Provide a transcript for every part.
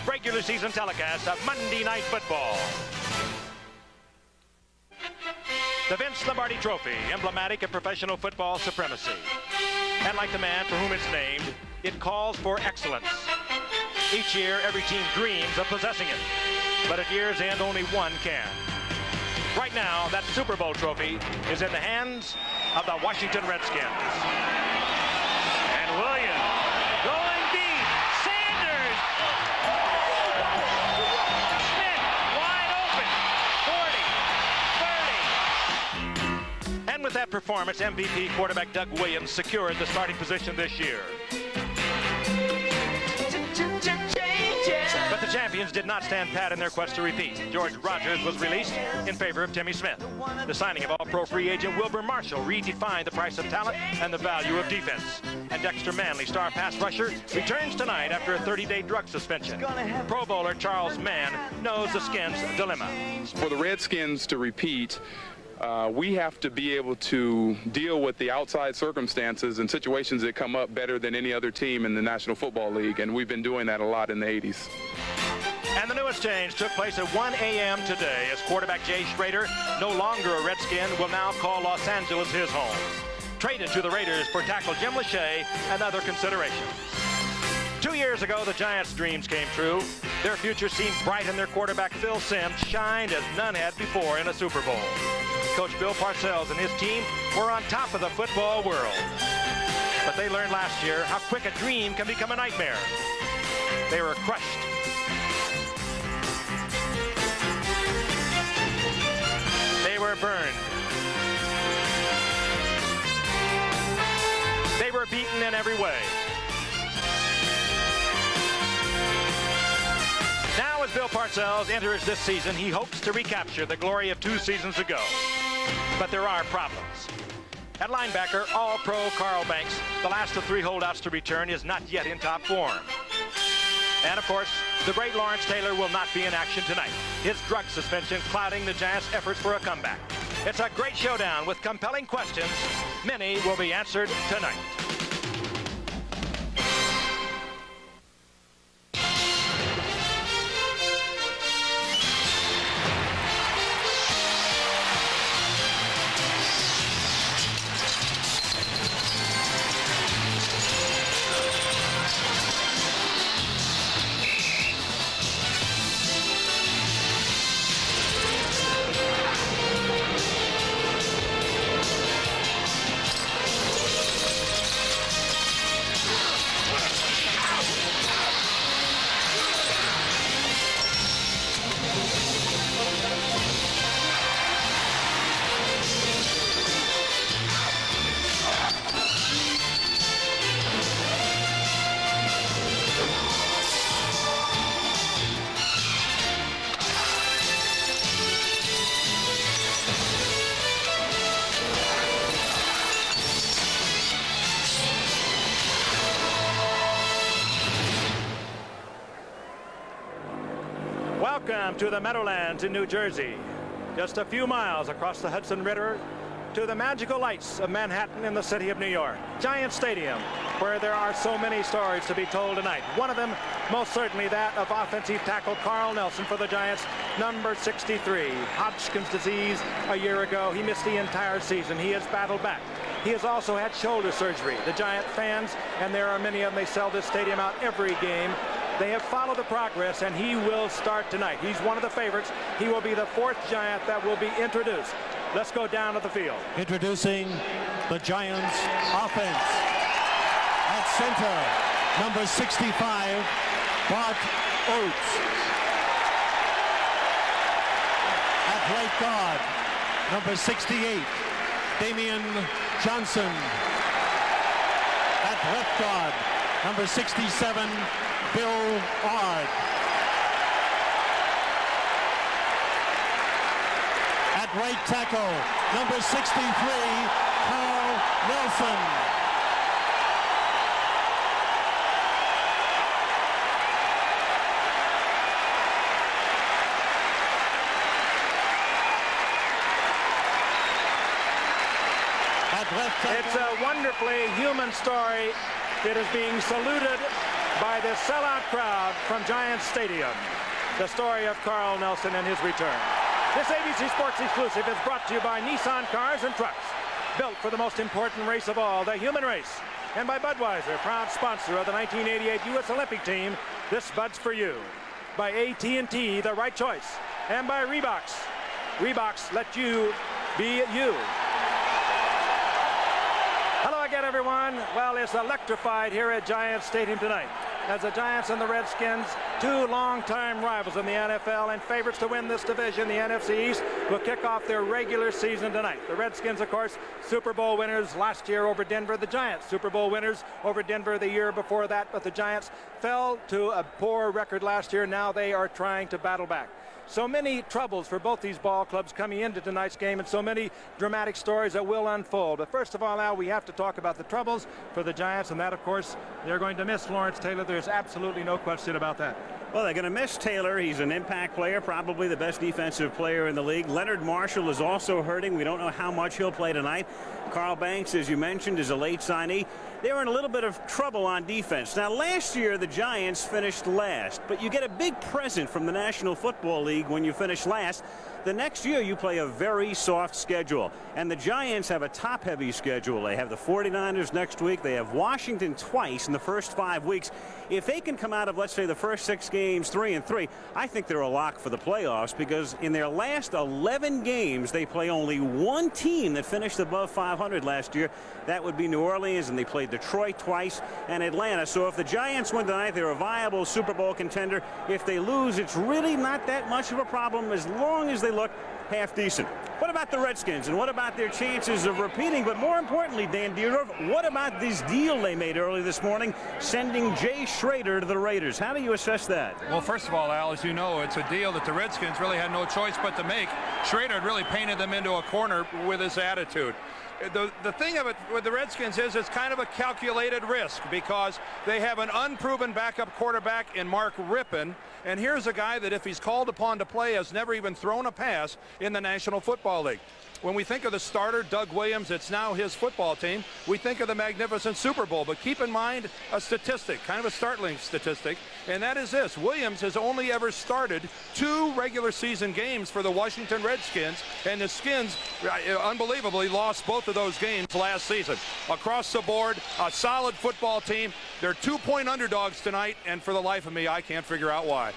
regular season telecast of Monday Night Football. The Vince Lombardi Trophy, emblematic of professional football supremacy. And like the man for whom it's named, it calls for excellence. Each year, every team dreams of possessing it. But at year's end, only one can. Right now, that Super Bowl trophy is in the hands of the Washington Redskins. And Williams going deep. Sanders. Smith wide open. 40, 30. And with that performance, MVP quarterback Doug Williams secured the starting position this year. But the champions did not stand pat in their quest to repeat. George Rogers was released in favor of Timmy Smith. The signing of all-pro free agent Wilbur Marshall redefined the price of talent and the value of defense. And Dexter Manley, star pass rusher, returns tonight after a 30-day drug suspension. Pro Bowler Charles Mann knows the Skins' dilemma. For the Redskins to repeat, we have to be able to deal with the outside circumstances and situations that come up better than any other team in the National Football League, and we've been doing that a lot in the 80s. And the newest change took place at 1 a.m. today as quarterback Jay Schrader, no longer a Redskin, will now call Los Angeles his home. Traded to the Raiders for tackle Jim Lachey and other considerations. 2 years ago, the Giants' dreams came true. Their future seemed bright, and their quarterback Phil Simms shined as none had before in a Super Bowl. Coach Bill Parcells and his team were on top of the football world. But they learned last year how quick a dream can become a nightmare. They were crushed. They were burned. They were beaten in every way. Now, as Bill Parcells enters this season, he hopes to recapture the glory of 2 seasons ago. But there are problems. At linebacker, All-Pro Carl Banks, the last of 3 holdouts to return, is not yet in top form. And, of course, the great Lawrence Taylor will not be in action tonight. His drug suspension clouding the Giants' efforts for a comeback. It's a great showdown with compelling questions. Many will be answered tonight. Welcome to the Meadowlands in New Jersey. Just a few miles across the Hudson River to the magical lights of Manhattan in the city of New York. Giant Stadium, where there are so many stories to be told tonight. One of them, most certainly that of offensive tackle Carl Nelson for the Giants, number 63. Hodgkin's disease a year ago. He missed the entire season. He has battled back. He has also had shoulder surgery. The Giant fans, and there are many of them, they sell this stadium out every game. They have followed the progress, and he will start tonight. He's one of the favorites. He will be the 4th Giant that will be introduced. Let's go down to the field. Introducing the Giants offense. At center, number 65, Bart Oates. At right guard, number 68, Damian Johnson. At left guard, number 67, Bill Ard. At right tackle, number 63, Carl Nelson. At left tackle. It's a wonderfully human story. It is being saluted by this sellout crowd from Giant Stadium. The story of Carl Nelson and his return. This ABC Sports exclusive is brought to you by Nissan Cars and Trucks, built for the most important race of all, the human race. And by Budweiser, proud sponsor of the 1988 U.S. Olympic team. This Bud's for you. By AT&T, the right choice. And by Reeboks. Reeboks let you be you. Hello again, everyone. Well, it's electrified here at Giant Stadium tonight, as the Giants and the Redskins, two longtime rivals in the NFL and favorites to win this division, the NFC East, will kick off their regular season tonight. The Redskins, of course, Super Bowl winners last year over Denver. The Giants, Super Bowl winners over Denver the year before that, but the Giants fell to a poor record last year. Now they are trying to battle back. So many troubles for both these ball clubs coming into tonight's game, and so many dramatic stories that will unfold. But first of all, now we have to talk about the troubles for the Giants, and that, of course, they're going to miss Lawrence Taylor. There's absolutely no question about that. Well, they're going to miss Taylor. He's an impact player, probably the best defensive player in the league. Leonard Marshall is also hurting. We don't know how much he'll play tonight. Carl Banks, as you mentioned, is a late signee. They were in a little bit of trouble on defense. Now, last year, the Giants finished last, but you get a big present from the National Football League when you finish last. The next year, you play a very soft schedule, and the Giants have a top-heavy schedule. They have the 49ers next week. They have Washington twice in the first 5 weeks. If they can come out of, let's say, the first 6 games 3-3, I think they're a lock for the playoffs, because in their last 11 games, they play only one team that finished above 500 last year. That would be New Orleans, and they played Detroit twice and Atlanta. So if the Giants win tonight, they're a viable Super Bowl contender. If they lose, it's really not that much of a problem as long as they look half decent. What about the Redskins, and what about their chances of repeating? But more importantly, Dan Dierdorf, what about this deal they made early this morning, sending Jay Schroeder to the Raiders? How do you assess that? Well, first of all, Al, as you know, it's a deal that the Redskins really had no choice but to make. Schroeder had really painted them into a corner with his attitude. The thing of it with the Redskins is it's kind of a calculated risk, because they have an unproven backup quarterback in Mark Rippon, and here's a guy that, if he's called upon to play, has never even thrown a pass in the National Football League. When we think of the starter, Doug Williams, it's now his football team. We think of the magnificent Super Bowl, but keep in mind a statistic, kind of a startling statistic, and that is this. Williams has only ever started 2 regular season games for the Washington Redskins, and the Skins unbelievably lost both of those games last season. Across the board, a solid football team. They're 2-point underdogs tonight, and for the life of me, I can't figure out why.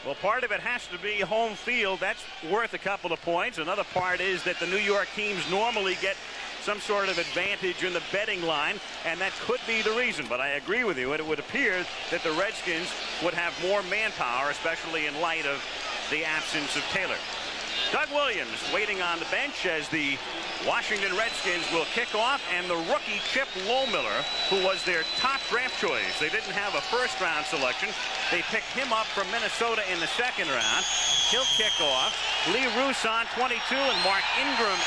Well, part of it has to be home field. That's worth a couple of points. Another part is that the New York teams normally get some sort of advantage in the betting line, and that could be the reason. But I agree with you. It would appear that the Redskins would have more manpower, especially in light of the absence of Taylor. Doug Williams waiting on the bench as the Washington Redskins will kick off, and the rookie Chip Lohmiller, who was their top draft choice. They didn't have a first-round selection. They picked him up from Minnesota in the second round. He'll kick off. Lee Rousson, 22, and Mark Ingram,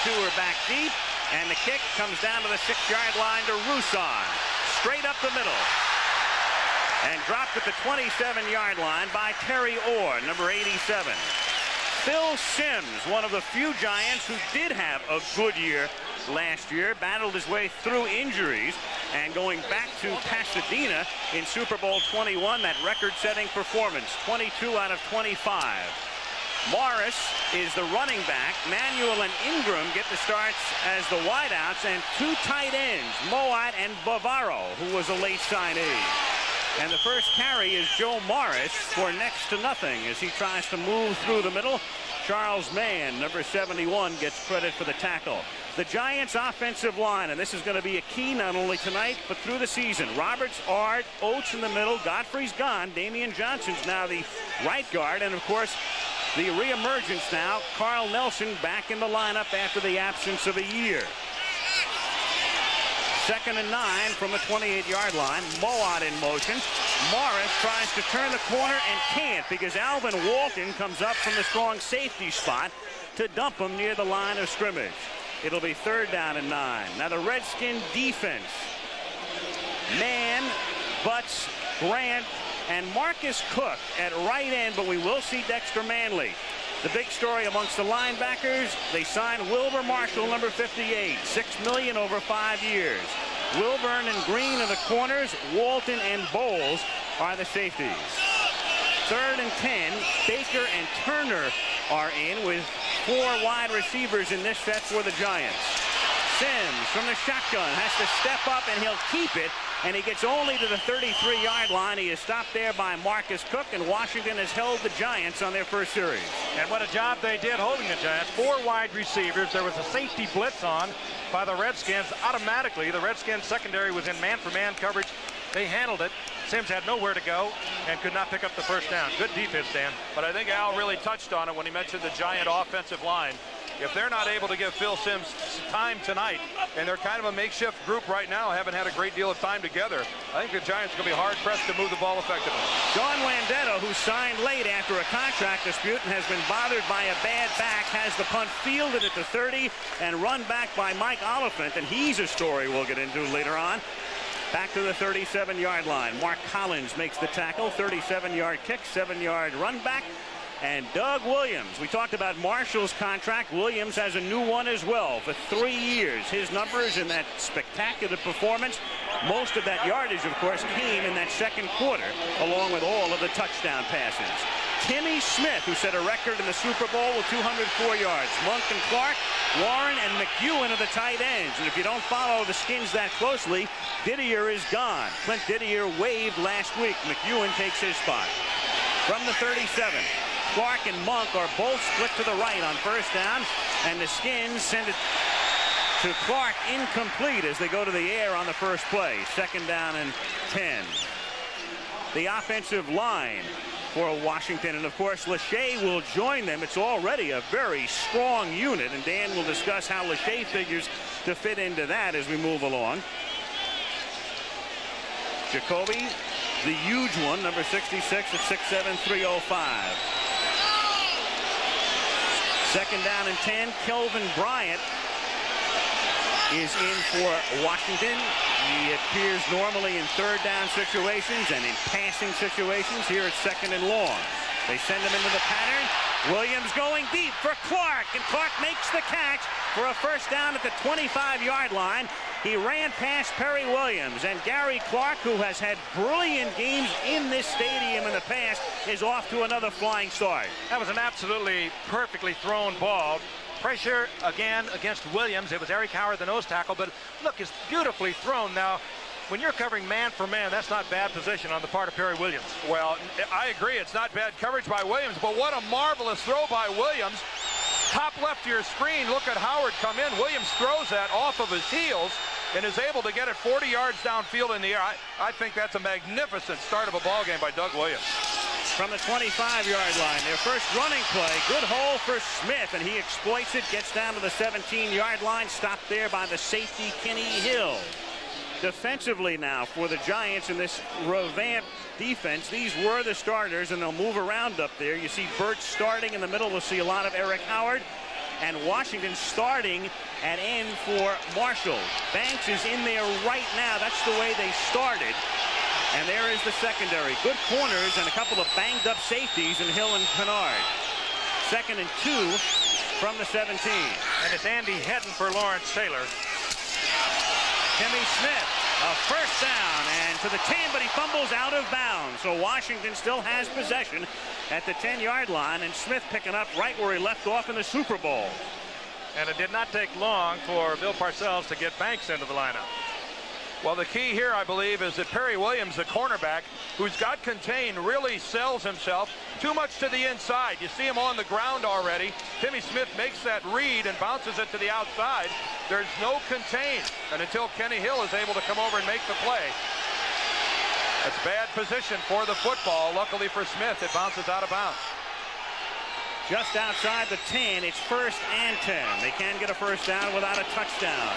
82, are back deep. And the kick comes down to the 6-yard line to Rousson. Straight up the middle. And dropped at the 27-yard line by Terry Orr, number 87. Phil Simms, one of the few Giants who did have a good year last year, battled his way through injuries, and going back to Pasadena in Super Bowl 21, that record-setting performance, 22 out of 25. Morris is the running back. Manuel and Ingram get the starts as the wideouts, and 2 tight ends, Moat and Bavaro, who was a late signee. And the first carry is Joe Morris for next to nothing as he tries to move through the middle. Charles Mann, number 71, gets credit for the tackle. The Giants' offensive line, and this is going to be a key not only tonight but through the season. Roberts, Ard, Oates in the middle. Godfrey's gone. Damian Johnson's now the right guard. And, of course, the reemergence now, Carl Nelson back in the lineup after the absence of a year. 2nd and 9 from the 28-yard line. Moat in motion. Morris tries to turn the corner and can't, because Alvin Walton comes up from the strong safety spot to dump him near the line of scrimmage. It'll be 3rd down and 9. Now the Redskin defense. Mann, Butts, Grant, and Marcus Cook at right end, but we will see Dexter Manley. The big story amongst the linebackers, they signed Wilbur Marshall, number 58, $6 million over 5 years. Wilburn and Green are the corners. Walton and Bowles are the safeties. 3rd and 10. Baker and Turner are in with 4 wide receivers in this set for the Giants. Sims from the shotgun has to step up, and he'll keep it. And he gets only to the 33-yard line. He is stopped there by Marcus Cook, and Washington has held the Giants on their first series. And what a job they did holding the Giants. 4 wide receivers. There was a safety blitz on by the Redskins. Automatically, the Redskins secondary was in man-for-man coverage. They handled it. Sims had nowhere to go and could not pick up the first down. Good defense, Dan. But I think Al really touched on it when he mentioned the Giant offensive line. If they're not able to give Phil Sims time tonight, and they're kind of a makeshift group right now, haven't had a great deal of time together, I think the Giants are going to be hard-pressed to move the ball effectively. John Landetto, who signed late after a contract dispute and has been bothered by a bad back, has the punt fielded at the 30 and run back by Mike Oliphant, and he's a story we'll get into later on. Back to the 37-yard line. Mark Collins makes the tackle. 37-yard kick, 7-yard run back. And Doug Williams, we talked about Marshall's contract. Williams has a new one as well for 3 years. His numbers in that spectacular performance, most of that yardage, of course, came in that second quarter, along with all of the touchdown passes. Timmy Smith, who set a record in the Super Bowl with 204 yards. Monk and Clark, Warren and McEwen are the tight ends. And if you don't follow the Skins that closely, Didier is gone. Clint Didier waived last week. McEwen takes his spot. From the 37. Clark and Monk are both split to the right on first down, and the Skins send it to Clark incomplete as they go to the air on the first play. 2nd down and 10. The offensive line for Washington, and of course Lachey will join them. It's already a very strong unit, and Dan will discuss how Lachey figures to fit into that as we move along. Jacoby, the huge one, number 66 at 6'7", 305. 2nd down and 10. Kelvin Bryant is in for Washington. He appears normally in 3rd down situations and in passing situations. Here it's 2nd and long. They send him into the pattern. Williams going deep for Clark, and Clark makes the catch for a first down at the 25-yard line. He ran past Perry Williams, and Gary Clark, who has had brilliant games in this stadium in the past, is off to another flying start. That was an absolutely perfectly thrown ball. Pressure again against Williams. It was Eric Howard, the nose tackle, but look, it's beautifully thrown. Now, when you're covering man for man, that's not bad position on the part of Perry Williams. Well, I agree. It's not bad coverage by Williams, but what a marvelous throw by Williams. Top left of your screen, look at Howard come in. Williams throws that off of his heels and is able to get it 40 yards downfield in the air. I think that's a magnificent start of a ball game by Doug Williams. From the 25-yard line, their first running play, good hole for Smith, and he exploits it, gets down to the 17-yard line, stopped there by the safety Kenny Hill. Defensively now for the Giants in this revamped defense, these were the starters, and they'll move around up there. You see Burt starting in the middle. We'll see a lot of Eric Howard, and Washington starting at end for Marshall. Banks is in there right now. That's the way they started. And there is the secondary. Good corners and a couple of banged-up safeties in Hill and Kennard. 2nd and 2 from the 17. And it's Andy heading for Lawrence Taylor. Timmy Smith, a first down, and to the 10, but he fumbles out of bounds. So Washington still has possession at the 10-yard line, and Smith picking up right where he left off in the Super Bowl. And it did not take long for Bill Parcells to get Banks into the lineup. Well, the key here, I believe, is that Perry Williams, the cornerback, who's got contained, really sells himself too much to the inside. You see him on the ground already. Timmy Smith makes that read and bounces it to the outside. There's no contain, and until Kenny Hill is able to come over and make the play. That's bad position for the football. Luckily for Smith, it bounces out of bounds. Just outside the 10, it's 1st and 10. They can get a first down without a touchdown.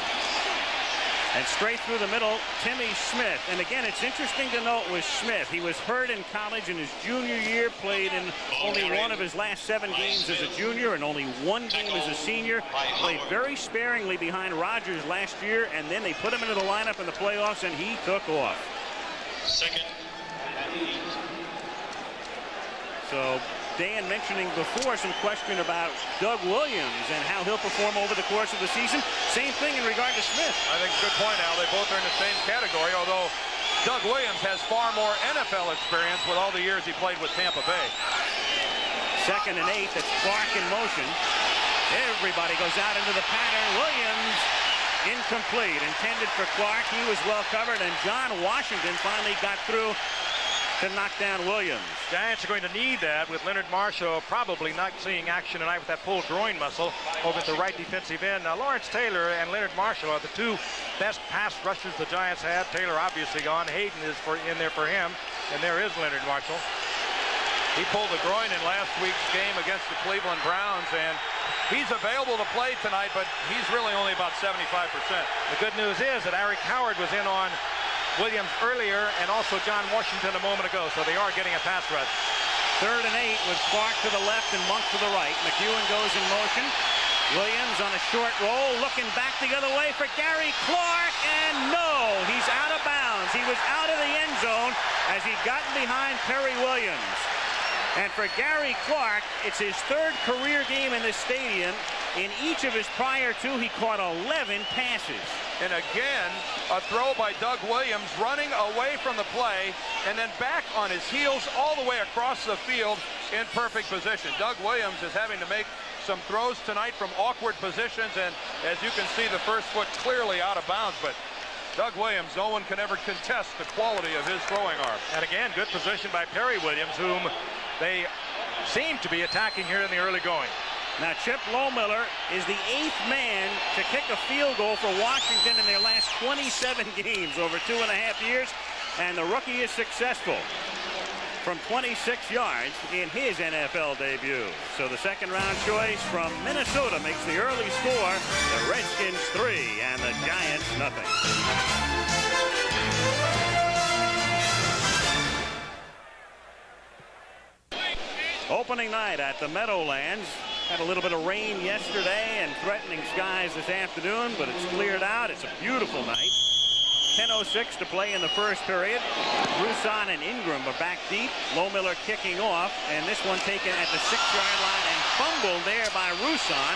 And straight through the middle, Timmy Smith. And again, it's interesting to note with Smith, he was hurt in college in his junior year, played in only one of his last 7 games as a junior and only 1 game as a senior. Played very sparingly behind Rodgers last year, and then they put him into the lineup in the playoffs, and he took off. 2nd. So Dan mentioning before some question about Doug Williams and how he'll perform over the course of the season. Same thing in regard to Smith. I think good point, Al. They both are in the same category, although Doug Williams has far more NFL experience with all the years he played with Tampa Bay. 2nd and 8. That's Clark in motion. Everybody goes out into the pattern. Williams incomplete. Intended for Clark. He was well covered, and John Washington finally got through to knock down Williams. Giants are going to need that with Leonard Marshall probably not seeing action tonight with that pulled groin muscle over at the right defensive end. Now, Lawrence Taylor and Leonard Marshall are the two best pass rushers the Giants have. Taylor obviously gone. Hayden is in there for him, and there is Leonard Marshall. He pulled the groin in last week's game against the Cleveland Browns, and he's available to play tonight, but he's really only about 75%. The good news is that Eric Howard was in on Williams earlier, and also John Washington a moment ago, so they are getting a pass rush. 3rd and 8 with Clark to the left and Monk to the right. McEwen goes in motion. Williams on a short roll, looking back the other way for Gary Clark, and no, he's out of bounds. He was out of the end zone as he'd gotten behind Perry Williams. And for Gary Clark, it's his 3rd career game in this stadium. In each of his prior 2, he caught 11 passes. And again, a throw by Doug Williams running away from the play and then back on his heels all the way across the field in perfect position. Doug Williams is having to make some throws tonight from awkward positions, and as you can see, the first foot clearly out of bounds, but Doug Williams, no one can ever contest the quality of his throwing arm. And again, good position by Perry Williams, whom they seem to be attacking here in the early going. Now, Chip Lohmiller is the 8th man to kick a field goal for Washington in their last 27 games over 2.5 years, and the rookie is successful from 26 yards in his NFL debut. So the 2nd round choice from Minnesota makes the early score. The Redskins 3 and the Giants nothing. Opening night at the Meadowlands. Had a little bit of rain yesterday and threatening skies this afternoon, but it's cleared out. It's a beautiful night. 10:06 to play in the first period. Roussan and Ingram are back deep. Lohmiller kicking off, and this one taken at the 6-yard line and fumbled there by Roussan,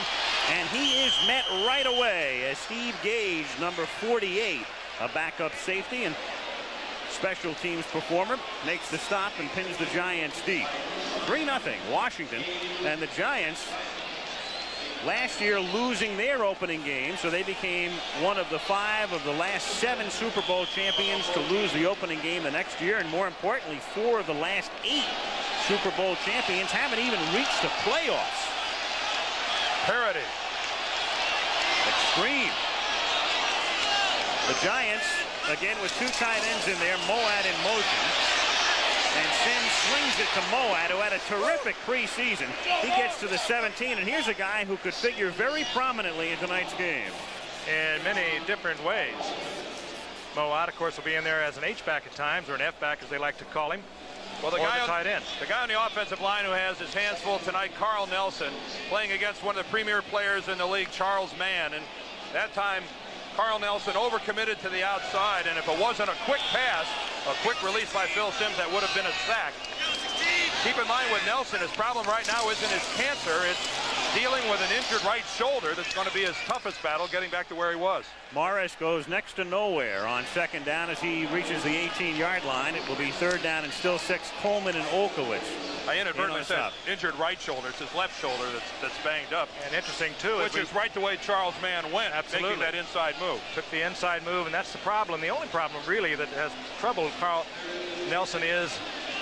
and he is met right away as Steve Gage, number 48, a backup safety and special teams performer, makes the stop and pins the Giants deep. 3-0 Washington, and the Giants last year losing their opening game, so they became one of the 5 of the last 7 Super Bowl champions to lose the opening game the next year, and more importantly, 4 of the last 8 Super Bowl champions haven't even reached the playoffs. Parody. Extreme. The Giants, again with 2 tight ends in there, Moat in motion. And Sims slings it to Moat, who had a terrific preseason. He gets to the 17, and here's a guy who could figure very prominently in tonight's game. In many different ways. Moat, of course, will be in there as an H-back at times, or an F-back as they like to call him. Well, the guy on the offensive line who has his hands full tonight, Carl Nelson, playing against one of the premier players in the league, Charles Mann. And that time, Carl Nelson overcommitted to the outside, and if it wasn't a quick pass, a quick release by Phil Simms, that would have been a sack. Keep in mind with Nelson, his problem right now isn't his cancer, it's dealing with an injured right shoulder that's going to be his toughest battle, getting back to where he was. Morris goes next to nowhere on 2nd down as he reaches the 18-yard line. It will be 3rd down and still 6. Coleman and Olkowicz. I inadvertently said injured right shoulder. It's his left shoulder that's banged up. And interesting, too. Which is right the way Charles Mann went, absolutely, making that inside move. Took the inside move, and that's the problem. The only problem, really, that has troubled Carl Nelson is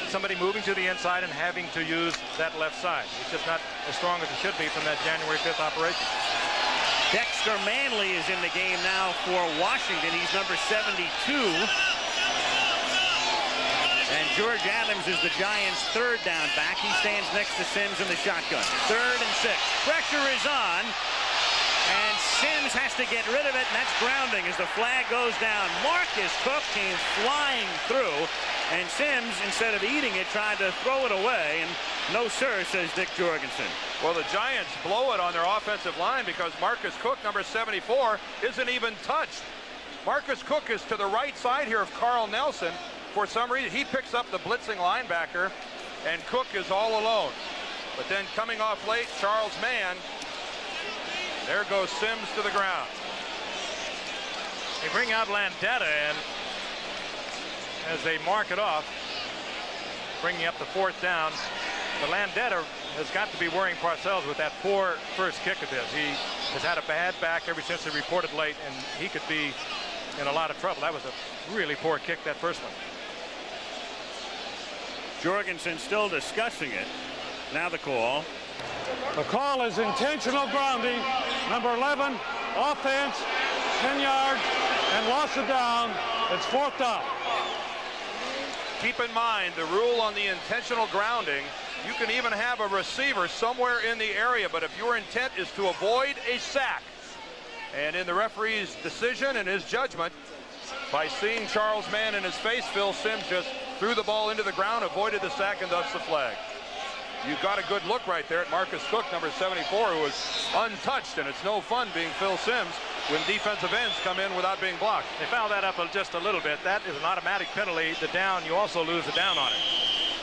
somebody moving to the inside and having to use that left side. It's just not as strong as it should be from that January 5th operation. Dexter Manley is in the game now for Washington. He's number 72. And George Adams is the Giants' 3rd down back. He stands next to Sims in the shotgun. 3rd and 6. Pressure is on. And Sims has to get rid of it, and that's grounding as the flag goes down. Marcus Cook came flying through, and Sims, instead of eating it, tried to throw it away. And no, sir, says Dick Jorgensen. Well, the Giants blow it on their offensive line because Marcus Cook, number 74, isn't even touched. Marcus Cook is to the right side here of Carl Nelson. For some reason, he picks up the blitzing linebacker, and Cook is all alone. But then coming off late, Charles Mann. There goes Sims to the ground. They bring out Landeta, and as they mark it off, bringing up the 4th down, but Landeta has got to be worrying Parcells with that poor first kick of his. He has had a bad back ever since he reported late, and he could be in a lot of trouble. That was a really poor kick, that first one. Jorgensen still discussing it. Now the call. The call is intentional grounding. Number 11, offense, 10 yards, and loss of down. It's 4th down. Keep in mind the rule on the intentional grounding. You can even have a receiver somewhere in the area, but if your intent is to avoid a sack, and in the referee's decision and his judgment, by seeing Charles Mann in his face, Phil Sims just threw the ball into the ground, avoided the sack, and thus the flag. You got a good look right there at Marcus Cook, number 74, who was untouched, and it's no fun being Phil Sims when defensive ends come in without being blocked. They fouled that up just a little bit. That is an automatic penalty. The down, you also lose the down on it.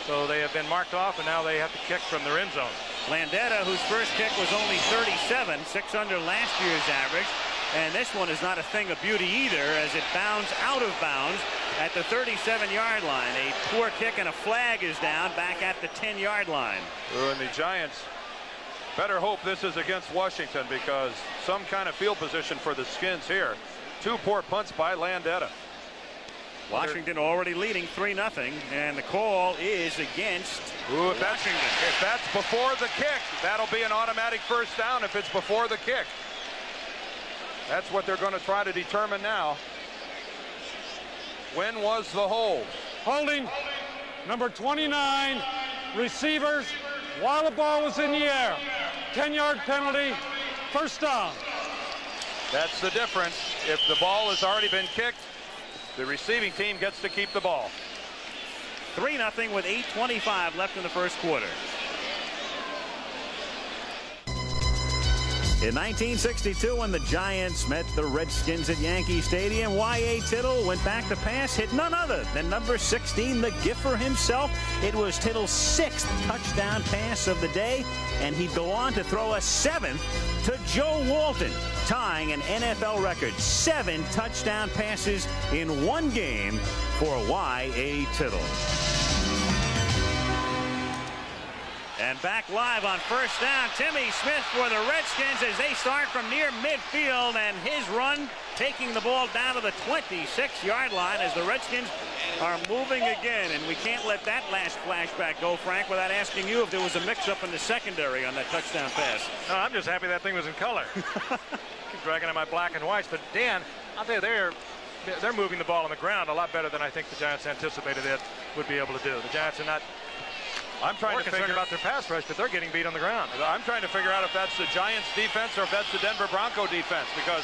So they have been marked off, and now they have to kick from their end zone. Landeta, whose first kick was only 37, 6 under last year's average. And this one is not a thing of beauty either, as it bounds out of bounds at the 37-yard line. A poor kick and a flag is down back at the 10-yard line. And the Giants better hope this is against Washington, because some kind of field position for the Skins here. 2 poor punts by Landeta. Washington already leading 3-0, and the call is against Washington. If that's before the kick, that'll be an automatic first down if it's before the kick. That's what they're going to try to determine now. When was the hold? Holding number 29, receivers, while the ball was in the air. 10-yard penalty, first down. That's the difference. If the ball has already been kicked, the receiving team gets to keep the ball. 3-0 with 8:25 left in the first quarter. In 1962, when the Giants met the Redskins at Yankee Stadium, Y.A. Tittle went back to pass, hit none other than number 16, the Giffer himself. It was Tittle's 6th touchdown pass of the day, and he'd go on to throw a 7th to Joe Walton, tying an NFL record. 7 touchdown passes in one game for Y.A. Tittle. And back live on first down, Timmy Smith for the Redskins as they start from near midfield, and his run taking the ball down to the 26-yard line as the Redskins are moving again. And we can't let that last flashback go, Frank, without asking you if there was a mix-up in the secondary on that touchdown pass. No, I'm just happy that thing was in color. Keep dragging on my black and whites, but Dan, I'll tell you, they're moving the ball on the ground a lot better than I think the Giants anticipated it would be able to do. The Giants are not more concerned about their pass rush, but they're getting beat on the ground. I'm trying to figure out if that's the Giants defense or if that's the Denver Bronco defense, because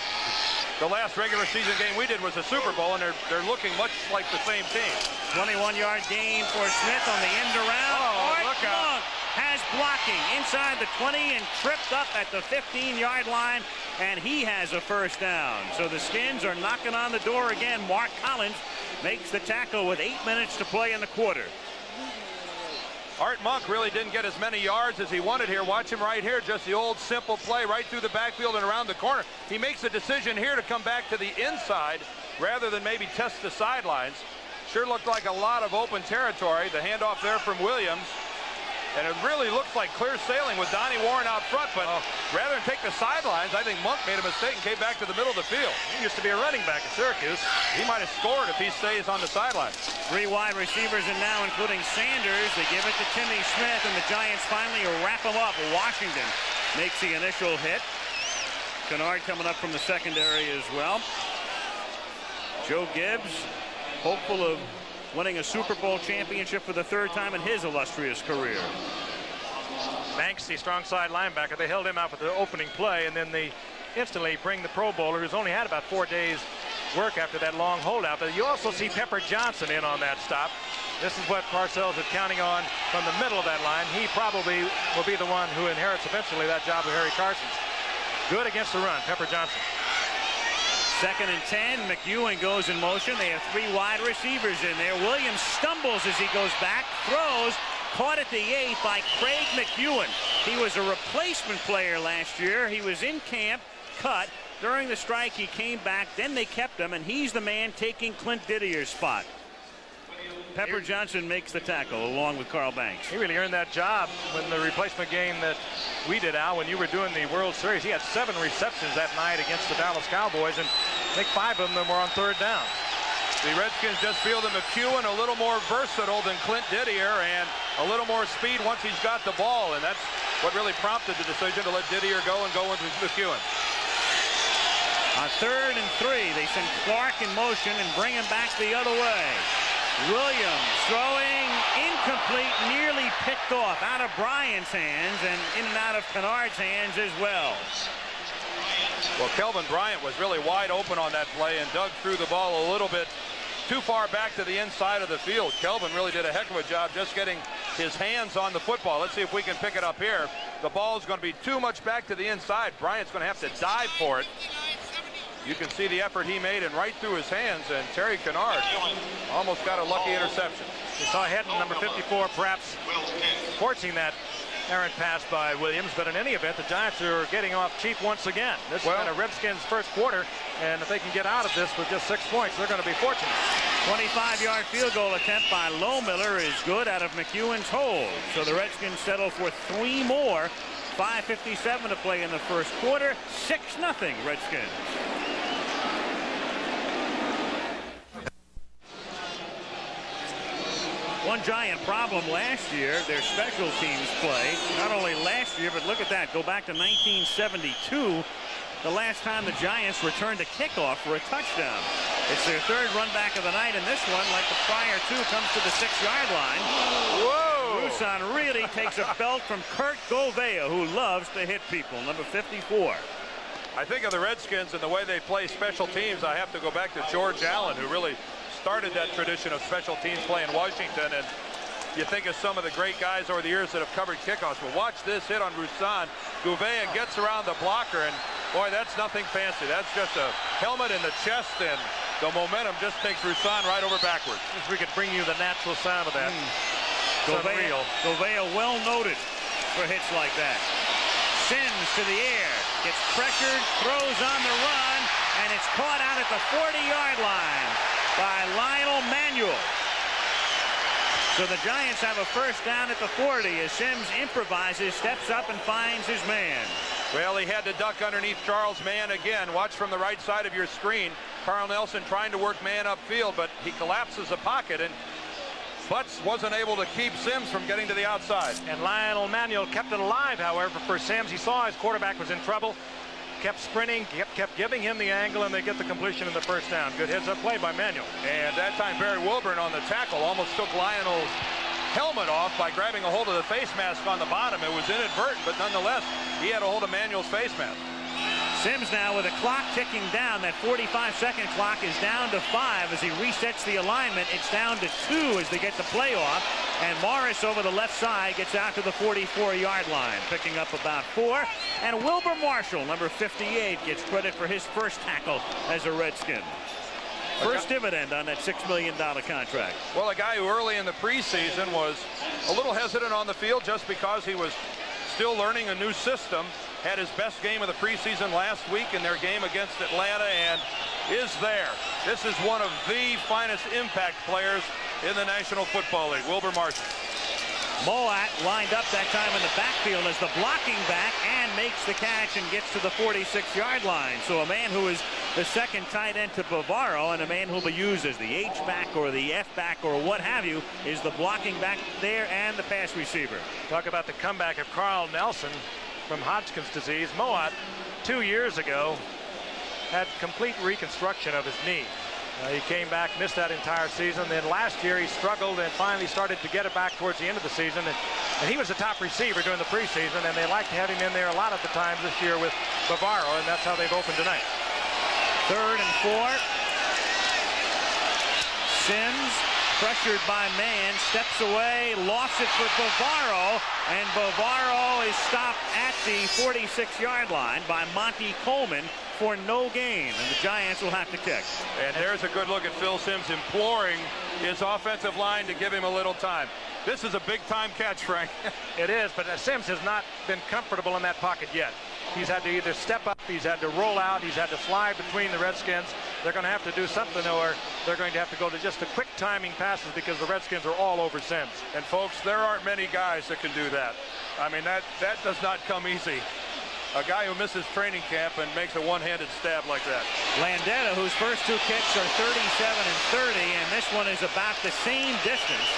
the last regular season game we did was a Super Bowl, and they're looking much like the same team. 21-yard gain for Smith on the end around. Oh, look out. Has blocking inside the 20 and tripped up at the 15-yard line, and he has a first down. So the Skins are knocking on the door again. Mark Collins makes the tackle with 8 minutes to play in the quarter. Art Monk really didn't get as many yards as he wanted here. Watch him right here. Just the old simple play right through the backfield and around the corner. He makes a decision here to come back to the inside rather than maybe test the sidelines. Sure looked like a lot of open territory. The handoff there from Williams. And it really looks like clear sailing with Donnie Warren out front, but rather than take the sidelines, I think Monk made a mistake and came back to the middle of the field. He used to be a running back at Syracuse. He might have scored if he stays on the sidelines. 3 wide receivers, and now including Sanders. They give it to Timmy Smith, and the Giants finally wrap him up. Washington makes the initial hit. Kennard coming up from the secondary as well. Joe Gibbs, hopeful of winning a Super Bowl championship for the 3rd time in his illustrious career. Banks, the strong side linebacker, they held him out for the opening play, and then they instantly bring the Pro Bowler, who's only had about 4 days work after that long holdout. But you also see Pepper Johnson in on that stop. This is what Parcells is counting on from the middle of that line. He probably will be the one who inherits eventually that job of Harry Carson's. Good against the run, Pepper Johnson. 2nd and 10. McEwen goes in motion. They have 3 wide receivers in there. Williams stumbles as he goes back, throws, caught at the 8 by Craig McEwen. He was a replacement player last year. He was in camp, cut. During the strike, he came back. Then they kept him, and he's the man taking Clint Didier's spot. Pepper Johnson makes the tackle along with Carl Banks. He really earned that job when the replacement game that we did, Al, when you were doing the World Series. He had 7 receptions that night against the Dallas Cowboys, and I think 5 of them were on 3rd down. The Redskins just feel that McEwen a little more versatile than Clint Didier and a little more speed once he's got the ball, and that's what really prompted the decision to let Didier go and go with McEwen. On 3rd and 3, they send Clark in motion and bring him back the other way. Williams throwing incomplete, nearly picked off out of Bryant's hands and in and out of Kennard's hands as well. Well, Kelvin Bryant was really wide open on that play and dug through the ball a little bit too far back to the inside of the field. Kelvin really did a heck of a job just getting his hands on the football. Let's see if we can pick it up here. The ball's going to be too much back to the inside. Bryant's going to have to dive for it. You can see the effort he made and right through his hands, and Terry Kennard almost got a lucky interception. We saw Hedden, number 54, perhaps forcing that errant pass by Williams, but in any event, the Giants are getting off cheap once again. This has been a Redskins first quarter, and if they can get out of this with just 6 points, they're going to be fortunate. 25-yard field goal attempt by Lohmiller is good out of McEwen's hold. So the Redskins settle for 3 more. 5:57 to play in the first quarter. 6-0 Redskins. One Giant problem last year, their special teams play. Not only last year, but look at that. Go back to 1972. The last time the Giants returned a kickoff for a touchdown. It's their 3rd run back of the night, and this one, like the prior 2, comes to the 6-yard line. Whoa! Rusan really takes a belt from Kurt Govea, who loves to hit people, number 54. I think of the Redskins and the way they play special teams, I have to go back to George Allen, who really started that tradition of special teams play in Washington. And you think of some of the great guys over the years that have covered kickoffs. Well, watch this hit on Rusan. Govea gets around the blocker, and boy, that's nothing fancy. That's just a helmet in the chest, and the momentum just takes Rusan right over backwards. If we could bring you the natural sound of that. Govea well noted for hits like that. Sims to the air, gets pressured, throws on the run, and it's caught out at the 40-yard line by Lionel Manuel. So the Giants have a first down at the 40 as Sims improvises, steps up, and finds his man. Well, he had to duck underneath Charles Mann again. Watch from the right side of your screen. Carl Nelson trying to work man upfield, but he collapses the pocket, and Butts wasn't able to keep Sims from getting to the outside. And Lionel Manuel kept it alive, however, for Sims. He saw his quarterback was in trouble, kept sprinting, kept giving him the angle, and they get the completion in the first down. Good heads-up play by Manuel. And that time Barry Wilburn on the tackle almost took Lionel's helmet off by grabbing a hold of the face mask on the bottom. It was inadvertent, but nonetheless, he had a hold of Manuel's face mask. Sims now with a clock ticking down. That 45-second clock is down to 5 as he resets the alignment. It's down to 2 as they get the play off. And Morris over the left side gets out to the 44-yard line, picking up about 4. And Wilbur Marshall, number 58, gets credit for his first tackle as a Redskin. First dividend on that $6 million contract. Well, a guy who early in the preseason was a little hesitant on the field just because he was still learning a new system. Had his best game of the preseason last week in their game against Atlanta and is there. This is one of the finest impact players in the National Football League, Wilbur Marshall. Moat lined up that time in the backfield as the blocking back and makes the catch and gets to the 46-yard line. So a man who is the second tight end to Bavaro and a man who will be used as the H-back or the F-back or what have you is the blocking back there and the pass receiver. Talk about the comeback of Carl Nelson from Hodgkin's disease. Moat 2 years ago had complete reconstruction of his knee. He came back, missed that entire season. Then last year he struggled and finally started to get it back towards the end of the season. And he was the top receiver during the preseason, and they like to have him in there a lot of the times this year with Bavaro, and that's how they've opened tonight. 3rd and 4. Sims, pressured by Mann, steps away, lost it for Bavaro, and Bavaro is stopped at the 46-yard line by Monty Coleman for no gain, and the Giants will have to kick. And there's a good look at Phil Sims imploring his offensive line to give him a little time. This is a big-time catch, Frank. It is, but Sims has not been comfortable in that pocket yet. He's had to either step up, he's had to roll out, he's had to slide between the Redskins. They're going to have to do something, or they're going to have to go to just the quick timing passes because the Redskins are all over Sims. And folks, there aren't many guys that can do that. I mean, that does not come easy. A guy who misses training camp and makes a one-handed stab like that. Landeta, whose first two kicks are 37 and 30, and this one is about the same distance.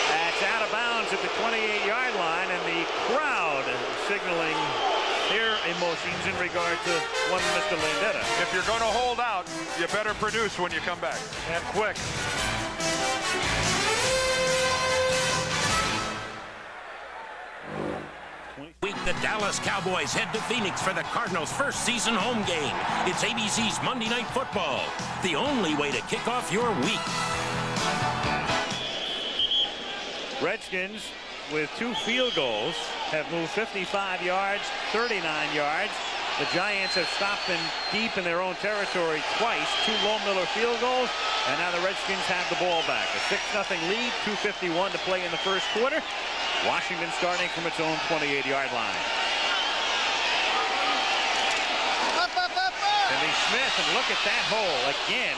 That's out of bounds at the 28-yard line, and the crowd signaling their emotions in regard to one Mr. Landeta. If you're going to hold out, you better produce when you come back. And quick. Week, the Dallas Cowboys head to Phoenix for the Cardinals' first season home game. It's ABC's Monday Night Football, the only way to kick off your week. Redskins, with 2 field goals, have moved 55 yards, 39 yards. The Giants have stopped them deep in their own territory twice, 2 Lohmiller field goals, and now the Redskins have the ball back. A 6-0 lead, 2:51 to play in the first quarter. Washington starting from its own 28-yard line. Timmy Smith, and look at that hole again.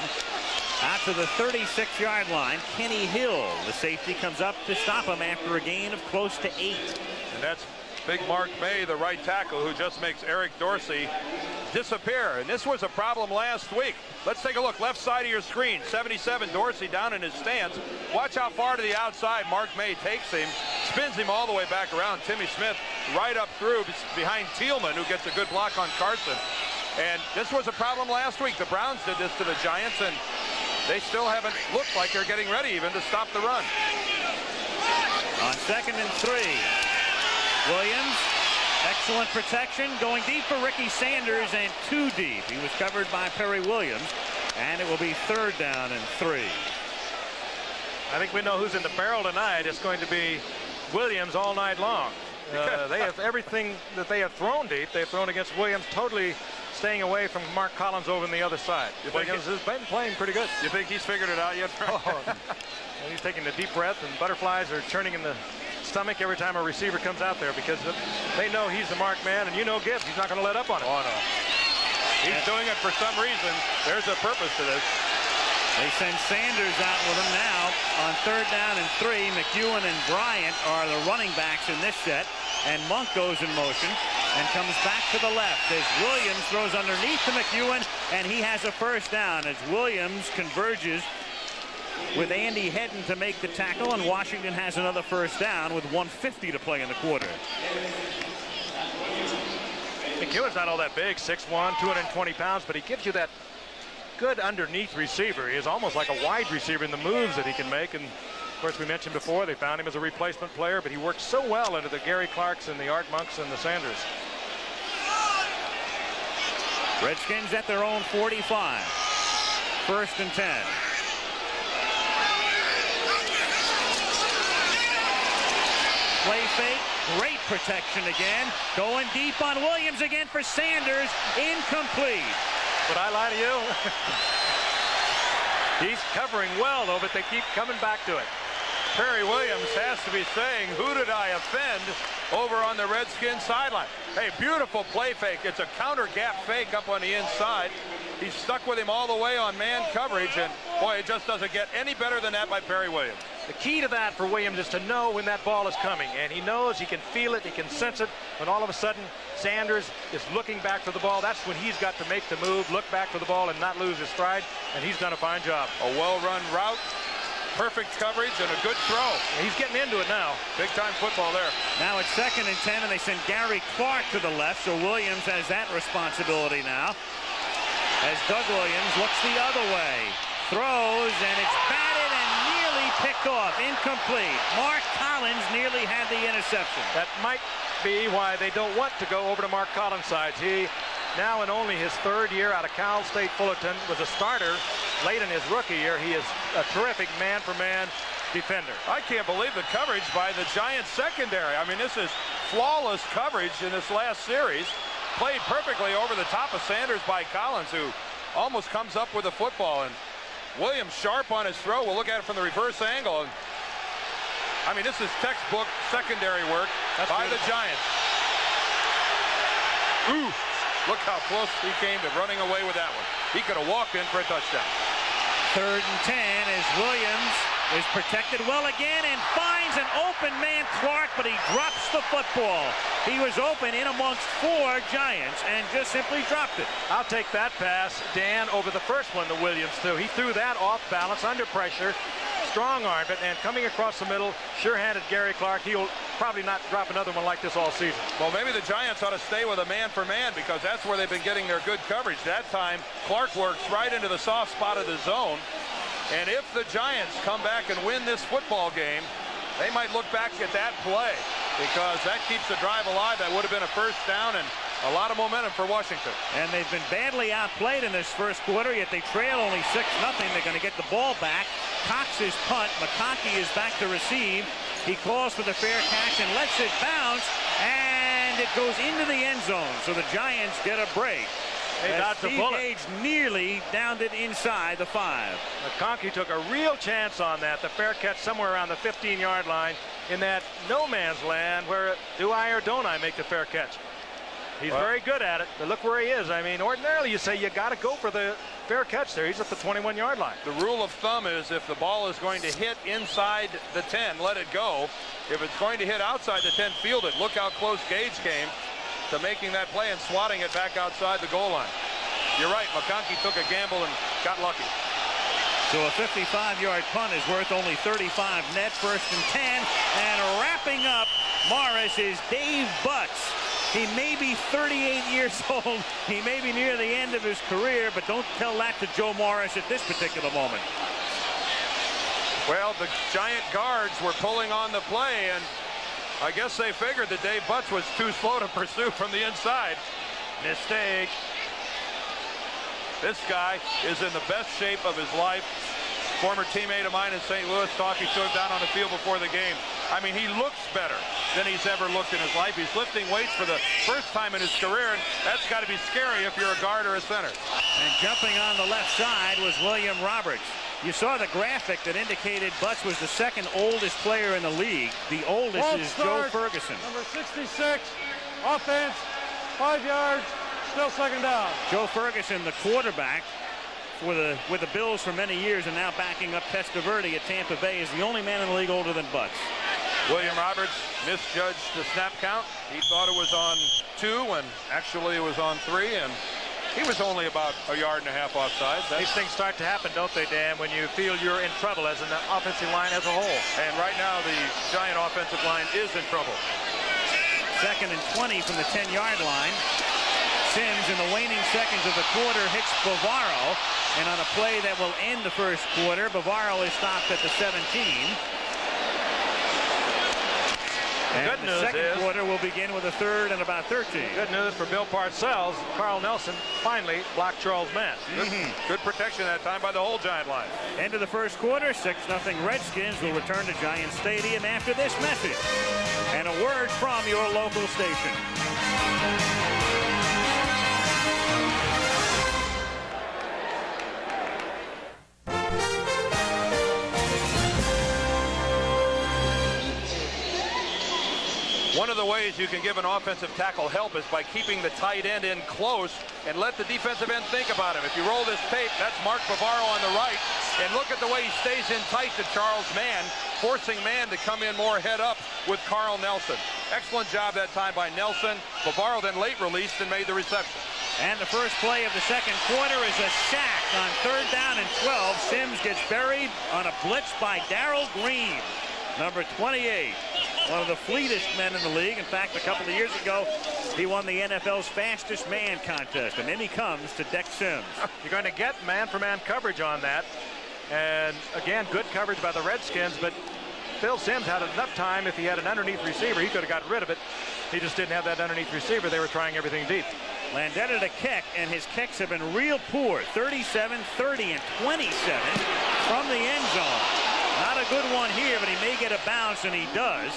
Out to the 36-yard line, Kenny Hill, the safety, comes up to stop him after a gain of close to 8. And that's big Mark May, the right tackle, who just makes Eric Dorsey disappear. And this was a problem last week. Let's take a look. Left side of your screen, 77, Dorsey down in his stance. Watch how far to the outside Mark May takes him, spins him all the way back around. Timmy Smith right up through behind Thielman, who gets a good block on Carson. And this was a problem last week. The Browns did this to the Giants, and they still haven't looked like they're getting ready even to stop the run. On 2nd and 3, Williams, excellent protection, going deep for Ricky Sanders, and 2 deep. He was covered by Perry Williams, and it will be 3rd down and 3. I think we know who's in the barrel tonight. It's going to be Williams all night long. They have everything that they have thrown deep. They've thrown against Williams, totally staying away from Mark Collins over on the other side. Williams has been playing pretty good. You think he's figured it out yet? And he's taking a deep breath, and butterflies are churning in the stomach every time a receiver comes out there because they know he's the mark man, and you know Gibbs, he's not going to let up on it. Oh, no. He's doing it for some reason. There's a purpose to this. They send Sanders out with him now on 3rd down and 3. McEwen and Bryant are the running backs in this set, and Monk goes in motion and comes back to the left as Williams throws underneath to McEwen, and he has a 1st down as Williams converges with Andy Hedden to make the tackle, and Washington has another 1st down with 1:50 to play in the quarter. McEwen's not all that big, 6'1", 220 pounds, but he gives you that good underneath receiver. He is almost like a wide receiver in the moves that he can make. And of course, we mentioned before, they found him as a replacement player, but he works so well under the Gary Clarks and the Art Monks and the Sanders. Redskins at their own 45. 1st and 10. Play fake, great protection again. Going deep on Williams again for Sanders, incomplete. Would I lie to you? He's covering well, though, but they keep coming back to it. Perry Williams has to be saying, who did I offend over on the Redskins sideline? Hey, beautiful play fake. It's a counter gap fake up on the inside. He's stuck with him all the way on man coverage, and boy, it just doesn't get any better than that by Perry Williams. The key to that for Williams is to know when that ball is coming, and he knows, he can feel it, he can sense it. When all of a sudden Sanders is looking back for the ball, that's when he's got to make the move, look back for the ball, and not lose his stride, and he's done a fine job. A well-run route, perfect coverage, and a good throw. He's getting into it now. Big-time football there. Now it's 2nd and 10, and they send Gary Clark to the left, so Williams has that responsibility now. As Doug Williams looks the other way, throws, and it's batted and nearly picked off, incomplete. Mark Collins nearly had the interception. That might be why they don't want to go over to Mark Collins' side. He, now in only his 3rd year out of Cal State Fullerton, was a starter late in his rookie year. He is a terrific man-for-man defender. I can't believe the coverage by the Giants secondary. I mean, this is flawless coverage in this last series. Played perfectly over the top of Sanders by Collins, who almost comes up with the football. And Williams sharp on his throw. We'll look at it from the reverse angle. And I mean, this is textbook secondary work by the Giants. Ooh, look how close he came to running away with that one. He could have walked in for a touchdown. 3rd and 10 as Williams is protected well again and finds an open man, Clark, but he drops the football. He was open in amongst 4 Giants and just simply dropped it. I'll take that pass, Dan, over the first one that Williams threw. He threw that off balance, under pressure, strong arm it, and coming across the middle, sure-handed Gary Clark. He'll probably not drop another one like this all season. Well, maybe the Giants ought to stay with a man-for-man because that's where they've been getting their good coverage. That time, Clark works right into the soft spot of the zone. And if the Giants come back and win this football game, they might look back at that play because that keeps the drive alive. That would have been a first down and a lot of momentum for Washington. And they've been badly outplayed in this first quarter, yet they trail only 6-0. They're going to get the ball back. Cox's punt. McConkey is back to receive. He calls for the fair catch and lets it bounce, and it goes into the end zone. So the Giants get a break. Steve Gage nearly downed it inside the 5. McConkey took a real chance on that. The fair catch somewhere around the 15-yard line in that no man's land where do I or don't I make the fair catch. He's very good at it, but look where he is. I mean, ordinarily you say you got to go for the fair catch there. He's at the 21-yard line. The rule of thumb is if the ball is going to hit inside the 10, let it go. If it's going to hit outside the 10, field it. Look how close Gage came to making that play and swatting it back outside the goal line. You're right, McConkey took a gamble and got lucky. So a 55-yard punt is worth only 35 net. 1st and 10, and wrapping up Morris is Dave Butts. He may be 38 years old. He may be near the end of his career, but don't tell that to Joe Morris at this particular moment. Well, the Giant guards were pulling on the play, and I guess they figured that Dave Butts was too slow to pursue from the inside. Mistake. This guy is in the best shape of his life. Former teammate of mine in St. Louis talking to him down on the field before the game. I mean, he looks better than he's ever looked in his life. He's lifting weights for the first time in his career, and that's got to be scary if you're a guard or a center. And jumping on the left side was William Roberts. You saw the graphic that indicated Butts was the 2nd oldest player in the league. The oldest is Joe Ferguson. Number 66, offense, 5 yards, still 2nd down. Joe Ferguson, the quarterback with the Bills for many years and now backing up Testaverde at Tampa Bay, is the only man in the league older than Butts. William Roberts misjudged the snap count. He thought it was on 2 when actually it was on 3, and he was only about a yard and a half offside. These things start to happen, don't they, Dan, when you feel you're in trouble as an offensive line as a whole. And right now the Giant offensive line is in trouble. 2nd and 20 from the 10-yard line. Sims in the waning seconds of the quarter hits Bavaro, and on a play that will end the first quarter, Bavaro is stopped at the 17. And the second quarter will begin with a 3rd and about 13. Good news for Bill Parcells. Carl Nelson finally blocked Charles Mann. Good protection that time by the whole Giant line. End of the first quarter, 6-0 Redskins will return to Giant Stadium after this message and a word from your local station. One of the ways you can give an offensive tackle help is by keeping the tight end in close and let the defensive end think about him. If you roll this tape, that's Mark Bavaro on the right. And look at the way he stays in tight to Charles Mann, forcing Mann to come in more head up with Carl Nelson. Excellent job that time by Nelson. Bavaro then late released and made the reception. And the first play of the second quarter is a sack on 3rd down and 12. Sims gets buried on a blitz by Darrell Green, number 28. One of the fleetest men in the league. In fact, a couple of years ago, he won the NFL's fastest man contest. And then he comes to Deck Sims. You're going to get man-for-man coverage on that. And again, good coverage by the Redskins, but Phil Sims had enough time. If he had an underneath receiver, he could have gotten rid of it. He just didn't have that underneath receiver. They were trying everything deep. Landetta to kick, and his kicks have been real poor. 37, 30, and 27 from the end zone. Not a good one here, but he may get a bounce, and he does.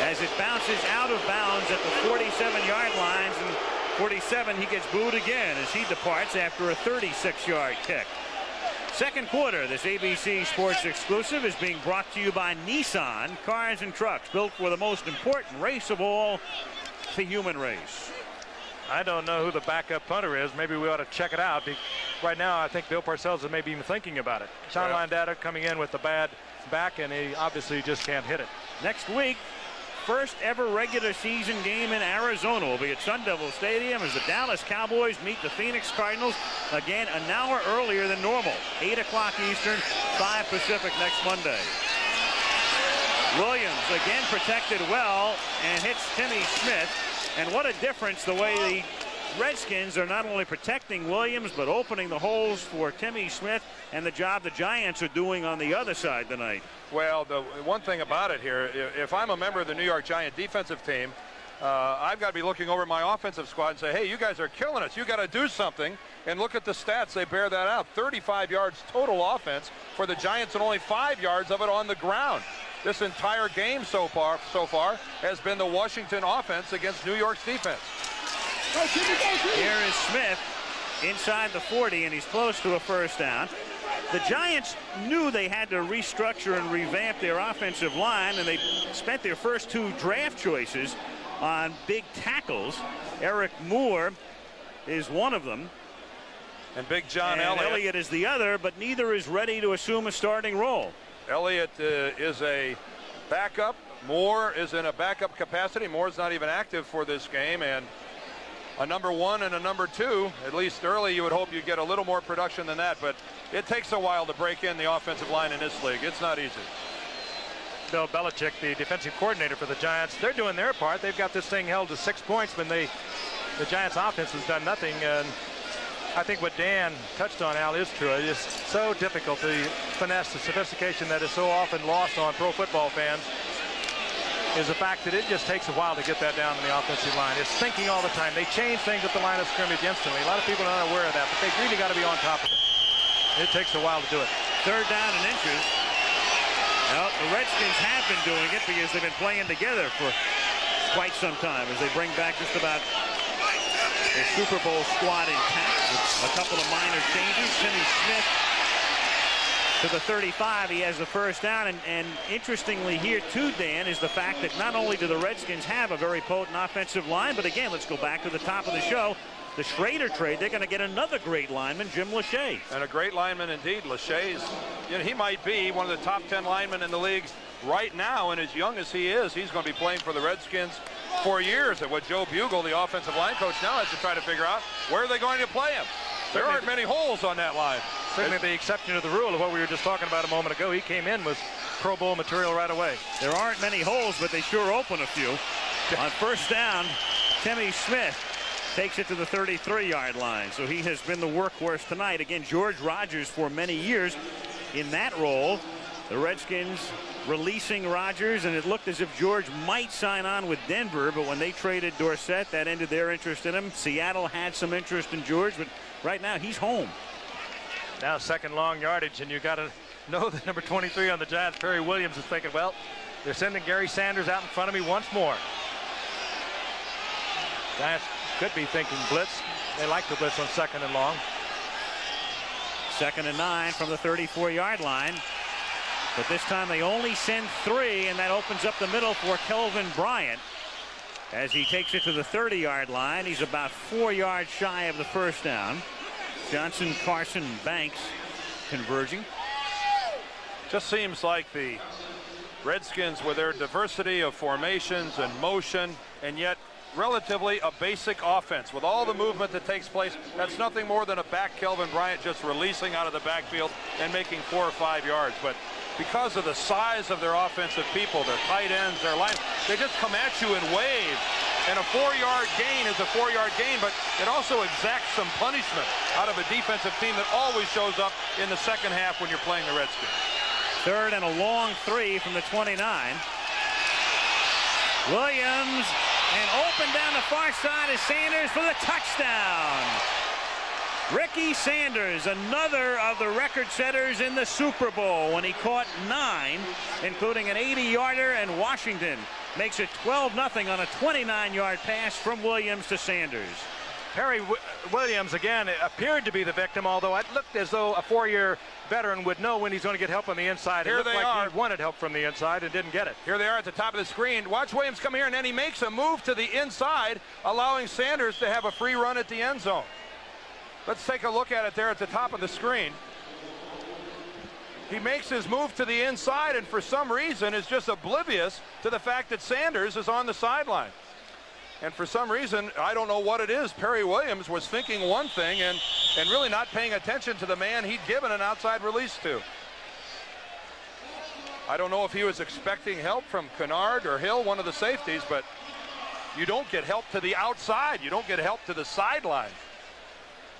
As it bounces out of bounds at the 47-yard lines, and 47, he gets booed again as he departs after a 36-yard kick. Second quarter, this ABC Sports exclusive is being brought to you by Nissan Cars and Trucks, built for the most important race of all, the human race. I don't know who the backup punter is. Maybe we ought to check it out. Right now, I think Bill Parcells is maybe even thinking about it. Sean Landata coming in with the bad back, and he obviously just can't hit it. Next week, first ever regular season game in Arizona will be at Sun Devil Stadium as the Dallas Cowboys meet the Phoenix Cardinals again an hour earlier than normal. 8 o'clock Eastern, 5 Pacific next Monday. Williams again protected well and hits Timmy Smith. And what a difference the way the Redskins are not only protecting Williams but opening the holes for Timmy Smith, and the job the Giants are doing on the other side tonight. Well, the one thing about it here, if I'm a member of the New York Giant defensive team, I've got to be looking over my offensive squad and say, hey, you guys are killing us. You got to do something. And look at the stats. They bear that out. 35 yards total offense for the Giants and only 5 yards of it on the ground. This entire game so far has been the Washington offense against New York's defense. Here is Smith inside the 40, and he's close to a first down. The Giants knew they had to restructure and revamp their offensive line, and they spent their first 2 draft choices on big tackles. Eric Moore is one of them. And Big John and Elliott is the other, but neither is ready to assume a starting role. Elliott is a backup. Moore is in a backup capacity. Moore's not even active for this game, and a number 1 and a number 2, at least early, you would hope you'd get a little more production than that, but it takes a while to break in the offensive line in this league. It's not easy. Bill Belichick, the defensive coordinator for the Giants, they're doing their part. They've got this thing held to 6 points when the Giants offense has done nothing. And I think what Dan touched on, Al, is true. It is so difficult to finesse the sophistication that is so often lost on pro football fans, is the fact that it just takes a while to get that down in the offensive line. It's thinking all the time. They change things at the line of scrimmage instantly. A lot of people are not aware of that, but they really got to be on top of it. It takes a while to do it. Third down and inches. Well, the Redskins have been doing it because they've been playing together for quite some time as they bring back just about a Super Bowl squad intact with a couple of minor changes. Timmy Smith to the 35. He has the first down. And interestingly here too, Dan, is the fact that not only do the Redskins have a very potent offensive line, but again, let's go back to the top of the show. The Schrader trade, they're going to get another great lineman, Jim Lachey. And a great lineman indeed. Lachey's, he might be one of the top 10 linemen in the league right now, and as young as he is, he's going to be playing for the Redskins for years. And what Joe Bugle, the offensive line coach, now has to try to figure out, where are they going to play him? There aren't many holes on that line. Certainly the exception to the rule of what we were just talking about a moment ago. He came in with Pro Bowl material right away. There aren't many holes, but they sure open a few. On first down, Timmy Smith takes it to the 33-yard line. So he has been the workhorse tonight. Again, George Rogers for many years in that role. The Redskins releasing Rogers, and it looked as if George might sign on with Denver, but when they traded Dorsett, that ended their interest in him. Seattle had some interest in George, but right now he's home. Now second long yardage, and you got to know that number 23 on the Giants, Perry Williams, is thinking, well, they're sending Gary Sanders out in front of me once more. Giants could be thinking blitz. They like the blitz on second and long. 2nd and 9 from the 34-yard line. But this time they only send 3, and that opens up the middle for Kelvin Bryant as he takes it to the 30-yard line. He's about 4 yards shy of the first down. Johnson, Carson, Banks converging. Just seems like the Redskins, with their diversity of formations and motion, and yet relatively a basic offense with all the movement that takes place, that's nothing more than a back Kelvin Bryant just releasing out of the backfield and making 4 or 5 yards. But because of the size of their offensive people, their tight ends, their line, they just come at you and wave. And a 4-yard gain is a 4-yard gain, but it also exacts some punishment out of a defensive team that always shows up in the second half when you're playing the Redskins. 3rd and a long 3 from the 29. Williams, and open down the far side is Sanders for the touchdown. Ricky Sanders, another of the record setters in the Super Bowl when he caught 9, including an 80-yarder, and Washington makes it 12-0 on a 29-yard pass from Williams to Sanders. Perry Williams, again, appeared to be the victim, although it looked as though a 4-year veteran would know when he's going to get help on the inside. Here it looked they like are. He wanted help from the inside and didn't get it. Here they are at the top of the screen. Watch Williams come here, and then he makes a move to the inside, allowing Sanders to have a free run at the end zone. Let's take a look at it there at the top of the screen. He makes his move to the inside, and for some reason is just oblivious to the fact that Sanders is on the sideline. And for some reason, I don't know what it is, Perry Williams was thinking one thing and really not paying attention to the man he'd given an outside release to. I don't know if he was expecting help from Kennard or Hill, one of the safeties, but you don't get help to the outside. You don't get help to the sideline.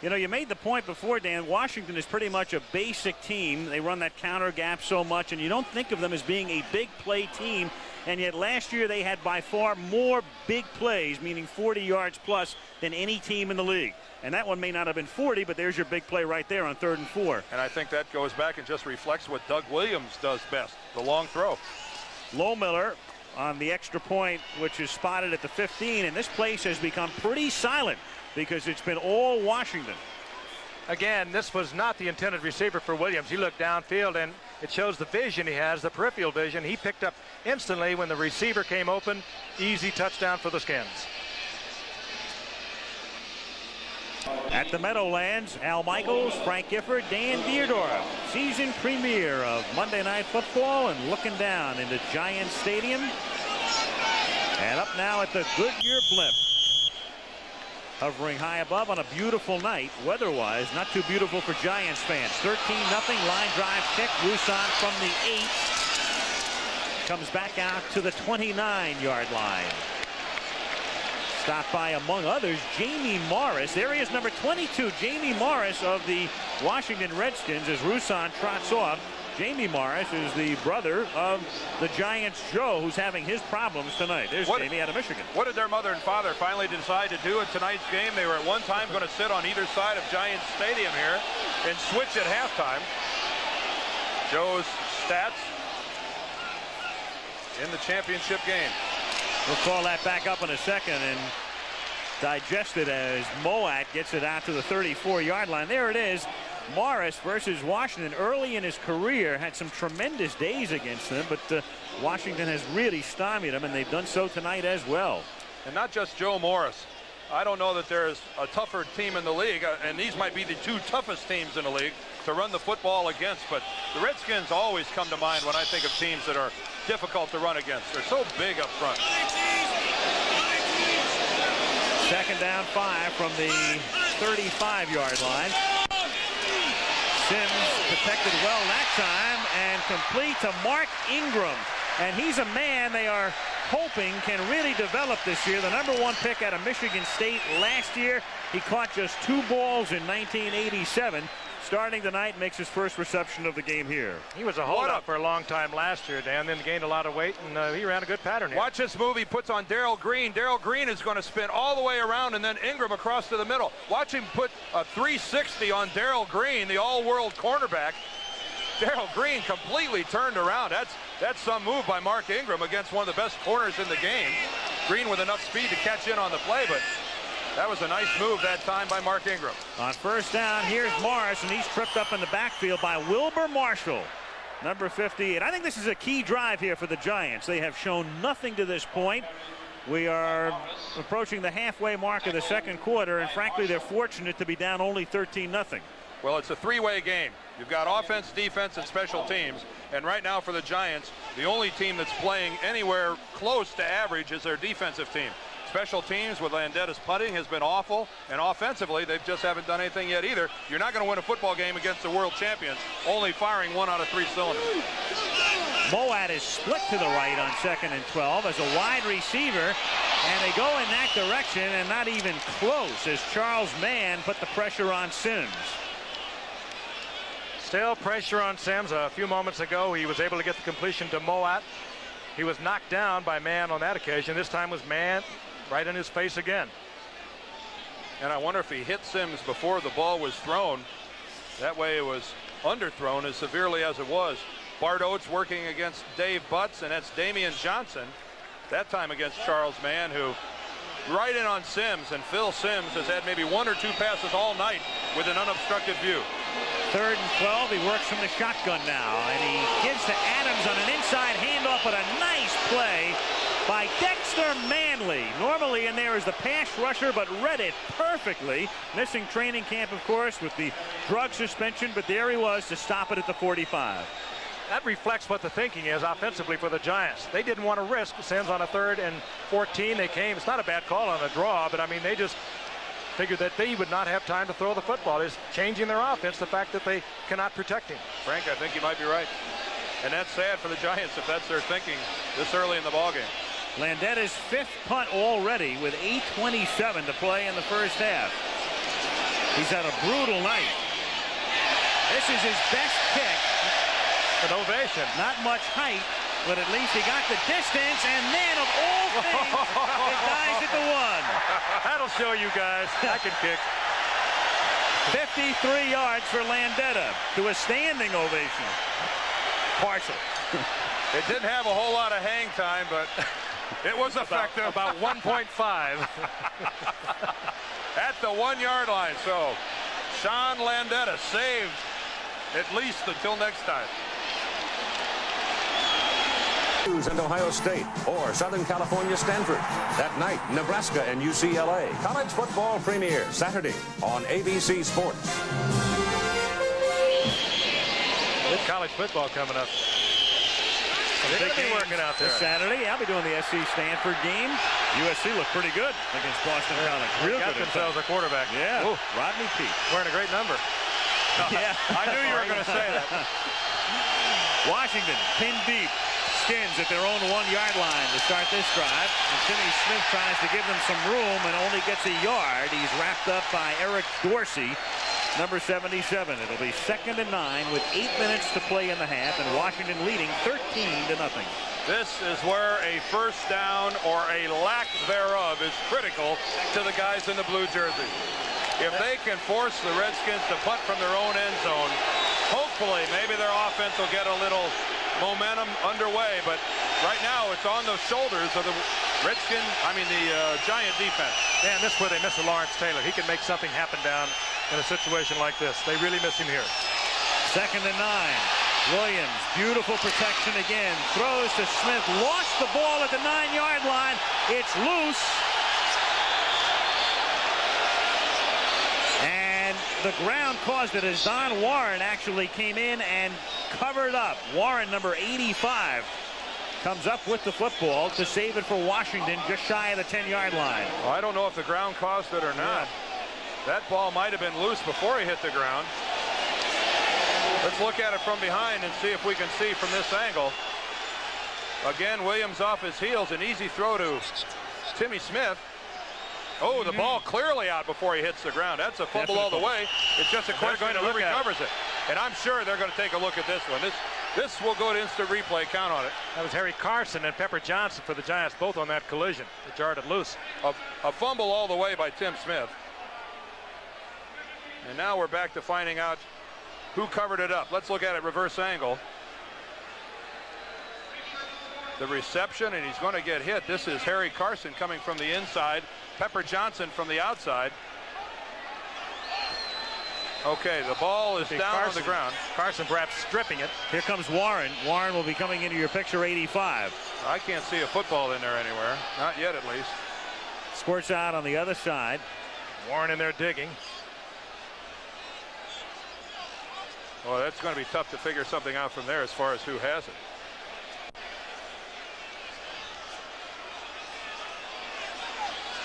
You know, you made the point before, Dan, Washington is pretty much a basic team. They run that counter gap so much, and you don't think of them as being a big play team. And yet last year they had by far more big plays, meaning 40 yards plus, than any team in the league. And that one may not have been 40, but there's your big play right there on 3rd and 4. And I think that goes back and just reflects what Doug Williams does best, the long throw. Lohmiller on the extra point, which is spotted at the 15, and this place has become pretty silent because it's been all Washington. Again, this was not the intended receiver for Williams. He looked downfield, and it shows the vision he has, the peripheral vision. He picked up instantly when the receiver came open. Easy touchdown for the Skins. At the Meadowlands, Al Michaels, Frank Gifford, Dan Dierdorf. Season premiere of Monday Night Football, and looking down into Giants Stadium. And up now at the Goodyear Blimp. Hovering high above on a beautiful night, weather-wise, not too beautiful for Giants fans. 13-0 line drive kick. Roussan from the 8 comes back out to the 29-yard line. Stopped by, among others, Jamie Morris. There he is, number 22, Jamie Morris of the Washington Redskins, as Roussan trots off. Jamie Morris is the brother of the Giants' Joe, who's having his problems tonight. There's Jamie out of Michigan. What did their mother and father finally decide to do in tonight's game? They were at one time going to sit on either side of Giants Stadium here and switch at halftime. Joe's stats in the championship game. We'll call that back up in a second and digest it as Moat gets it out to the 34-yard line. There it is. Morris versus Washington. Early in his career had some tremendous days against them, but Washington has really stymied them, and they've done so tonight as well. And not just Joe Morris. I don't know that there's a tougher team in the league, and these might be the 2 toughest teams in the league to run the football against, but the Redskins always come to mind when I think of teams that are difficult to run against. They're so big up front. 2nd down 5 from the 35-yard line. Sims protected well that time and complete to Mark Ingram. And he's a man they are hoping can really develop this year. The #1 pick out of Michigan State last year. He caught just 2 balls in 1987. Starting tonight, makes his first reception of the game here. He was a holdout for a long time last year, Dan, then gained a lot of weight, and he ran a good pattern here. Watch this move he puts on Darrell Green. Darrell Green is going to spin all the way around, and then Ingram across to the middle. Watch him put a 360 on Darrell Green, the all-world cornerback. Darrell Green completely turned around. That's some move by Mark Ingram against one of the best corners in the game. Green with enough speed to catch in on the play, but that was a nice move that time by Mark Ingram. On 1st down, here's Morris, and he's tripped up in the backfield by Wilbur Marshall, number 58. I think this is a key drive here for the Giants. They have shown nothing to this point. We are approaching the halfway mark of the 2nd quarter, and frankly, they're fortunate to be down only 13-0. Well, it's a 3-way game. You've got offense, defense, and special teams. And right now for the Giants, the only team that's playing anywhere close to average is their defensive team. Special teams with Landeta's putting has been awful, and offensively they just haven't done anything yet either. You're not going to win a football game against the world champions, only firing 1 out of 3 cylinders. Moat is split to the right on 2nd and 12 as a wide receiver, and they go in that direction and not even close as Charles Mann put the pressure on Sims. Still pressure on Sims. A few moments ago he was able to get the completion to Moat. He was knocked down by Mann on that occasion. This time was Mann right in his face again. And I wonder if he hit Sims before the ball was thrown. That way it was underthrown as severely as it was. Bart Oates working against Dave Butts, and that's Damian Johnson. That time against Charles Mann, who right in on Sims, and Phil Sims has had maybe 1 or 2 passes all night with an unobstructed view. 3rd and 12. He works from the shotgun now, and he gives to Adams on an inside handoff, but a nice play by Dexter Manley. Normally in there is the pass rusher, but read it perfectly. Missing training camp, of course, with the drug suspension, but there he was to stop it at the 45. That reflects what the thinking is offensively for the Giants. They didn't want to risk Sims on a 3rd and 14. They came. It's not a bad call on a draw, but I mean, they just figured that they would not have time to throw the football. It's changing their offense, the fact that they cannot protect him. Frank, I think you might be right. And that's sad for the Giants if that's their thinking this early in the ballgame. Landetta's 5th punt already with 8:27 to play in the first half. He's had a brutal night. This is his best kick. An ovation. Not much height, but at least he got the distance, and then of all things, it dies at the 1. That'll show you guys. I can kick. 53 yards for Landetta to a standing ovation. Partial. It didn't have a whole lot of hang time, but it was effective. About 1.5. At the 1-yard line. So Sean Landetta saved at least until next time. And Ohio State or Southern California Stanford. That night, Nebraska and UCLA. College football premiere Saturday on ABC Sports. Good college football coming up. They're going to be working out there. This Saturday, I'll be doing the SC Stanford game. USC looked pretty good against Boston College. Real got good. themselves a quarterback. Yeah. Ooh. Rodney Peete. Wearing a great number. Yeah. I knew you were going to say that. Washington pinned deep. Skins at their own 1-yard line to start this drive. And Timmy Smith tries to give them some room and only gets a yard. He's wrapped up by Eric Dorsey, number 77. It'll be 2nd and 9 with 8 minutes to play in the half, and Washington leading 13-0. This is where a first down or a lack thereof is critical to the guys in the blue jersey. If they can force the Redskins to punt from their own end zone, hopefully maybe their offense will get a little momentum underway, but right now it's on the shoulders of the Giant defense. Man, this is where they miss Lawrence Taylor. He can make something happen down in a situation like this. They really miss him here. 2nd and 9. Williams, beautiful protection again. Throws to Smith. Lost the ball at the 9-yard line. It's loose. And the ground caused it as Don Warren actually came in and covered up. Warren, number 85, comes up with the football to save it for Washington just shy of the 10-yard line. Well, I don't know if the ground caused it or not. That ball might have been loose before he hit the ground. Let's look at it from behind and see if we can see from this angle. Again, Williams off his heels, an easy throw to Timmy Smith. Oh, the ball clearly out before he hits the ground. That's a fumble all the way. It's just a question of who recovers it. And I'm sure they're going to take a look at this one. This will go to instant replay. Count on it. That was Harry Carson and Pepper Johnson for the Giants, both on that collision. They jarred it loose. A fumble all the way by Tim Smith. And now we're back to finding out who covered it up. Let's look at it reverse angle. The reception, and he's going to get hit. This is Harry Carson coming from the inside. Pepper Johnson from the outside. Okay, the ball is down on the ground. Carson perhaps stripping it. Here comes Warren. Warren will be coming into your picture, 85. I can't see a football in there anywhere. Not yet, at least. Squirts out on the other side. Warren in there digging. Well, that's going to be tough to figure something out from there as far as who has it.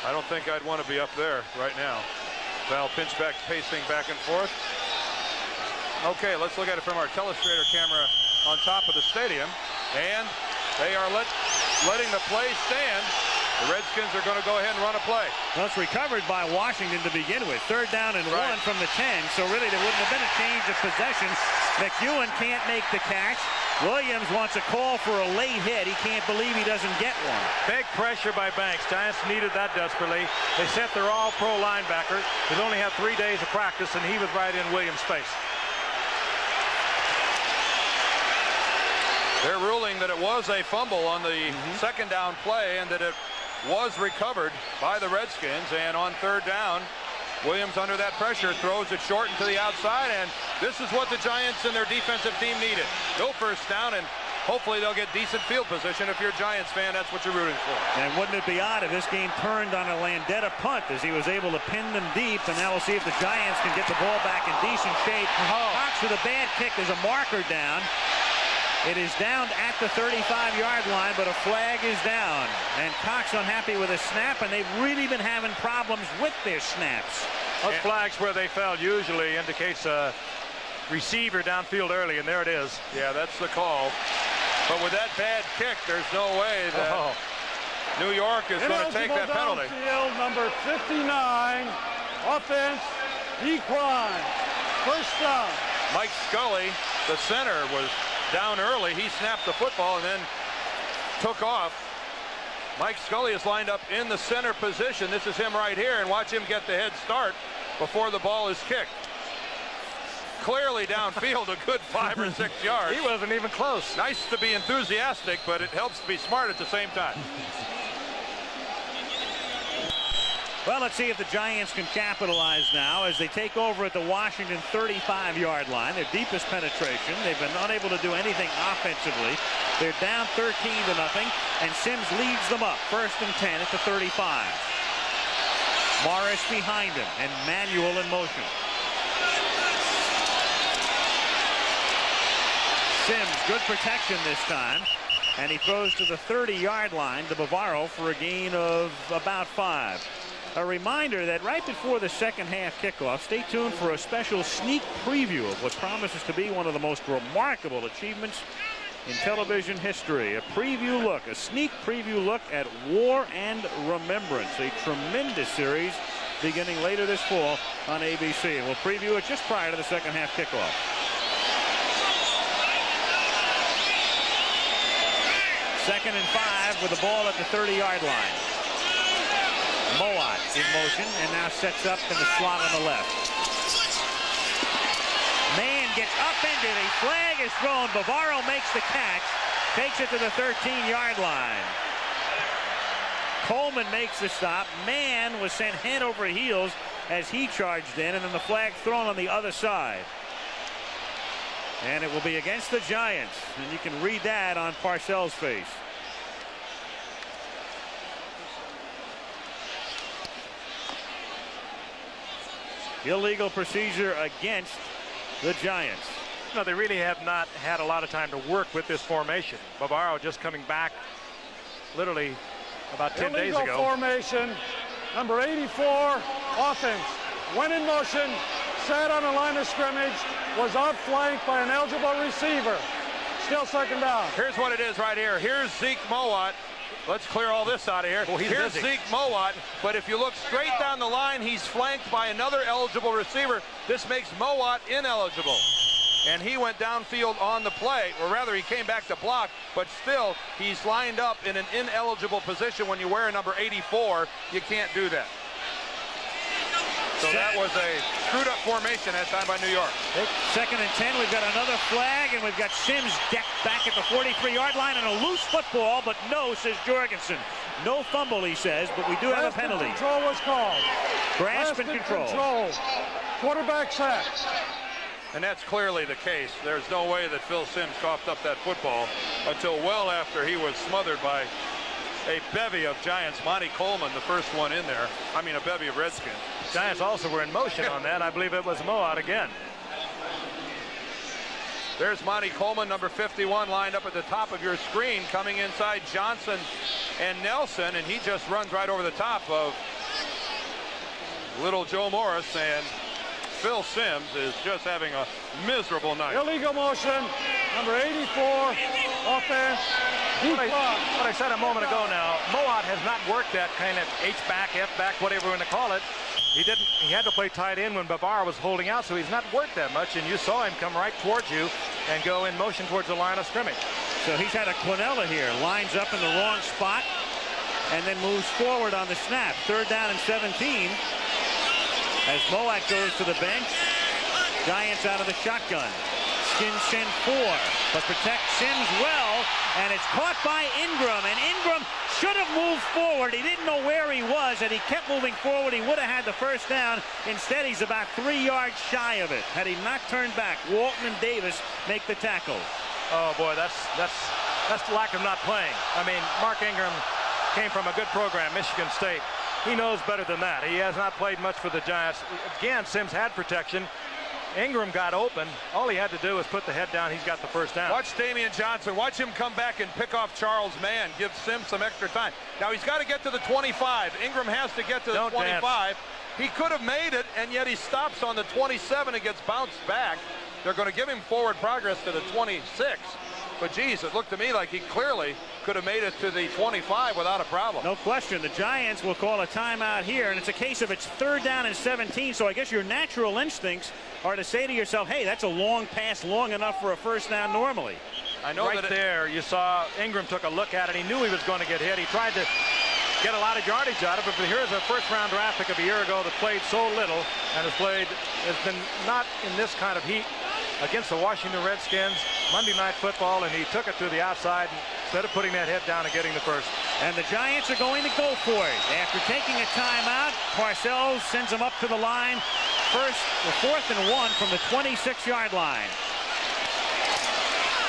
I don't think I'd want to be up there right now. Val Pinchback pacing back and forth. Okay, let's look at it from our telestrator camera on top of the stadium. And they are letting the play stand. The Redskins are going to go ahead and run a play. Well, it's recovered by Washington to begin with. 3rd down and 1 from the 10. So really there wouldn't have been a change of possession. McEwen can't make the catch. Williams wants a call for a late hit. He can't believe he doesn't get one. Big pressure by Banks. Giants needed that desperately. They sent their all-pro linebacker. He's only had 3 days of practice, and he was right in Williams' face. They're ruling that it was a fumble on the 2nd down play, and that it was recovered by the Redskins, and on third down, Williams under that pressure throws it short and to the outside, and this is what the Giants and their defensive team needed. No first down, and hopefully they'll get decent field position. If you're a Giants fan, that's what you're rooting for. And wouldn't it be odd if this game turned on a Landeta punt as he was able to pin them deep, and now we'll see if the Giants can get the ball back in decent shape. Cox with a bad kick. There's a marker down. It is down at the 35-yard line, but a flag is down. And Cox unhappy with a snap, and they've really been having problems with their snaps. Those flags where they fell usually indicates a receiver downfield early, and there it is. Yeah, that's the call. But with that bad kick, there's no way that New York is going to take that penalty. Downfield, number 59, offense, decline. First down. Mike Scully, the center, was down early. He snapped the football and then took off. Mike Scully is lined up in the center position. This is him right here, and watch him get the head start before the ball is kicked. Clearly downfield, a good 5 or 6 yards. He wasn't even close. Nice to be enthusiastic, but it helps to be smart at the same time. Well, let's see if the Giants can capitalize now as they take over at the Washington 35-yard line. Their deepest penetration. They've been unable to do anything offensively. They're down 13-0, and Sims leads them up. 1st and 10 at the 35. Morris behind him, and Manuel in motion. Sims, good protection this time, and he throws to the 30-yard line to Bavaro for a gain of about 5. A reminder that right before the second half kickoff, stay tuned for a special sneak preview of what promises to be one of the most remarkable achievements in television history. A preview look, a sneak preview look at War and Remembrance, a tremendous series beginning later this fall on ABC. And we'll preview it just prior to the second half kickoff. Second and 5 with the ball at the 30-yard line. Mowat in motion and now sets up in the slot on the left. Man gets upended. A flag is thrown. Bavaro makes the catch. Takes it to the 13-yard line. Coleman makes the stop. Man was sent head over heels as he charged in, and then the flag thrown on the other side. And it will be against the Giants. And you can read that on Parcells' face. Illegal procedure against the Giants. No, they really have not had a lot of time to work with this formation. Bavaro just coming back literally about 10 days ago. Illegal formation, number 84, offense. Went in motion, sat on the line of scrimmage, was outflanked by an eligible receiver. Still second down. Here's what it is right here. Here's Zeke Mowat. Let's clear all this out of here. Well, here's busy. Zeke Mowat, but if you look straight down the line, he's flanked by another eligible receiver. This makes Mowat ineligible. And he went downfield on the play, or rather he came back to block, but still he's lined up in an ineligible position. When you wear a number 84, you can't do that. So that was a screwed up formation that time by New York. Second and 10, we've got another flag, and we've got Sims decked back at the 43-yard line and a loose football, but no, says Jorgensen. No fumble, he says, but we do have a penalty. Control was called. Grasp and control. Quarterback sack. And that's clearly the case. There's no way that Phil Sims coughed up that football until well after he was smothered by a bevy of Giants. Monty Coleman, the first one in there. I mean, a bevy of Redskins. Giants also were in motion on that. I believe it was Mowat again. There's Monty Coleman, number 51, lined up at the top of your screen, coming inside Johnson and Nelson, and he just runs right over the top of little Joe Morris, and Phil Sims is just having a miserable night. Illegal motion, number 84, offense. What I said a moment ago now, Mowat has not worked that kind of H-back, F-back, whatever you want to call it. He had to play tight end when Bavaro was holding out, so he's not worked that much, and you saw him come right towards you and go in motion towards the line of scrimmage. So he's had a Quinella here, lines up in the wrong spot, and then moves forward on the snap. Third down and 17 as Mowat goes to the bench. Giants out of the shotgun. Skins send 4, but protect Sims well, and it's caught by Ingram, and Ingram should have moved forward. He didn't know where he was, and he kept moving forward. He would have had the first down. Instead, he's about 3 yards shy of it. Had he not turned back, Walton and Davis make the tackle. Oh boy, that's the lack of not playing. I mean, Mark Ingram came from a good program, Michigan State. He knows better than that. He has not played much for the Giants. Again, Sims had protection. Ingram got open. All he had to do was put the head down. He's got the first down. Watch Damian Johnson. Watch him come back and pick off Charles Mann. Give Sims some extra time. Now he's got to get to the 25. Ingram has to get to the 25. Dance. He could have made it, and yet he stops on the 27 and gets bounced back. They're going to give him forward progress to the 26. But geez, it looked to me like he clearly could have made it to the 25 without a problem. No question. The Giants will call a timeout here, and it's a case of it's 3rd down and 17. So I guess your natural instincts are to say to yourself, hey, that's a long pass, long enough for a first down normally. I know right there you saw Ingram took a look at it. He knew he was going to get hit. He tried to get a lot of yardage out of it, but here's a first-round draft pick of a year ago that played so little and has been not in this kind of heat against the Washington Redskins, Monday Night Football, and he took it to the outside instead of putting that head down and getting the first. And the Giants are going to go for it. After taking a timeout, Parcells sends them up to the line. First, the 4th and 1 from the 26-yard line.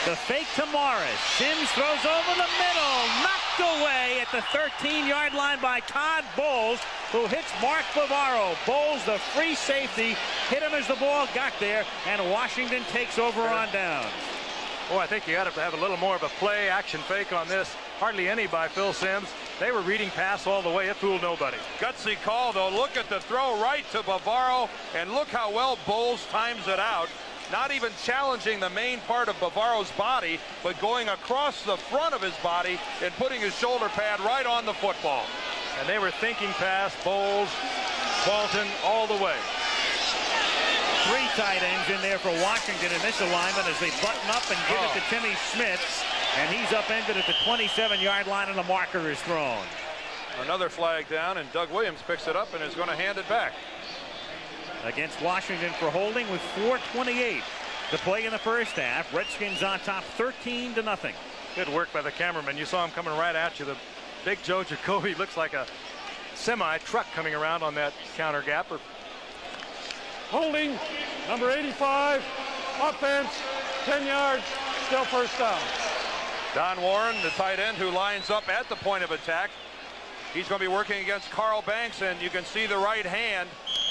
The fake to Morris. Sims throws over the middle. Knocked away at the 13-yard line by Todd Bowles, who hits Mark Bavaro. Bowles, the free safety, hit him as the ball got there, and Washington takes over on downs. Oh, I think you got to have a little more of a play action fake on this. Hardly any by Phil Sims. They were reading pass all the way. It fooled nobody. Gutsy call, though. Look at the throw right to Bavaro, and look how well Bowles times it out. Not even challenging the main part of Bavaro's body, but going across the front of his body and putting his shoulder pad right on the football. And they were thinking pass, Bowles, Walton, all the way. 3 tight ends in there for Washington in this alignment as they button up and give it to Timmy Smith. And he's upended at the 27-yard line, and the marker is thrown. Another flag down, and Doug Williams picks it up and is going to hand it back. Against Washington for holding with 4:28 to play in the first half. Redskins on top 13-0. Good work by the cameraman. You saw him coming right at you. The big Joe Jacoby looks like a semi-truck coming around on that counter gapper. Holding, number 85, offense, 10 yards, still first down. Don Warren, the tight end, who lines up at the point of attack. He's going to be working against Carl Banks, and you can see the right hand.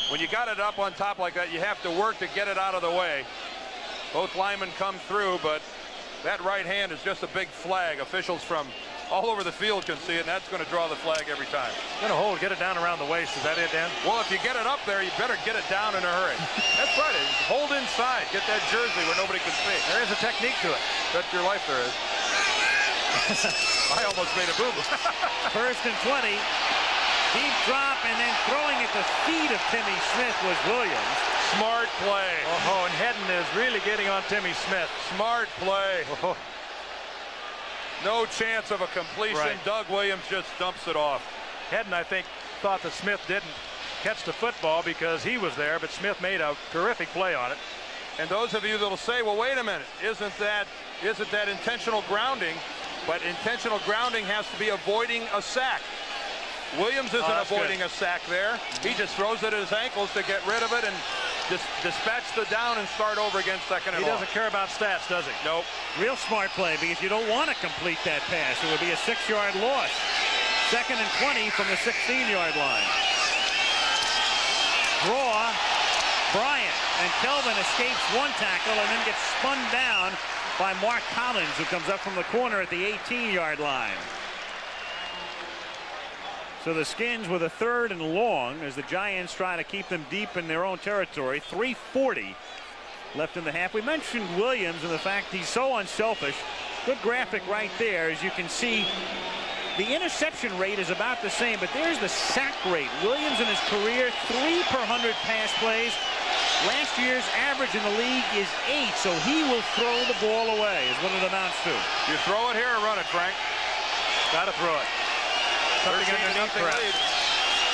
When you got it up on top like that, you have to work to get it out of the way. Both linemen come through, but that right hand is just a big flag. Officials from all over the field can see it, and that's going to draw the flag every time. Going to hold, get it down around the waist. Is that it, Dan? Well, if you get it up there, you better get it down in a hurry. That's right. Hold inside. Get that jersey where nobody can see. There is a technique to it. Bet your life there is. I almost made a boo-boo. First and 20. Deep drop, and then throwing at the feet of Timmy Smith was Williams. Smart play. Oh, and Hedden is really getting on Timmy Smith. Smart play. Oh. No chance of a completion. Right. Doug Williams just dumps it off. Hedden, I think, thought that Smith didn't catch the football because he was there, but Smith made a terrific play on it. And those of you that will say, well, wait a minute, isn't that intentional grounding? But intentional grounding has to be avoiding a sack. Williams isn't avoiding a sack there. He just throws it at his ankles to get rid of it and dispatch the down and start over again second and long. He doesn't care about stats, does he? Nope. Real smart play, because you don't want to complete that pass. It would be a 6-yard loss. 2nd and 20 from the 16-yard line. Draw. Bryant, and Kelvin escapes one tackle and then gets spun down by Mark Collins, who comes up from the corner at the 18-yard line. So the Skins with a 3rd and long as the Giants try to keep them deep in their own territory. 3:40 left in the half. We mentioned Williams and the fact he's so unselfish. Good graphic right there. As you can see, the interception rate is about the same, but there's the sack rate. Williams in his career, 3 per 100 pass plays. Last year's average in the league is 8, so he will throw the ball away is what it amounts to. You throw it here or run it, Frank? Got to throw it. Something underneath,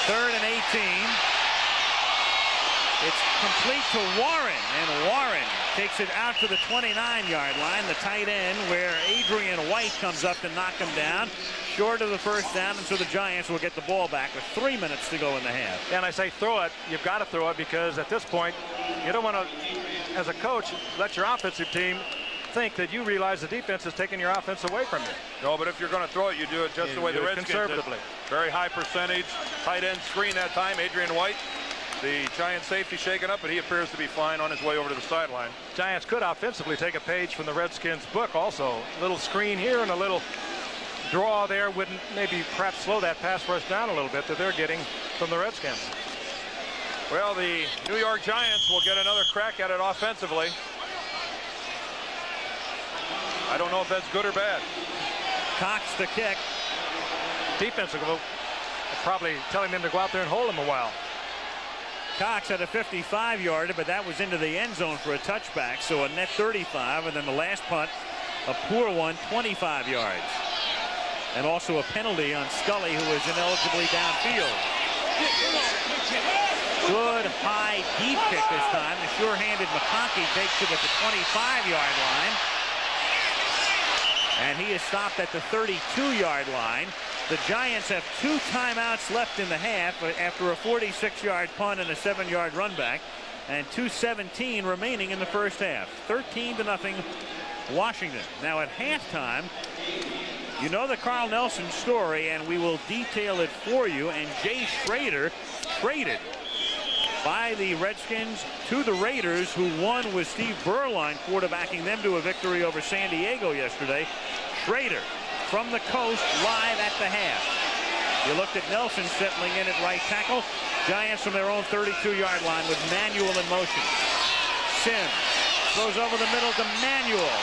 3rd and 18. It's complete to Warren, and Warren takes it out to the 29-yard line, the tight end, where Adrian White comes up to knock him down, short of the first down, and so the Giants will get the ball back with 3 minutes to go in the half. And I say throw it. You've got to throw it, because at this point, you don't want to, as a coach, let your offensive team think that you realize the defense is taking your offense away from you. No, but if you're going to throw it, you do it just the way the Redskins conservatively. did. Very high percentage, tight end screen that time. Adrian White, the Giant safety, shaken up, but he appears to be fine on his way over to the sideline. Giants could offensively take a page from the Redskins book also. A little screen here and a little draw there would maybe perhaps slow that pass rush down a little bit that they're getting from the Redskins. Well, the New York Giants will get another crack at it offensively. I don't know if that's good or bad. Cox the kick. Defense will probably telling them to go out there and hold him a while. Cox had a 55-yarder, but that was into the end zone for a touchback, so a net 35, and then the last punt, a poor one, 25 yards. And also a penalty on Scully, who was ineligible downfield. Good high deep kick this time. The sure-handed McConkey takes it at the 25-yard line. And he is stopped at the 32-yard line. The Giants have 2 timeouts left in the half after a 46-yard punt and a 7-yard run back, and 2:17 remaining in the first half. 13-0 Washington. Now at halftime, you know the Carl Nelson story, and we will detail it for you. And Jay Schrader traded by the Redskins to the Raiders, who won with Steve Berline quarterbacking them to a victory over San Diego yesterday. Schrader from the coast live at the half. You looked at Nelson settling in at right tackle. Giants from their own 32-yard line with Manuel in motion. Sims throws over the middle to Manuel.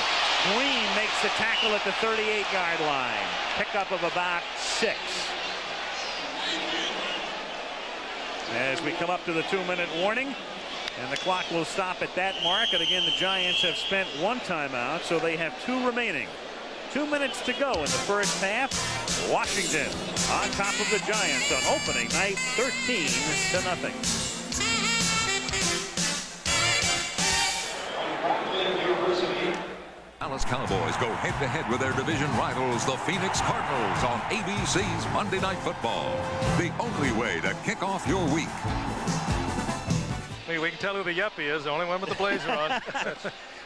Green makes the tackle at the 38-yard line. Pickup of about 6. As we come up to the 2-minute warning, and the clock will stop at that mark. And again, the Giants have spent 1 timeout, so they have 2 remaining. 2 minutes to go in the first half. Washington on top of the Giants on opening night, 13-0. Dallas Cowboys go head-to-head with their division rivals, the Phoenix Cardinals, on ABC's Monday Night Football. The only way to kick off your week. We can tell who the yuppie is, the only one with the blazer on.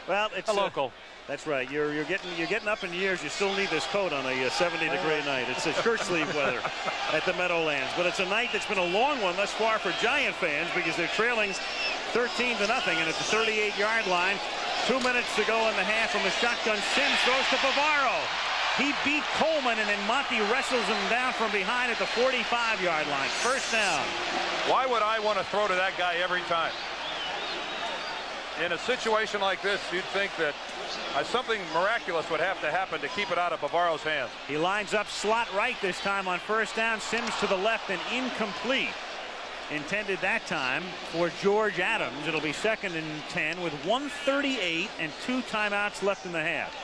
Well, it's a local. That's right. You're getting up in years. You still need this coat on a 70-degree night. It's a shirt sleeve weather at the Meadowlands. But it's a night that's been a long one thus far for Giant fans, because they're trailing 13-0, and at the 38-yard line, 2 minutes to go in the half from the shotgun. Sims throws to Bavaro. He beat Coleman, and then Monty wrestles him down from behind at the 45-yard line. First down. Why would I want to throw to that guy every time? In a situation like this, you'd think that something miraculous would have to happen to keep it out of Bavaro's hands. He lines up slot right this time on first down. Sims to the left and incomplete. Intended that time for George Adams. It'll be 2nd and 10 with 1:38 and 2 timeouts left in the half.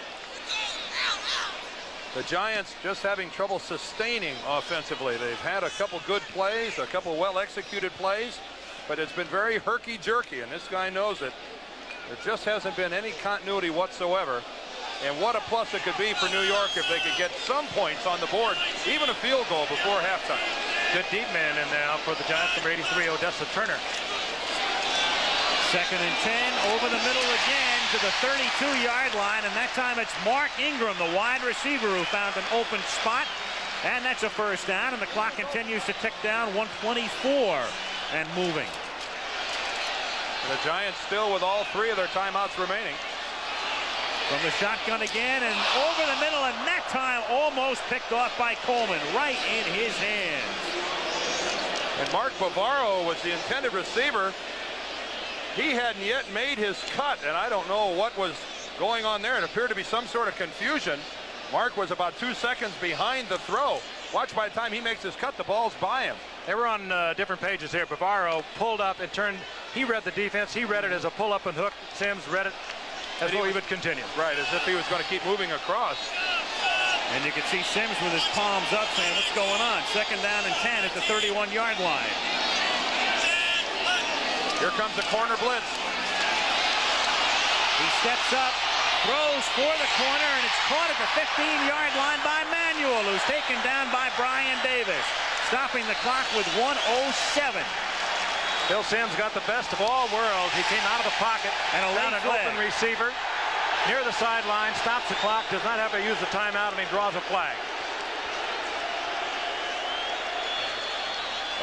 The Giants just having trouble sustaining offensively. They've had a couple good plays, a couple well-executed plays, but it's been very herky-jerky, and this guy knows it. There just hasn't been any continuity whatsoever. And what a plus it could be for New York if they could get some points on the board, even a field goal before halftime. Good deep man in now for the Giants, number 83, Odessa Turner. 2nd and 10, over the middle again to the 32-yard line, and that time it's Mark Ingram, the wide receiver, who found an open spot. And that's a first down, and the clock continues to tick down, 1:24 and moving. The Giants still with all 3 of their timeouts remaining. From the shotgun again, and over the middle, and that time almost picked off by Coleman, right in his hands. And Mark Bavaro was the intended receiver. He hadn't yet made his cut, and I don't know what was going on there. It appeared to be some sort of confusion. Mark was about 2 seconds behind the throw. Watch, by the time he makes his cut, the ball's by him. They were on different pages here. Bavaro pulled up and turned. He read the defense. He read it as a pull-up and hook. Sims read it as though he would continue. Right, as if he was going to keep moving across. And you can see Sims with his palms up saying, what's going on? 2nd down and 10 at the 31-yard line. Here comes the corner blitz. He steps up, throws for the corner, and it's caught at the 15-yard line by Manuel, who's taken down by Brian Davis, stopping the clock with 1:07. Bill Sims got the best of all worlds. He came out of the pocket and down an open receiver near the sideline, stops the clock, does not have to use the timeout, and he draws a flag.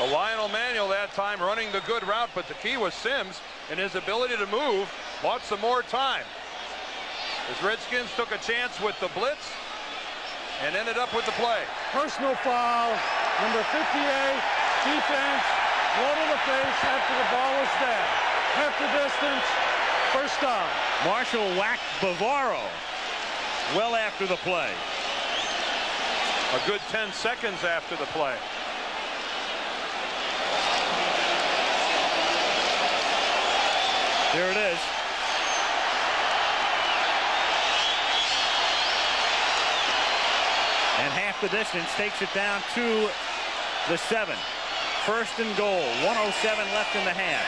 Lionel Manuel that time running the good route, but the key was Sims and his ability to move, bought some more time. As Redskins took a chance with the blitz and ended up with the play. Personal foul, number 58, defense, blow to the face after the ball was down. Half the distance, first down. Marshall whacked Bavaro well after the play. A good 10 seconds after the play. There it is. And half the distance takes it down to the 7. First and goal. 1:07 left in the half.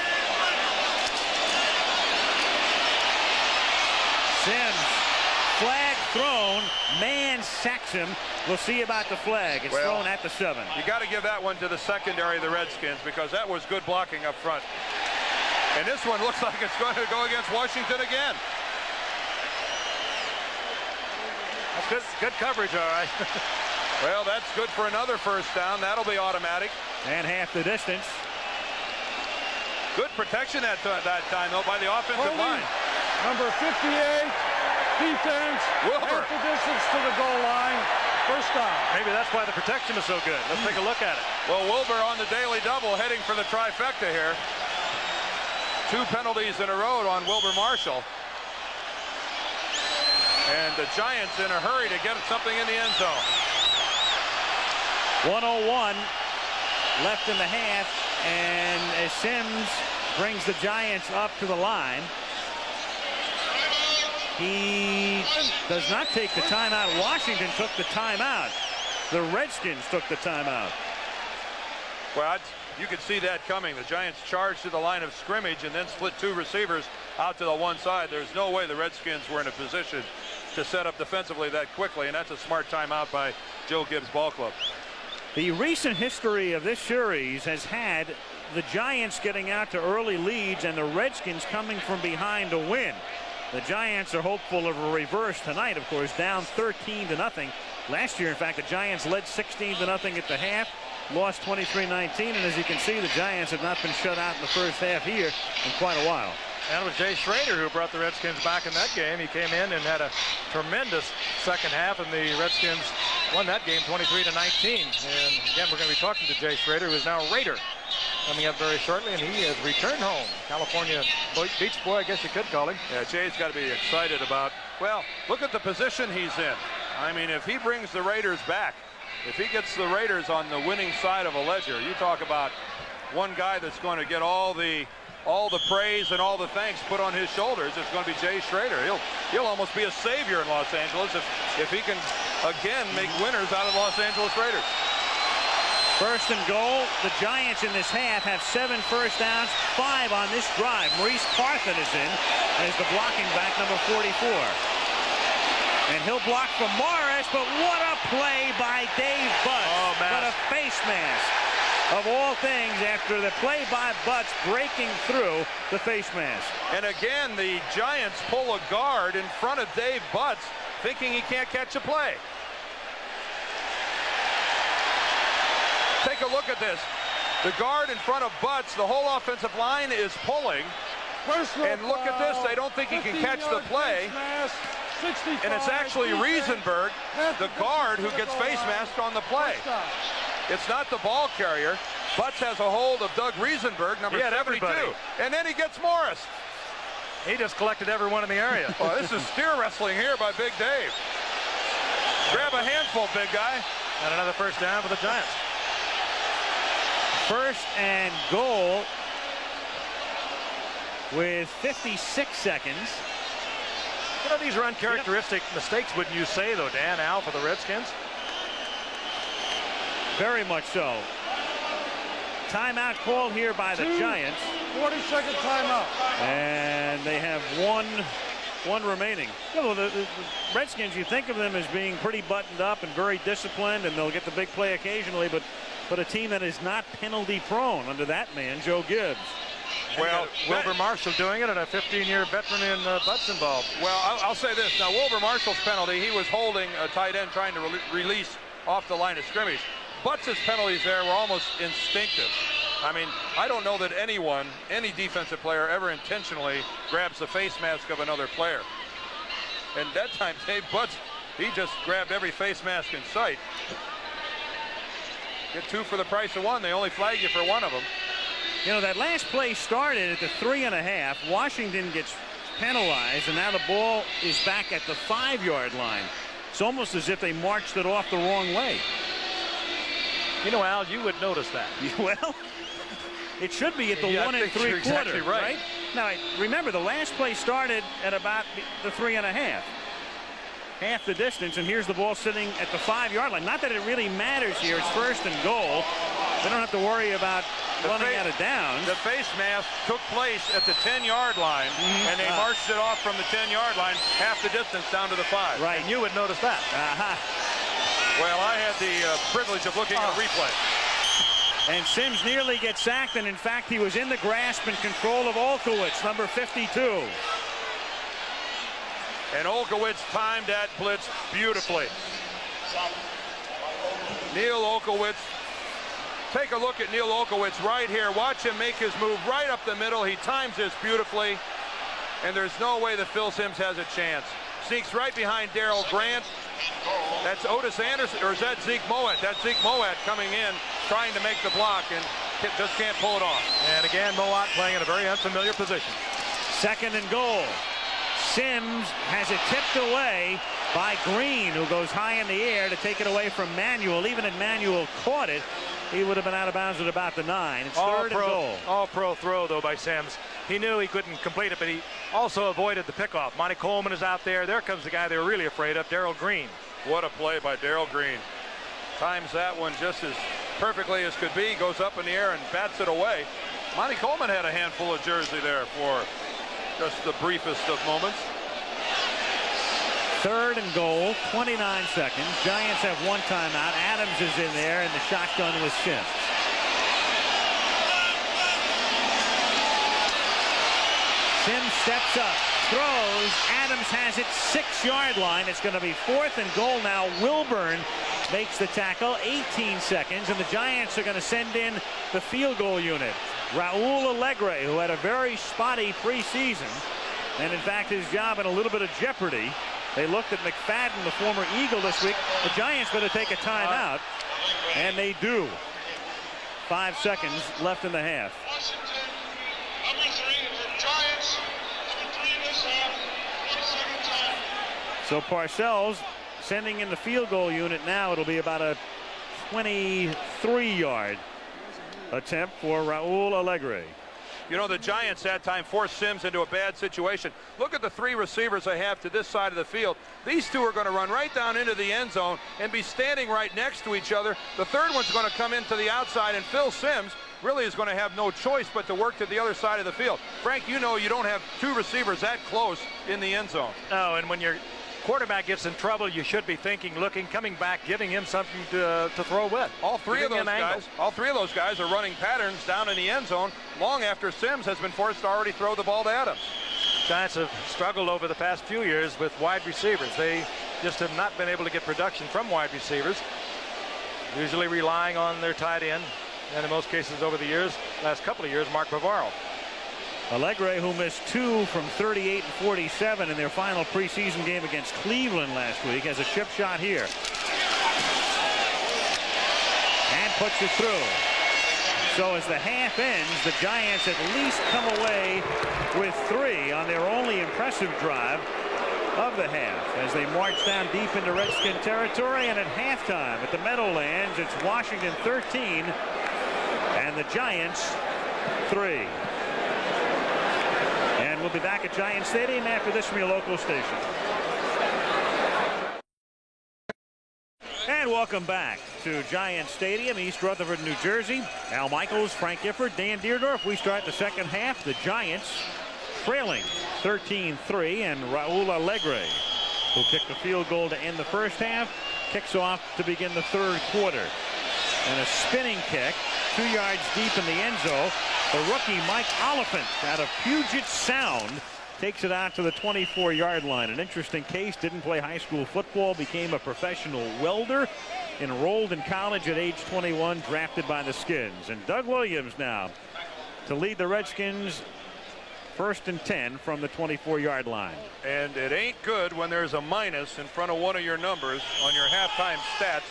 Sims, flag thrown. Man sacks him. We'll see about the flag. It's thrown at the 7. You got to give that one to the secondary of the Redskins, because that was good blocking up front. And this one looks like it's going to go against Washington again. That's good coverage, all right. Well, that's good for another first down. That'll be automatic. And half the distance. Good protection that time, though, by the offensive line. Number 58, defense, Wilbur. half the distance to the goal line, first down. Maybe that's why the protection is so good. Let's take a look at it. Well, Wilbur on the daily double, heading for the trifecta here. 2 penalties in a row on Wilbur Marshall. And the Giants in a hurry to get something in the end zone. 1:01 left in the half, and as Sims brings the Giants up to the line, he does not take the timeout. Washington took the timeout. The Redskins took the timeout. Well, you could see that coming. The Giants charged to the line of scrimmage and then split 2 receivers out to the one side. There's no way the Redskins were in a position to set up defensively that quickly, and that's a smart timeout by Joe Gibbs Ball Club. The recent history of this series has had the Giants getting out to early leads and the Redskins coming from behind to win. The Giants are hopeful of a reverse tonight, of course, down 13-0. Last year, in fact, the Giants led 16-0 at the half, lost 23-19, and as you can see, the Giants have not been shut out in the first half here in quite a while. And it was Jay Schrader who brought the Redskins back in that game. He came in and had a tremendous second half, and the Redskins won that game 23-19. And again, we're going to be talking to Jay Schrader, who is now a Raider, coming up very shortly, and he has returned home. California Beach Boy, I guess you could call him. Yeah, Jay's got to be excited about, well, look at the position he's in. I mean, if he brings the Raiders back, if he gets the Raiders on the winning side of a ledger, you talk about one guy that's going to get all the praise and all the thanks put on his shoulders. It's going to be Jay Schrader. He'll almost be a savior in Los Angeles if he can again make winners out of Los Angeles Raiders. First and goal. The Giants in this half have 7 first downs, 5 on this drive. Maurice Carthen is in as the blocking back, number 44. And he'll block for Morris, but what a play by Dave Butts. Oh, man. What a face mask. Of all things, after the play by Butts breaking through the face mask. And again, the Giants pull a guard in front of Dave Butts, thinking he can't catch a play. Take a look at this. The guard in front of Butts, the whole offensive line is pulling. And look at this, they don't think he can catch the play. And it's actually Riesenberg, the guard, who gets face masked on the play. It's not the ball carrier. Butts has a hold of Doug Riesenberg, number 72. And then he gets Morris. He just collected everyone in the area. Well, this is steer wrestling here by Big Dave. Grab a handful, big guy. And another first down for the Giants. First and goal with 56 seconds. You know, these are uncharacteristic mistakes, wouldn't you say, though, Dan, Al, for the Redskins? Very much so. timeout called here by the Giants. 40-second timeout. And they have one remaining. You know, the Redskins, you think of them as being pretty buttoned up and very disciplined, and they'll get the big play occasionally, but a team that is not penalty prone under that man, Joe Gibbs. Well, Wilbur Marshall doing it, and a 15-year veteran in Butts involved. Well, I'll say this. Now, Wilbur Marshall's penalty, he was holding a tight end trying to release off the line of scrimmage. Butts' penalties there were almost instinctive. I mean, I don't know that anyone, any defensive player, ever intentionally grabs the face mask of another player. And that time, Dave Butts, he just grabbed every face mask in sight. Get 2 for the price of 1. They only flag you for 1 of them. You know, that last play started at the 3.5. Washington gets penalized, and now the ball is back at the 5-yard line. It's almost as if they marched it off the wrong way. You know, Al, you would notice that. Well, it should be at the 1 3/4. Exactly right. Now, remember, the last play started at about the 3.5. Half the distance, and here's the ball sitting at the 5-yard line. Not that it really matters here. It's 1st and goal. They don't have to worry about running out of downs. The face mask took place at the 10-yard line, and they marched it off from the 10-yard line half the distance down to the 5. Right. And you would notice that. Well, I had the privilege of looking at a replay. And Sims nearly gets sacked, and in fact, he was in the grasp and control of Olkowitz, number 52. And Olkowitz timed that blitz beautifully. Neil Olkowitz. Take a look at Neil Olkowitz right here. Watch him make his move right up the middle. He times this beautifully. And there's no way that Phil Sims has a chance. Sneaks right behind Darrell Grant. That's Otis Anderson, or is that Zeke Mowat? That's Zeke Mowat coming in, trying to make the block, and just can't pull it off. And again, Mowat playing in a very unfamiliar position. 2nd and goal. Sims has it tipped away by Green, who goes high in the air to take it away from Manuel. Even if Manuel caught it, he would have been out of bounds at about the 9. It's 3rd and goal. All-pro throw, though, by Sims. He knew he couldn't complete it, but he also avoided the pickoff. Monty Coleman is out there. There comes the guy they were really afraid of, Darrell Green. What a play by Darrell Green. Times that one just as perfectly as could be. Goes up in the air and bats it away. Monty Coleman had a handful of jersey there for just the briefest of moments. 3rd and goal, 29 seconds. Giants have 1 timeout. Adams is in there, and the shotgun was Sims. Sims steps up, throws. Adams has it 6-yard line. It's going to be 4th and goal now. Wilburn makes the tackle, 18 seconds, and the Giants are going to send in the field goal unit. Raul Alegre, who had a very spotty preseason, and in fact his job in a little bit of jeopardy. They looked at McFadden, the former Eagle, this week. The Giants better take a timeout, and they do. 5 seconds left in the half. Washington, number 3 for Giants, number 3 in this half, 40-second time. So Parcells sending in the field goal unit now. It'll be about a 23-yard attempt for Raul Alegre. You know, the Giants that time forced Sims into a bad situation. Look at the 3 receivers they have to this side of the field. These 2 are going to run right down into the end zone and be standing right next to each other. The 3rd one's going to come into the outside, and Phil Sims really is going to have no choice but to work to the other side of the field. Frank, you know you don't have 2 receivers that close in the end zone. No, and when your quarterback gets in trouble, you should be thinking, looking, coming back, giving him something to throw with. All 3 of those guys are running patterns down in the end zone long after Sims has been forced to already throw the ball to Adams. Giants have struggled over the past few years with wide receivers. They just have not been able to get production from wide receivers, usually relying on their tight end, and in most cases over the years, last couple of years, Mark Bavaro. Allegre, who missed 2 from 38 and 47 in their final preseason game against Cleveland last week, has a chip shot here. And puts it through. So as the half ends, the Giants at least come away with 3 on their only impressive drive of the half as they march down deep into Redskin territory. And at halftime at the Meadowlands, it's Washington 13 and the Giants 3. And we'll be back at Giant Stadium after this from your local station. And welcome back. to Giant Stadium, East Rutherford, New Jersey. Al Michaels, Frank Gifford, Dan Deerdorf. We start the second half. The Giants trailing 13-3, and Raul Alegre, who kicked the field goal to end the first half, kicks off to begin the third quarter. And a spinning kick 2 yards deep in the end zone. The rookie Mike Oliphant out of Puget Sound takes it out to the 24-yard line. An interesting case. Didn't play high school football, became a professional welder, enrolled in college at age 21, drafted by the Skins. And Doug Williams now to lead the Redskins 1st and 10 from the 24-yard line. And it ain't good when there's a minus in front of one of your numbers on your halftime stats.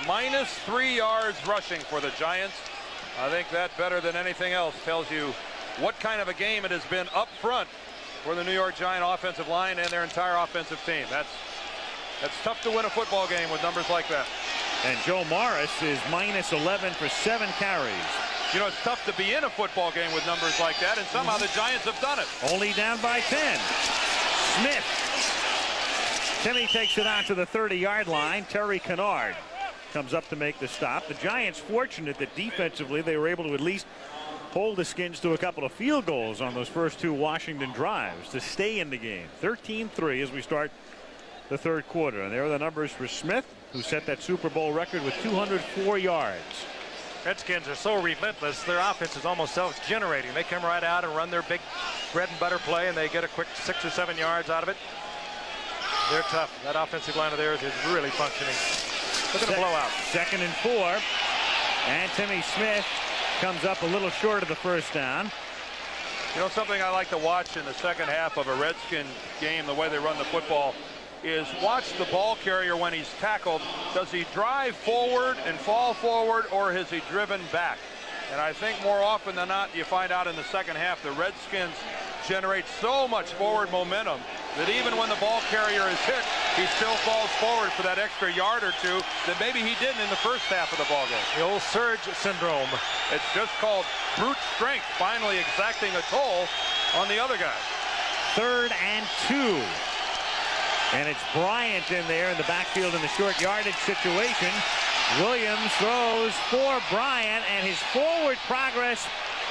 -3 yards rushing for the Giants. I think that better than anything else tells you what kind of a game it has been up front for the New York Giant offensive line and their entire offensive team. That's tough to win a football game with numbers like that. And Joe Morris is -11 for 7 carries. You know, it's tough to be in a football game with numbers like that, and somehow the Giants have done it. Only down by 10. Smith. Timmy takes it out to the 30-yard line. Terry Kennard comes up to make the stop. The Giants fortunate that defensively they were able to at least hold the Skins to a couple of field goals on those first 2 Washington drives to stay in the game. 13-3 as we start the third quarter. And there are the numbers for Smith, who set that Super Bowl record with 204 yards. Redskins are so relentless. Their offense is almost self-generating. They come right out and run their big bread and butter play, and they get a quick 6 or 7 yards out of it. They're tough. That offensive line of theirs is really functioning. Look at the blowout. 2nd and 4. And Timmy Smith comes up a little short of the first down. You know, something I like to watch in the second half of a Redskin game, the way they run the football, is watch the ball carrier when he's tackled. Does he drive forward and fall forward, or has he driven back? And I think more often than not, you find out in the second half, the Redskins generate so much forward momentum that even when the ball carrier is hit, he still falls forward for that extra yard or 2 that maybe he didn't in the first half of the ball game. The old surge syndrome. It's just called brute strength finally exacting a toll on the other guy. 3rd and 2. And it's Bryant in there in the backfield in the short yardage situation. Williams throws for Bryant, and his forward progress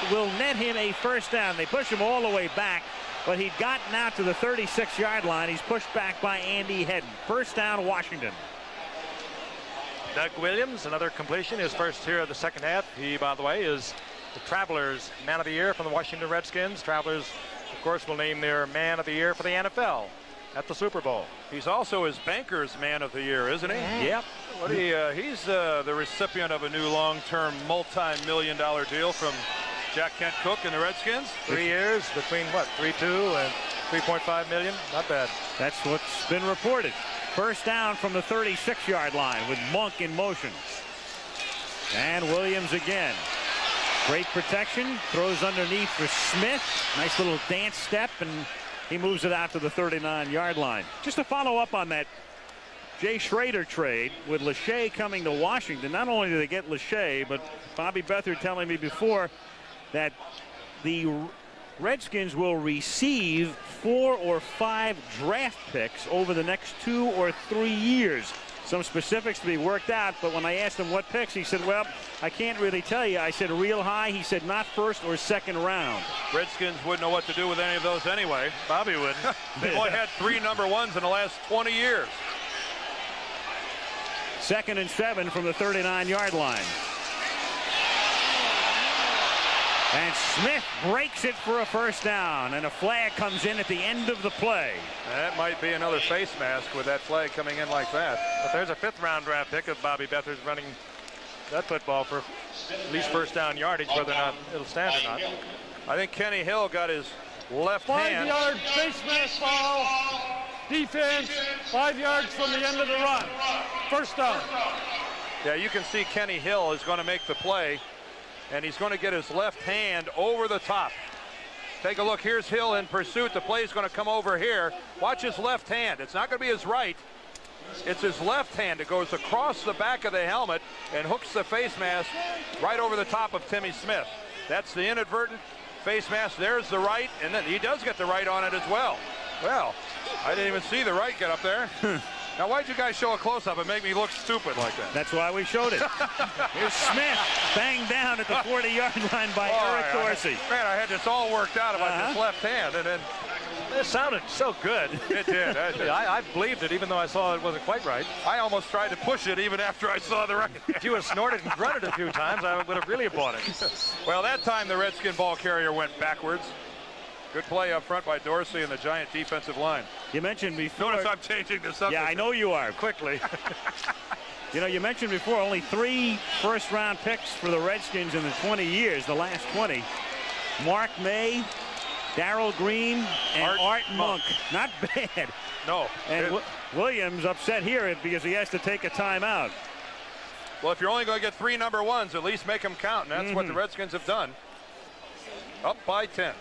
will net him a first down. They push him all the way back, but he'd gotten out to the 36-yard line. He's pushed back by Andy Hedden. First down, Washington. Doug Williams, another completion, his first here of the second half. He, by the way, is the Travelers Man of the Year from the Washington Redskins. Travelers, of course, will name their Man of the Year for the NFL at the Super Bowl. He's also his Bankers Man of the Year, isn't he? Yep. He's the recipient of a new long-term multi-million-dollar deal from Jack Kent Cook and the Redskins. 3 years between what, 3.2 and 3.5 million. Not bad. That's what's been reported. First down from the 36-yard line with Monk in motion. And Williams again. Great protection. Throws underneath for Smith. Nice little dance step, and he moves it out to the 39-yard line. Just to follow up on that Jay Schrader trade with Lachey coming to Washington. Not only did they get Lachey, but Bobby Beathard telling me before that the Redskins will receive 4 or 5 draft picks over the next 2 or 3 years. Some specifics to be worked out, but when I asked him what picks, he said, well, I can't really tell you. I said real high. He said not first or second round. Redskins wouldn't know what to do with any of those anyway. Bobby would. They've only had 3 number 1s in the last 20 years. 2nd and 7 from the 39-yard line. And Smith breaks it for a first down, and a flag comes in at the end of the play. That might be another face mask with that flag coming in like that. But there's a 5th-round draft pick of Bobby Beathard's running that football for at least first down yardage, whether or not it'll stand or not. I think Kenny Hill got his left hand. 5-yard face mask foul. Defense, 5 yards from the end of the run. First down. Yeah, you can see Kenny Hill is going to make the play, and he's going to get his left hand over the top. Take a look. Here's Hill in pursuit. The play is going to come over here. Watch his left hand. It's not going to be his right. It's his left hand. It goes across the back of the helmet and hooks the face mask right over the top of Timmy Smith. That's the inadvertent face mask. There's the right, and then he does get the right on it as well. Well, I didn't even see the right get up there. Now, why'd you guys show a close-up and make me look stupid like that? That's why we showed it. Here's Smith banged down at the 40-yard line by Eric Dorsey. Man, I had this all worked out about this left hand, and then it sounded so good. It did. I believed it, even though I saw it wasn't quite right. I almost tried to push it even after I saw the right. If you had snorted and grunted a few times, I would have really bought it. Well, that time the Redskin ball carrier went backwards. Good play up front by Dorsey and the Giant defensive line. You mentioned before. Notice I'm changing the subject. Yeah, I know you are. Quickly. You know, you mentioned before only 3 first-round picks for the Redskins in the 20 years, the last 20. Mark May, Darrell Green, and Art Monk. Not bad. No. And Williams upset here because he has to take a timeout. Well, if you're only going to get 3 number 1s, at least make them count. And that's what the Redskins have done. Up by 10.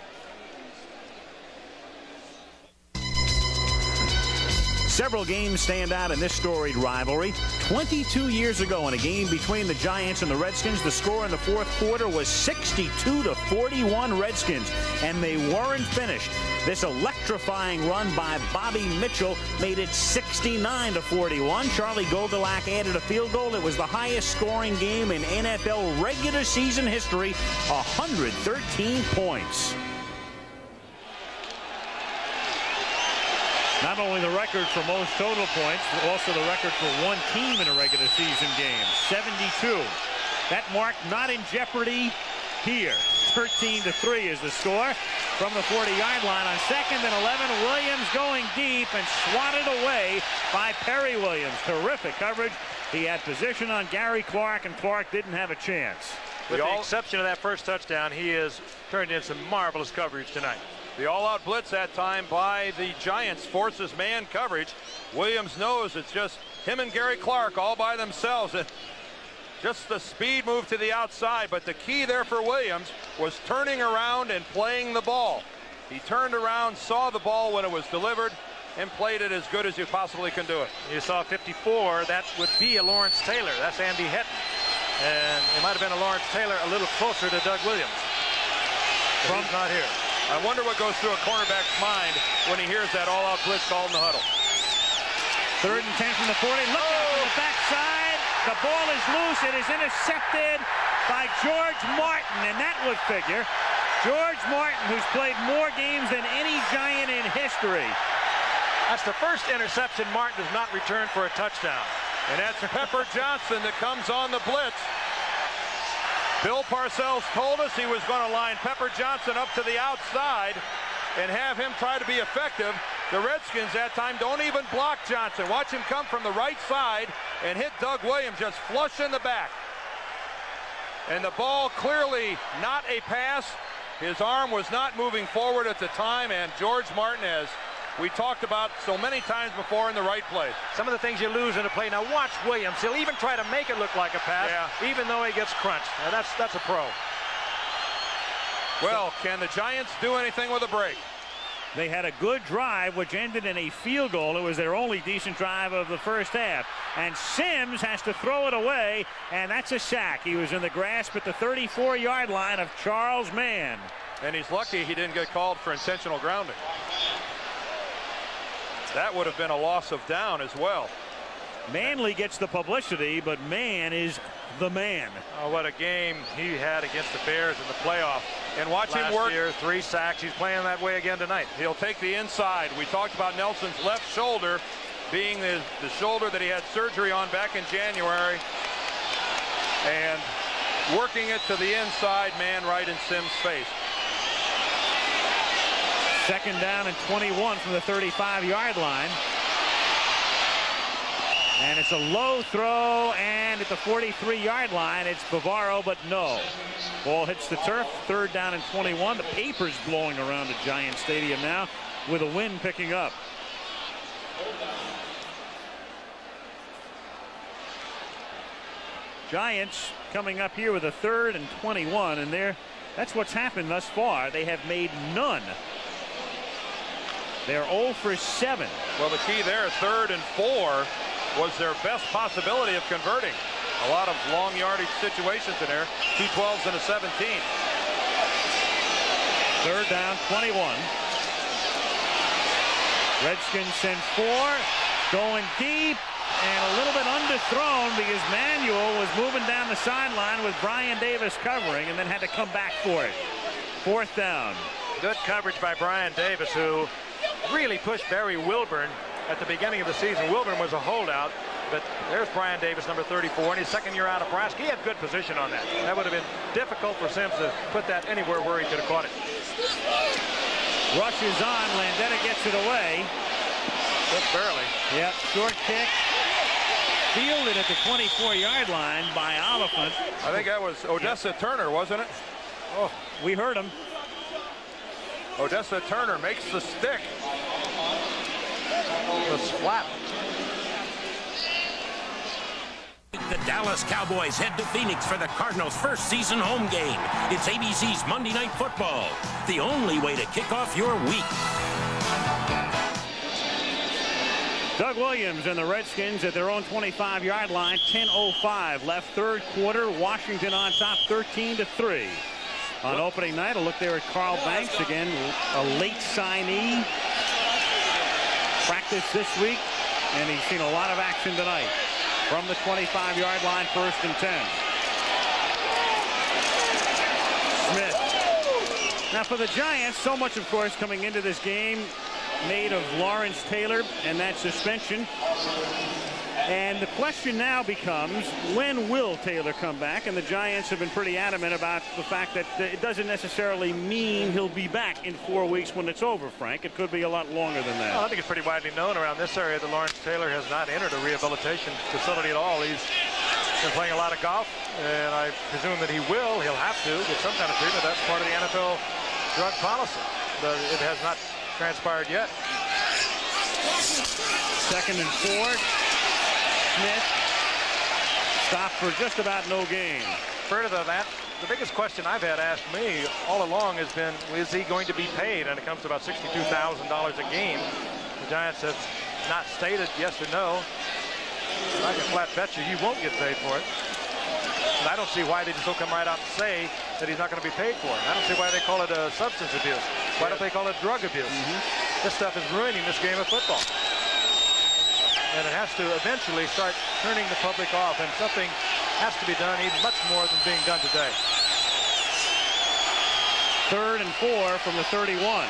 Several games stand out in this storied rivalry. 22 years ago in a game between the Giants and the Redskins, the score in the fourth quarter was 62-41 Redskins, and they weren't finished. This electrifying run by Bobby Mitchell made it 69-41. Charlie Goldelack added a field goal. It was the highest scoring game in NFL regular season history, 113 points. Not only the record for most total points, but also the record for one team in a regular season game, 72. That mark not in jeopardy here. 13-3 is the score from the 40-yard line. On 2nd and 11, Williams going deep and swatted away by Perry Williams. Terrific coverage. He had position on Gary Clark, and Clark didn't have a chance. With the exception of that first touchdown, he has turned in some marvelous coverage tonight. The all-out blitz that time by the Giants forces man coverage. Williams knows it's just him and Gary Clark all by themselves. And just the speed move to the outside, but the key there for Williams was turning around and playing the ball. He turned around, saw the ball when it was delivered, and played it as good as you possibly can do it. You saw 54. That would be a Lawrence Taylor. That's Andy Hetton. And it might have been a Lawrence Taylor a little closer to Doug Williams. But he's not here. I wonder what goes through a cornerback's mind when he hears that all-out blitz called in the huddle. 3rd and 10 from the 40. Look out to the backside. The ball is loose. It is intercepted by George Martin, and that would figure. George Martin, who's played more games than any Giant in history. That's the first interception Martin has not returned for a touchdown. And that's Pepper Johnson that comes on the blitz. Bill Parcells told us he was going to line Pepper Johnson up to the outside and have him try to be effective. The Redskins that time don't even block Johnson. Watch him come from the right side and hit Doug Williams just flush in the back. And the ball clearly not a pass. His arm was not moving forward at the time, and George Martin, as we talked about so many times before, in the right place. Some of the things you lose in a play. Now watch Williams. He'll even try to make it look like a pass, even though he gets crunched. Now that's a pro. Well, can the Giants do anything with a break? They had a good drive, which ended in a field goal. It was their only decent drive of the first half. And Sims has to throw it away, and that's a sack. He was in the grasp at the 34-yard line of Charles Mann. And he's lucky he didn't get called for intentional grounding. That would have been a loss of down as well. Manley gets the publicity, but Mann is the man. Oh, what a game he had against the Bears in the playoff. And watch him work. Last year, 3 sacks. He's playing that way again tonight. He'll take the inside. We talked about Nelson's left shoulder being the shoulder that he had surgery on back in January. And working it to the inside, man right in Sims' face. 2nd down and 21 from the 35-yard line. And it's a low throw, and at the 43-yard line, it's Bavaro, but no. Ball hits the turf, 3rd down and 21. The paper's blowing around the Giant Stadium now with a wind picking up. Giants coming up here with a 3rd and 21, and that's what's happened thus far. They have made none. They're 0 for 7. Well, the key there, 3rd and 4, was their best possibility of converting. A lot of long yardage situations in there. 2 12s and a 17. 3rd down, 21. Redskins send 4. Going deep and a little bit underthrown because Manuel was moving down the sideline with Brian Davis covering and then had to come back for it. 4th down. Good coverage by Brian Davis, who really pushed Barry Wilburn at the beginning of the season. Wilburn was a holdout, but there's Brian Davis, number 34, in his 2nd year out of Nebraska. He had good position on that. That would have been difficult for Sims to put that anywhere where he could have caught it. Rushes on. Landeta gets it away. Just barely. Yep, short kick. Fielded at the 24-yard line by Oliphant. I think that was Odessa Turner, wasn't it? Oh, we heard him. Odessa Turner makes the stick. The splat. The Dallas Cowboys head to Phoenix for the Cardinals' first season home game. It's ABC's Monday Night Football, the only way to kick off your week. Doug Williams and the Redskins at their own 25-yard line. 10:05 left, 3rd quarter. Washington on top, 13-3. On opening night, a look there at Carl Banks again, a late signee. Practice this week, and he's seen a lot of action tonight. From the 25-yard line, 1st and 10. Smith. Now for the Giants, so much, of course, coming into this game made of Lawrence Taylor and that suspension. And the question now becomes, when will Taylor come back? And the Giants have been pretty adamant about the fact that it doesn't necessarily mean he'll be back in 4 weeks when it's over, Frank. It could be a lot longer than that. Well, I think it's pretty widely known around this area that Lawrence Taylor has not entered a rehabilitation facility at all. He's been playing a lot of golf, and I presume that he will. He'll have to get some kind of treatment. That's part of the NFL drug policy. But it has not transpired yet. 2nd and 4. Smith stopped for just about no gain. Further than that, the biggest question I've had asked me all along has been, is he going to be paid? And it comes to about $62,000 a game. The Giants have not stated yes or no. I can flat bet you he won't get paid for it. And I don't see why they just don't come right out and say that he's not going to be paid for it. I don't see why they call it a substance abuse. Why don't they call it drug abuse? This stuff is ruining this game of football. And it has to eventually start turning the public off, and something has to be done, even much more than being done today. 3rd and 4 from the 31.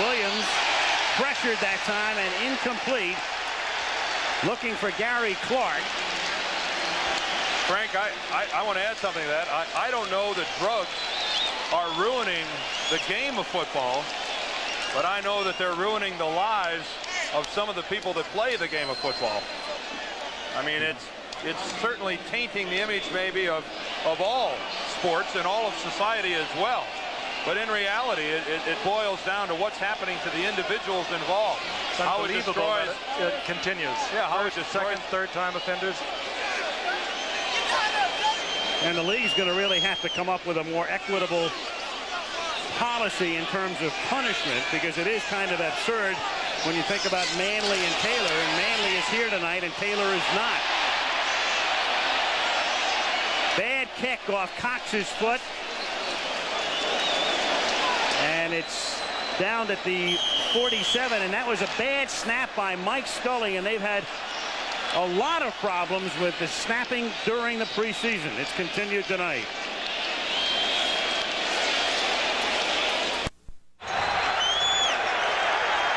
Williams pressured that time and incomplete. Looking for Gary Clark. Frank, I want to add something to that. I don't know that drugs are ruining the game of football, but I know that they're ruining the lives of some of the people that play the game of football. I mean, it's certainly tainting the image maybe of all sports and all of society as well. But in reality, it boils down to what's happening to the individuals involved. How it destroys. It continues. Yeah, how it First, destroys. second, third time offenders. And the league's going to really have to come up with a more equitable policy in terms of punishment, because it is kind of absurd when you think about Manley and Taylor, and Manley is here tonight and Taylor is not. Bad kick off Cox's foot, and it's down at the 47, and that was a bad snap by Mike Scully, and they've had a lot of problems with the snapping during the preseason. It's continued tonight.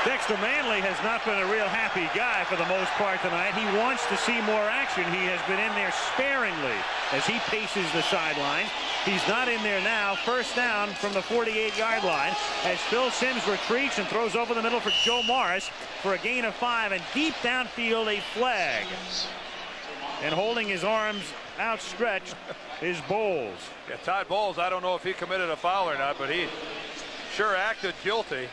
Dexter Manley has not been a real happy guy for the most part tonight. He wants to see more action. He has been in there sparingly as he paces the sideline. He's not in there now. First down from the 48-yard line as Phil Simms retreats and throws over the middle for Joe Morris for a gain of 5, and deep downfield a flag. And holding his arms outstretched is Bowles. Yeah, Todd Bowles, I don't know if he committed a foul or not, but he sure acted guilty.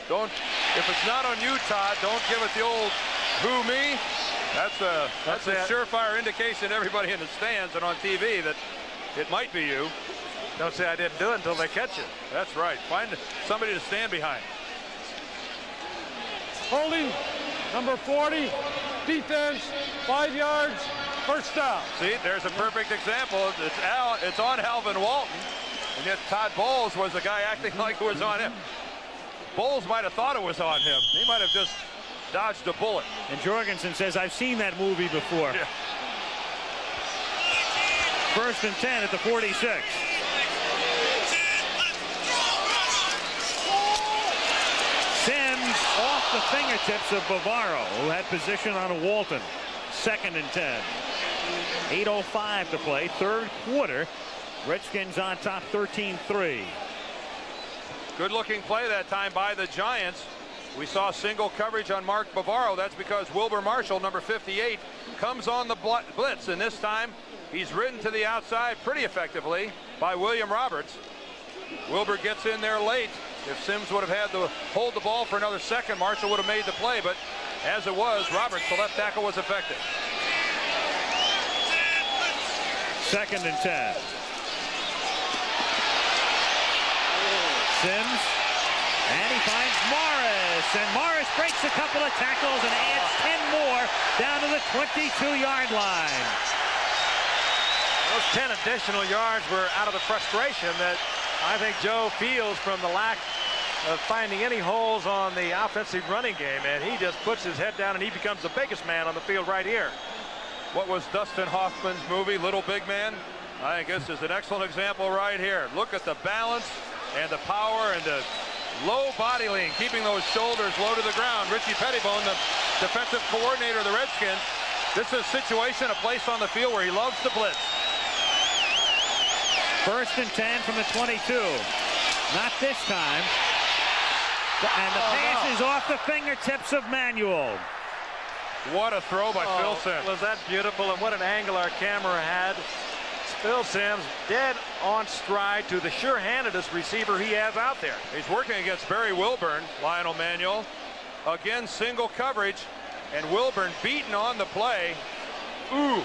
If it's not on you, Todd, don't give it the old who me. That's a surefire indication to everybody in the stands and on TV that it might be you. Don't say I didn't do it until they catch you. That's right. Find somebody to stand behind. Holding, number 40, defense, 5 yards, first down. See, there's a perfect example. It's on Alvin Walton. And yet Todd Bowles was the guy acting like it was on him. Bowles might have thought it was on him. He might have just dodged a bullet. And Jorgensen says, I've seen that movie before. Yeah. 1st and 10 at the 46. Sims off the fingertips of Bavaro, who had position on Walton. 2nd and 10. 8:05 to play, 3rd quarter. Redskins on top 13-3. Good looking play that time by the Giants. We saw single coverage on Mark Bavaro. That's because Wilbur Marshall, number 58, comes on the blitz, and this time he's ridden to the outside pretty effectively by William Roberts. Wilbur gets in there late. If Sims would have had to hold the ball for another second, Marshall would have made the play, but as it was, Roberts, the left tackle, was effective. 2nd and 10. Sims, and he finds Morris, and Morris breaks a couple of tackles and adds 10 more down to the 22-yard line. Those 10 additional yards were out of the frustration that I think Joe feels from the lack of finding any holes on the offensive running game, and he just puts his head down and he becomes the biggest man on the field right here. What was Dustin Hoffman's movie, Little Big Man? I think this is an excellent example right here. Look at the balance and the power and the low body lean, keeping those shoulders low to the ground. Richie Pettibone, the defensive coordinator of the Redskins, this is a situation, a place on the field where he loves to blitz. 1st and 10 from the 22. Not this time. And the pass is off the fingertips of Manuel. What a throw by Phil Sims. Was that beautiful, and what an angle our camera had. Phil Sims dead on stride to the sure-handedest receiver he has out there. He's working against Barry Wilburn, Lionel Manuel. Again, single coverage, and Wilburn beaten on the play. Ooh.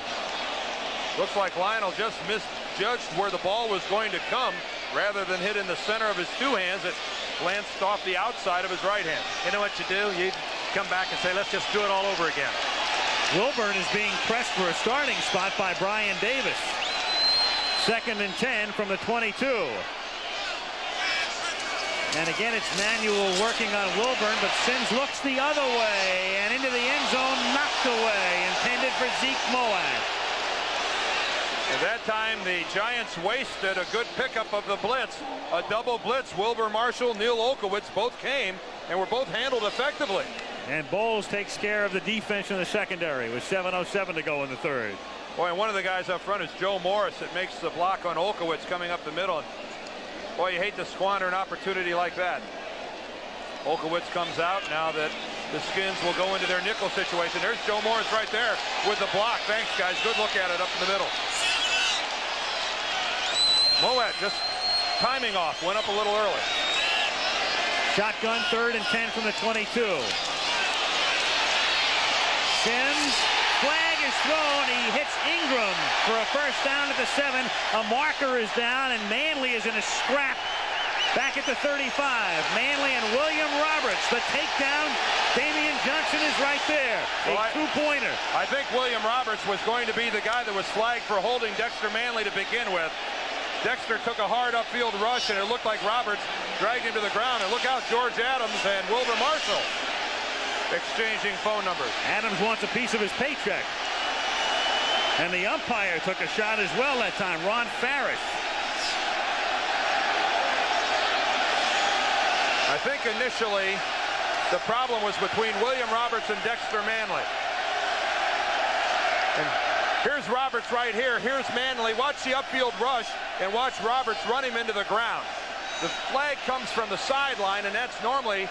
Looks like Lionel just misjudged where the ball was going to come. Rather than hit in the center of his two hands, it glanced off the outside of his right hand. You know what you do? You come back and say, let's just do it all over again. Wilburn is being pressed for a starting spot by Brian Davis. 2nd and 10 from the 22. And again, it's Manuel working on Wilburn, but Sims looks the other way and into the end zone, knocked away, intended for Zeke Moab. At that time, the Giants wasted a good pickup of the blitz. A double blitz. Wilbur Marshall, Neil Olkowitz both came and were both handled effectively. And Bowles takes care of the defense in the secondary with 7:07 to go in the 3rd. Boy, and one of the guys up front is Joe Morris that makes the block on Olkowitz coming up the middle. Boy, you hate to squander an opportunity like that. Olkowitz comes out now that the Skins will go into their nickel situation. There's Joe Morris right there with the block. Thanks, guys. Good look at it up in the middle. Moat just timing off, went up a little early. Shotgun, 3rd and 10 from the 22. Sims, flag is thrown. He hits Ingram for a first down at the 7. A marker is down, and Manley is in a scrap back at the 35. Manley and William Roberts, the takedown. Damian Johnson is right there. A two-pointer. I think William Roberts was going to be the guy that was flagged for holding Dexter Manley to begin with. Dexter took a hard upfield rush, and it looked like Roberts dragged him to the ground. And look out, George Adams and Wilbur Marshall exchanging phone numbers. Adams wants a piece of his paycheck. And the umpire took a shot as well that time, Ron Farris. I think initially the problem was between William Roberts and Dexter Manley. And here's Roberts right here. Here's Manley. Watch the upfield rush and watch Roberts run him into the ground. The flag comes from the sideline, and that's normally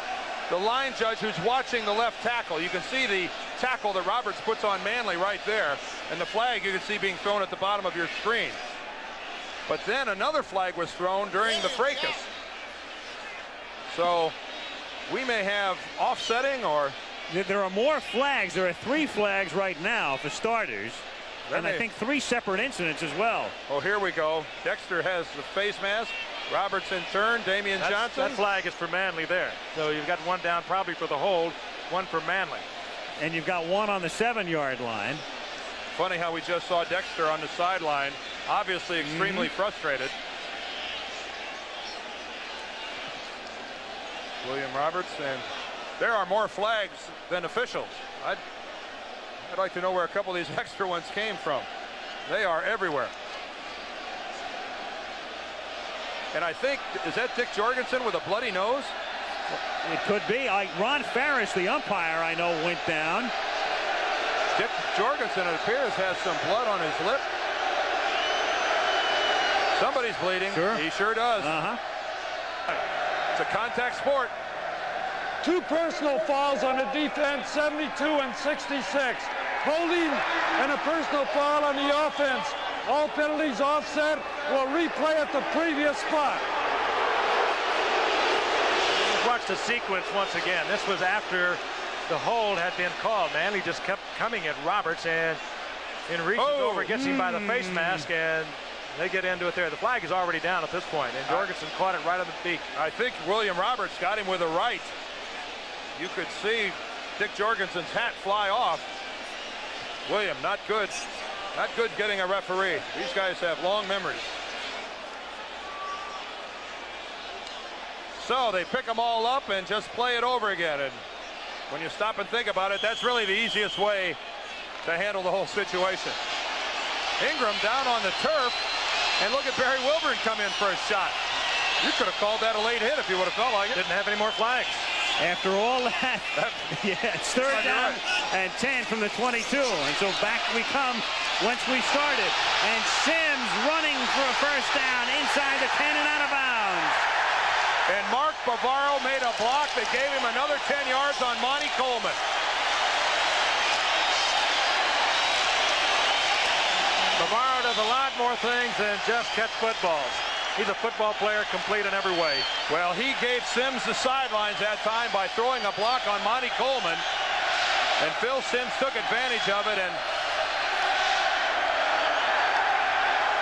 the line judge who's watching the left tackle. You can see the tackle that Roberts puts on Manley right there, and the flag you can see being thrown at the bottom of your screen. But then another flag was thrown during the fracas. So we may have offsetting, or there are more flags. There are 3 flags right now for starters, and I think 3 separate incidents as well. Oh, here we go. Dexter has the face mask. Roberts in turn. Damian Johnson. That flag is for Manley there. So you've got 1 down probably for the hold, 1 for Manley. And you've got 1 on the 7-yard line. Funny how we just saw Dexter on the sideline, obviously extremely frustrated. William Roberts, and there are more flags than officials. I'd like to know where a couple of these extra ones came from. They are everywhere. And I think, is that Dick Jorgensen with a bloody nose? It could be. Ron Farris, the umpire, I know, went down. Dick Jorgensen, it appears, has some blood on his lip. Somebody's bleeding. Sure. He sure does. It's a contact sport. 2 personal fouls on the defense, 72 and 66. Holding and a personal foul on the offense. All penalties offset. Will replay at the previous spot. Let's watch the sequence once again. This was after the hold had been called. Manley just kept coming at Roberts, and in reaches over, gets him by the face mask, and they get into it there. The flag is already down at this point, and Jorgensen caught it right on the beak. I think William Roberts got him with a right. You could see Dick Jorgensen's hat fly off. William, not good. Not good getting a referee. These guys have long memories. So they pick them all up and just play it over again. And when you stop and think about it, that's really the easiest way to handle the whole situation. Ingram down on the turf, and look at Barry Wilburn come in for a shot. You could have called that a late hit if you would have felt like it. Didn't have any more flags. After all that, yeah, it's 3rd down and 10 from the 22. And so back we come once we started. And Sims running for a first down inside the 10 and out of bounds. And Mark Bavaro made a block that gave him another 10 yards on Monty Coleman. Bavaro does a lot more things than just catch footballs. He's a football player, complete in every way. Well, he gave Sims the sidelines that time by throwing a block on Monty Coleman. And Phil Sims took advantage of it, and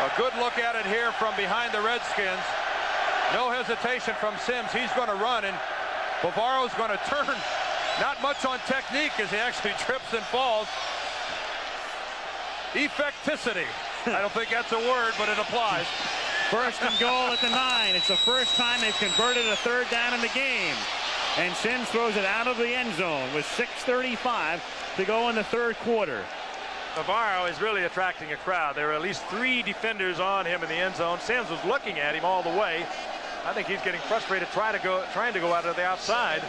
a good look at it here from behind the Redskins. No hesitation from Sims. He's going to run, and Bavaro's going to turn. Not much on technique as he actually trips and falls. Effecticity. I don't think that's a word, but it applies. 1st and goal at the 9. It's the first time they've converted a 3rd down in the game. And Sims throws it out of the end zone with 6:35 to go in the 3rd quarter. Bavaro is really attracting a crowd. There are at least 3 defenders on him in the end zone. Sims was looking at him all the way. I think he's getting frustrated trying to go out of the outside.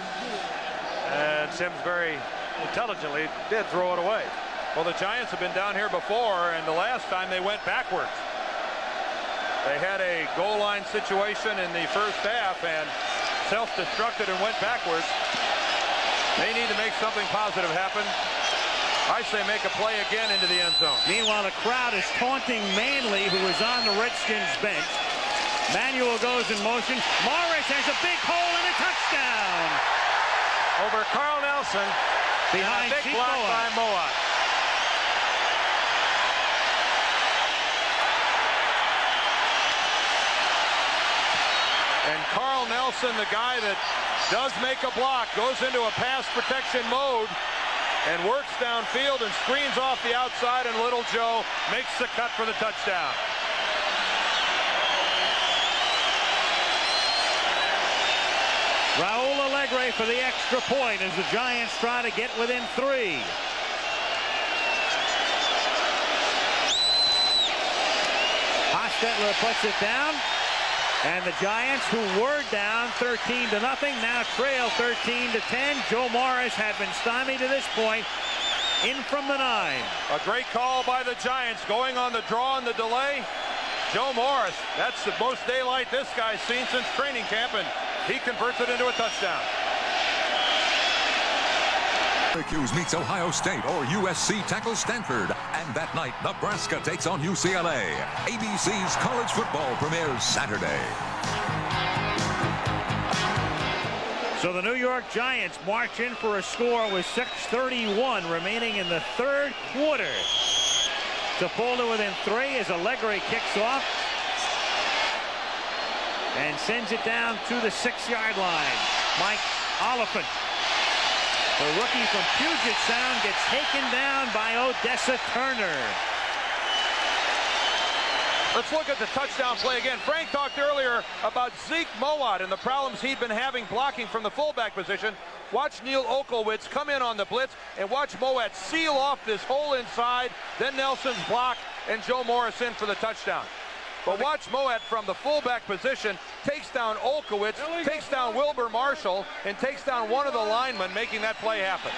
And Sims very intelligently did throw it away. Well, the Giants have been down here before, and the last time they went backwards. They had a goal line situation in the first half and self-destructed and went backwards. They need to make something positive happen. I say make a play again into the end zone. Meanwhile, the crowd is taunting Manley, who is on the Redskins bench. Manuel goes in motion. Morris has a big hole and a touchdown. Over Carl Nelson. Behind a big block by Moat. And Carl Nelson, the guy that does make a block, goes into a pass protection mode and works downfield and screens off the outside, and Little Joe makes the cut for the touchdown. Raul Allegre for the extra point as the Giants try to get within 3. Hostetler puts it down. And the Giants, who were down 13-0, now trail 13-10. Joe Morris had been stymied to this point. In from the 9. A great call by the Giants, going on the draw and the delay. Joe Morris, that's the most daylight this guy's seen since training camp, and he converts it into a touchdown. Syracuse meets Ohio State, or USC tackles Stanford. And that night, Nebraska takes on UCLA. ABC's college football premieres Saturday. So the New York Giants march in for a score with 6:31 remaining in the 3rd quarter. To pull to within 3 as Allegre kicks off and sends it down to the 6-yard line. Mike Oliphant, the rookie from Puget Sound, gets taken down by Odessa Turner. Let's look at the touchdown play again. Frank talked earlier about Zeke Mowat and the problems he'd been having blocking from the fullback position. Watch Neil Oklowitz come in on the blitz and watch Mowat seal off this hole inside, then Nelson's block, and Joe Morris in for the touchdown. But watch Mowat from the fullback position, takes down Olkowitz, takes down Wilbur Marshall, and takes down one of the linemen, making that play happen.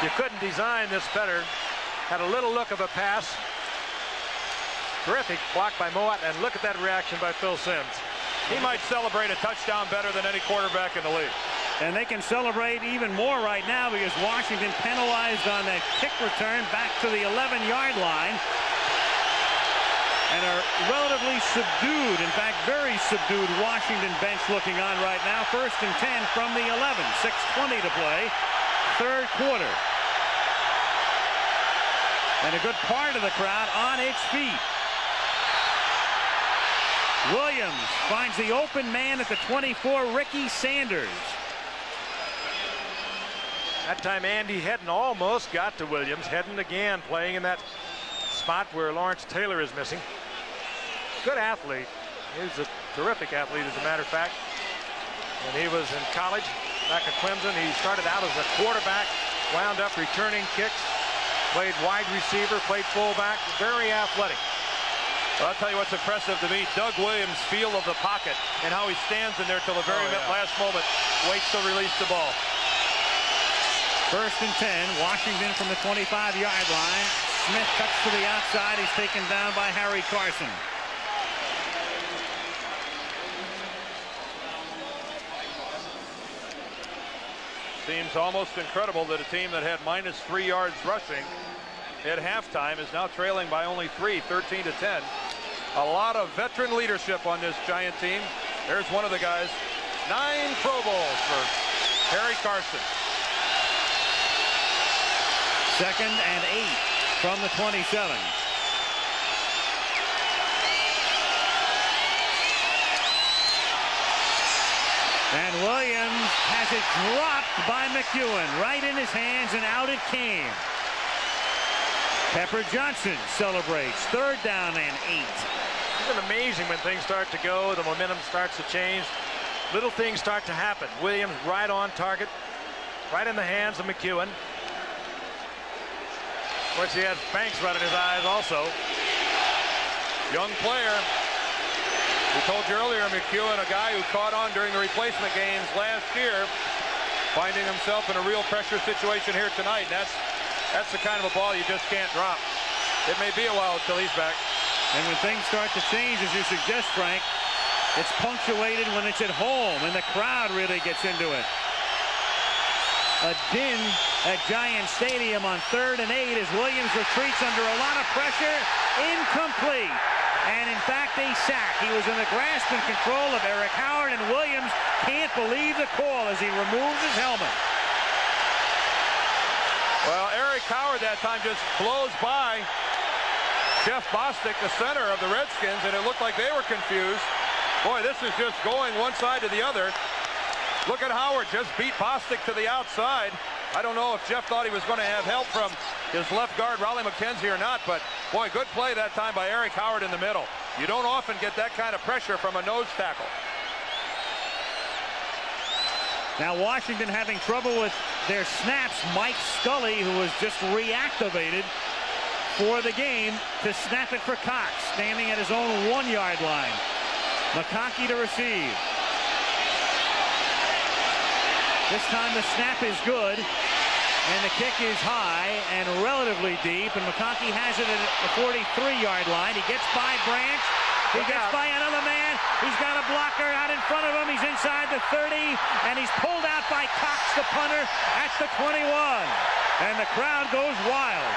You couldn't design this better. Had a little look of a pass. Terrific block by Mowat, and look at that reaction by Phil Simms. He might celebrate a touchdown better than any quarterback in the league. And they can celebrate even more right now because Washington penalized on that kick return back to the 11-yard line. And a relatively subdued, in fact, very subdued Washington bench looking on right now. 1st and 10 from the 11. 6:20 to play. 3rd quarter. And a good part of the crowd on its feet. Williams finds the open man at the 24, Ricky Sanders. That time Andy Hedden almost got to Williams. Hedden again playing in that spot where Lawrence Taylor is missing. Good athlete. He's a terrific athlete, as a matter of fact. When he was in college back at Clemson, he started out as a quarterback, wound up returning kicks, played wide receiver, played fullback, very athletic. Well, I'll tell you what's impressive to me, Doug Williams' feel of the pocket and how he stands in there till the very last moment, waits to release the ball. 1st and 10, Washington from the 25-yard line. Smith cuts to the outside. He's taken down by Harry Carson. Seems almost incredible that a team that had -3 yards rushing at halftime is now trailing by only 3, 13-10. A lot of veteran leadership on this Giant team. There's one of the guys. 9 Pro Bowls for Harry Carson. 2nd and 8 from the 27. And Williams has it dropped by McEwen. Right in his hands, and out it came. Pepper Johnson celebrates. 3rd down and 8. It's amazing when things start to go, the momentum starts to change. Little things start to happen. Williams right on target, right in the hands of McEwen. Of course, he has Banks right in his eyes also. Young player. We told you earlier, McEwen, a guy who caught on during the replacement games last year, finding himself in a real pressure situation here tonight. That's the kind of a ball you just can't drop. It may be a while until he's back. And when things start to change, as you suggest, Frank, it's punctuated when it's at home, and the crowd really gets into it. A din at Giant Stadium on 3rd and 8 as Williams retreats under a lot of pressure. Incomplete. And in fact, a sack. He was in the grasp and control of Eric Howard, and Williams can't believe the call as he removes his helmet. Well, Eric Howard that time just blows by Jeff Bostic, the center of the Redskins, and it looked like they were confused. Boy, this is just going one side to the other. Look at Howard, just beat Bostic to the outside. I don't know if Jeff thought he was going to have help from his left guard, Raleigh McKenzie, or not, but boy, good play that time by Eric Howard in the middle. You don't often get that kind of pressure from a nose tackle. Now Washington having trouble with their snaps. Mike Scully, who was just reactivated for the game, to snap it for Cox, standing at his own 1-yard line. McConkey to receive. This time the snap is good, and the kick is high and relatively deep, and McConkey has it at the 43-yard line. He gets by Branch. He gets by another man. He's got a blocker out in front of him. He's inside the 30, and he's pulled out by Cox, the punter, at the 21. And the crowd goes wild.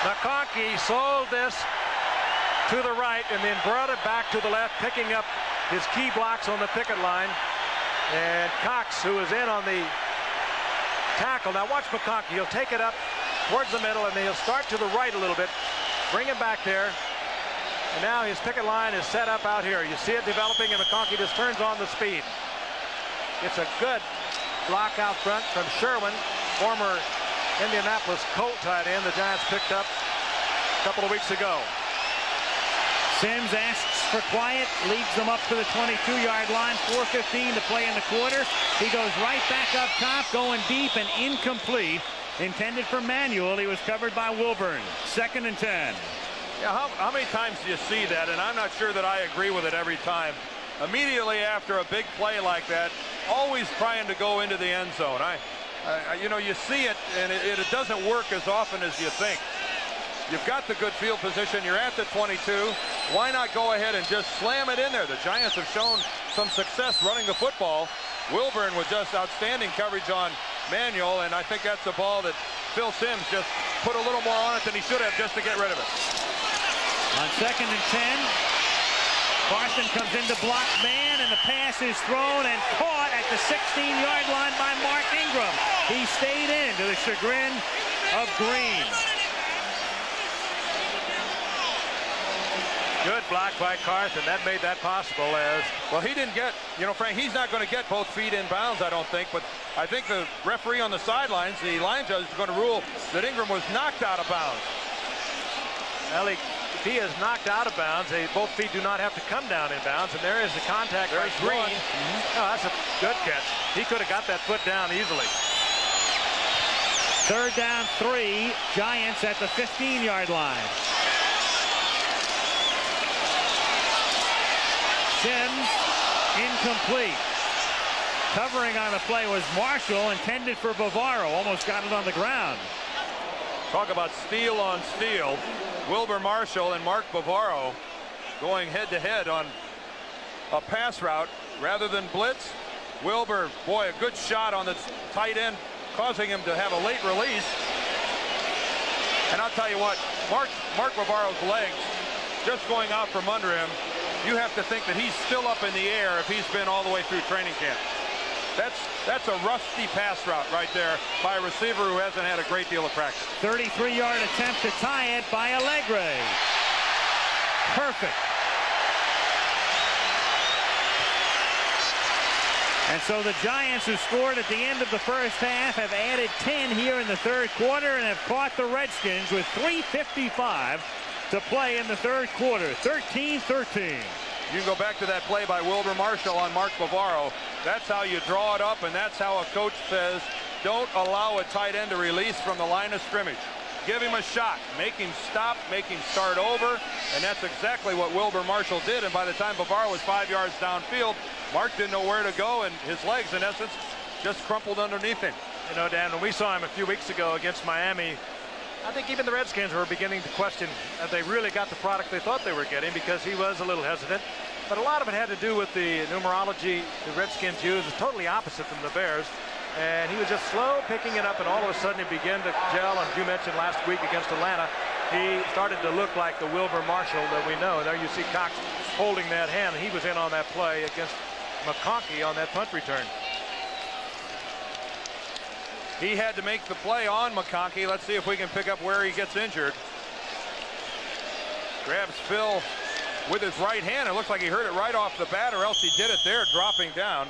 McConkey sold this to the right and then brought it back to the left, picking up his key blocks on the picket line. And Cox, who is in on the tackle. Now watch McConkey. He'll take it up towards the middle, and then he'll start to the right a little bit, bring it back there. And now his picket line is set up out here. You see it developing, and McConkey just turns on the speed. It's a good block out front from Sherwin, former Indianapolis Colt tight end the Giants picked up a couple of weeks ago. Sims asks for quiet, leads them up to the 22-yard line. 4:15 to play in the quarter. He goes right back up top, going deep and incomplete. Intended for Manuel. He was covered by Wilburn. 2nd and 10. Yeah, how many times do you see that? And I'm not sure that I agree with it every time. Immediately after a big play like that, always trying to go into the end zone. You know, you see it, and it doesn't work as often as you think. You've got the good field position. You're at the 22. Why not go ahead and just slam it in there? The Giants have shown some success running the football. Wilburn with just outstanding coverage on Manuel, and I think that's a ball that Phil Sims just put a little more on it than he should have just to get rid of it. On 2nd and 10, Carson comes into block man, and the pass is thrown and caught at the 16-yard line by Mark Ingram. He stayed in to the chagrin of Green. Good block by Carson. That made that possible. As well, he didn't get, you know, Frank, he's not going to get both feet in bounds, I don't think, but I think the referee on the sidelines, the line judge, is going to rule that Ingram was knocked out of bounds. Well, if he is knocked out of bounds, both feet do not have to come down in bounds, and there is the contact by Green. Oh, that's a good catch. He could have got that foot down easily. 3rd down 3, Giants at the 15-yard line. Sims, incomplete. Covering on the play was Marshall, intended for Bavaro. Almost got it on the ground. Talk about steal on steal. Wilbur Marshall and Mark Bavaro going head-to-head on a pass route rather than blitz. Wilbur, boy, a good shot on the tight end, causing him to have a late release. And I'll tell you what, Mark Bavaro's legs just going out from under him, you have to think that he's still up in the air if he's been all the way through training camp. That's a rusty pass route right there by a receiver who hasn't had a great deal of practice. 33-yard attempt to tie it by Allegre. Perfect. And so the Giants, who scored at the end of the first half, have added 10 here in the 3rd quarter and have caught the Redskins with 3:55 to play in the 3rd quarter. 13-13. You can go back to that play by Wilbur Marshall on Mark Bavaro. That's how you draw it up, and that's how a coach says, don't allow a tight end to release from the line of scrimmage. Give him a shot. Make him stop. Make him start over. And that's exactly what Wilbur Marshall did. And by the time Bavaro was 5 yards downfield, Mark didn't know where to go, and his legs, in essence, just crumpled underneath him. You know, Dan, when we saw him a few weeks ago against Miami, I think even the Redskins were beginning to question if they really got the product they thought they were getting, because he was a little hesitant. But a lot of it had to do with the numerology the Redskins used. It was totally opposite from the Bears. And he was just slow picking it up, and all of a sudden he began to gel. And you mentioned last week against Atlanta, he started to look like the Wilbur Marshall that we know. There you see Cox holding that hand. He was in on that play against McConkey on that punt return. He had to make the play on McConkey. Let's see if we can pick up where he gets injured. Grabs Phil with his right hand. It looks like he hurt it right off the bat, or else he did it there, dropping down.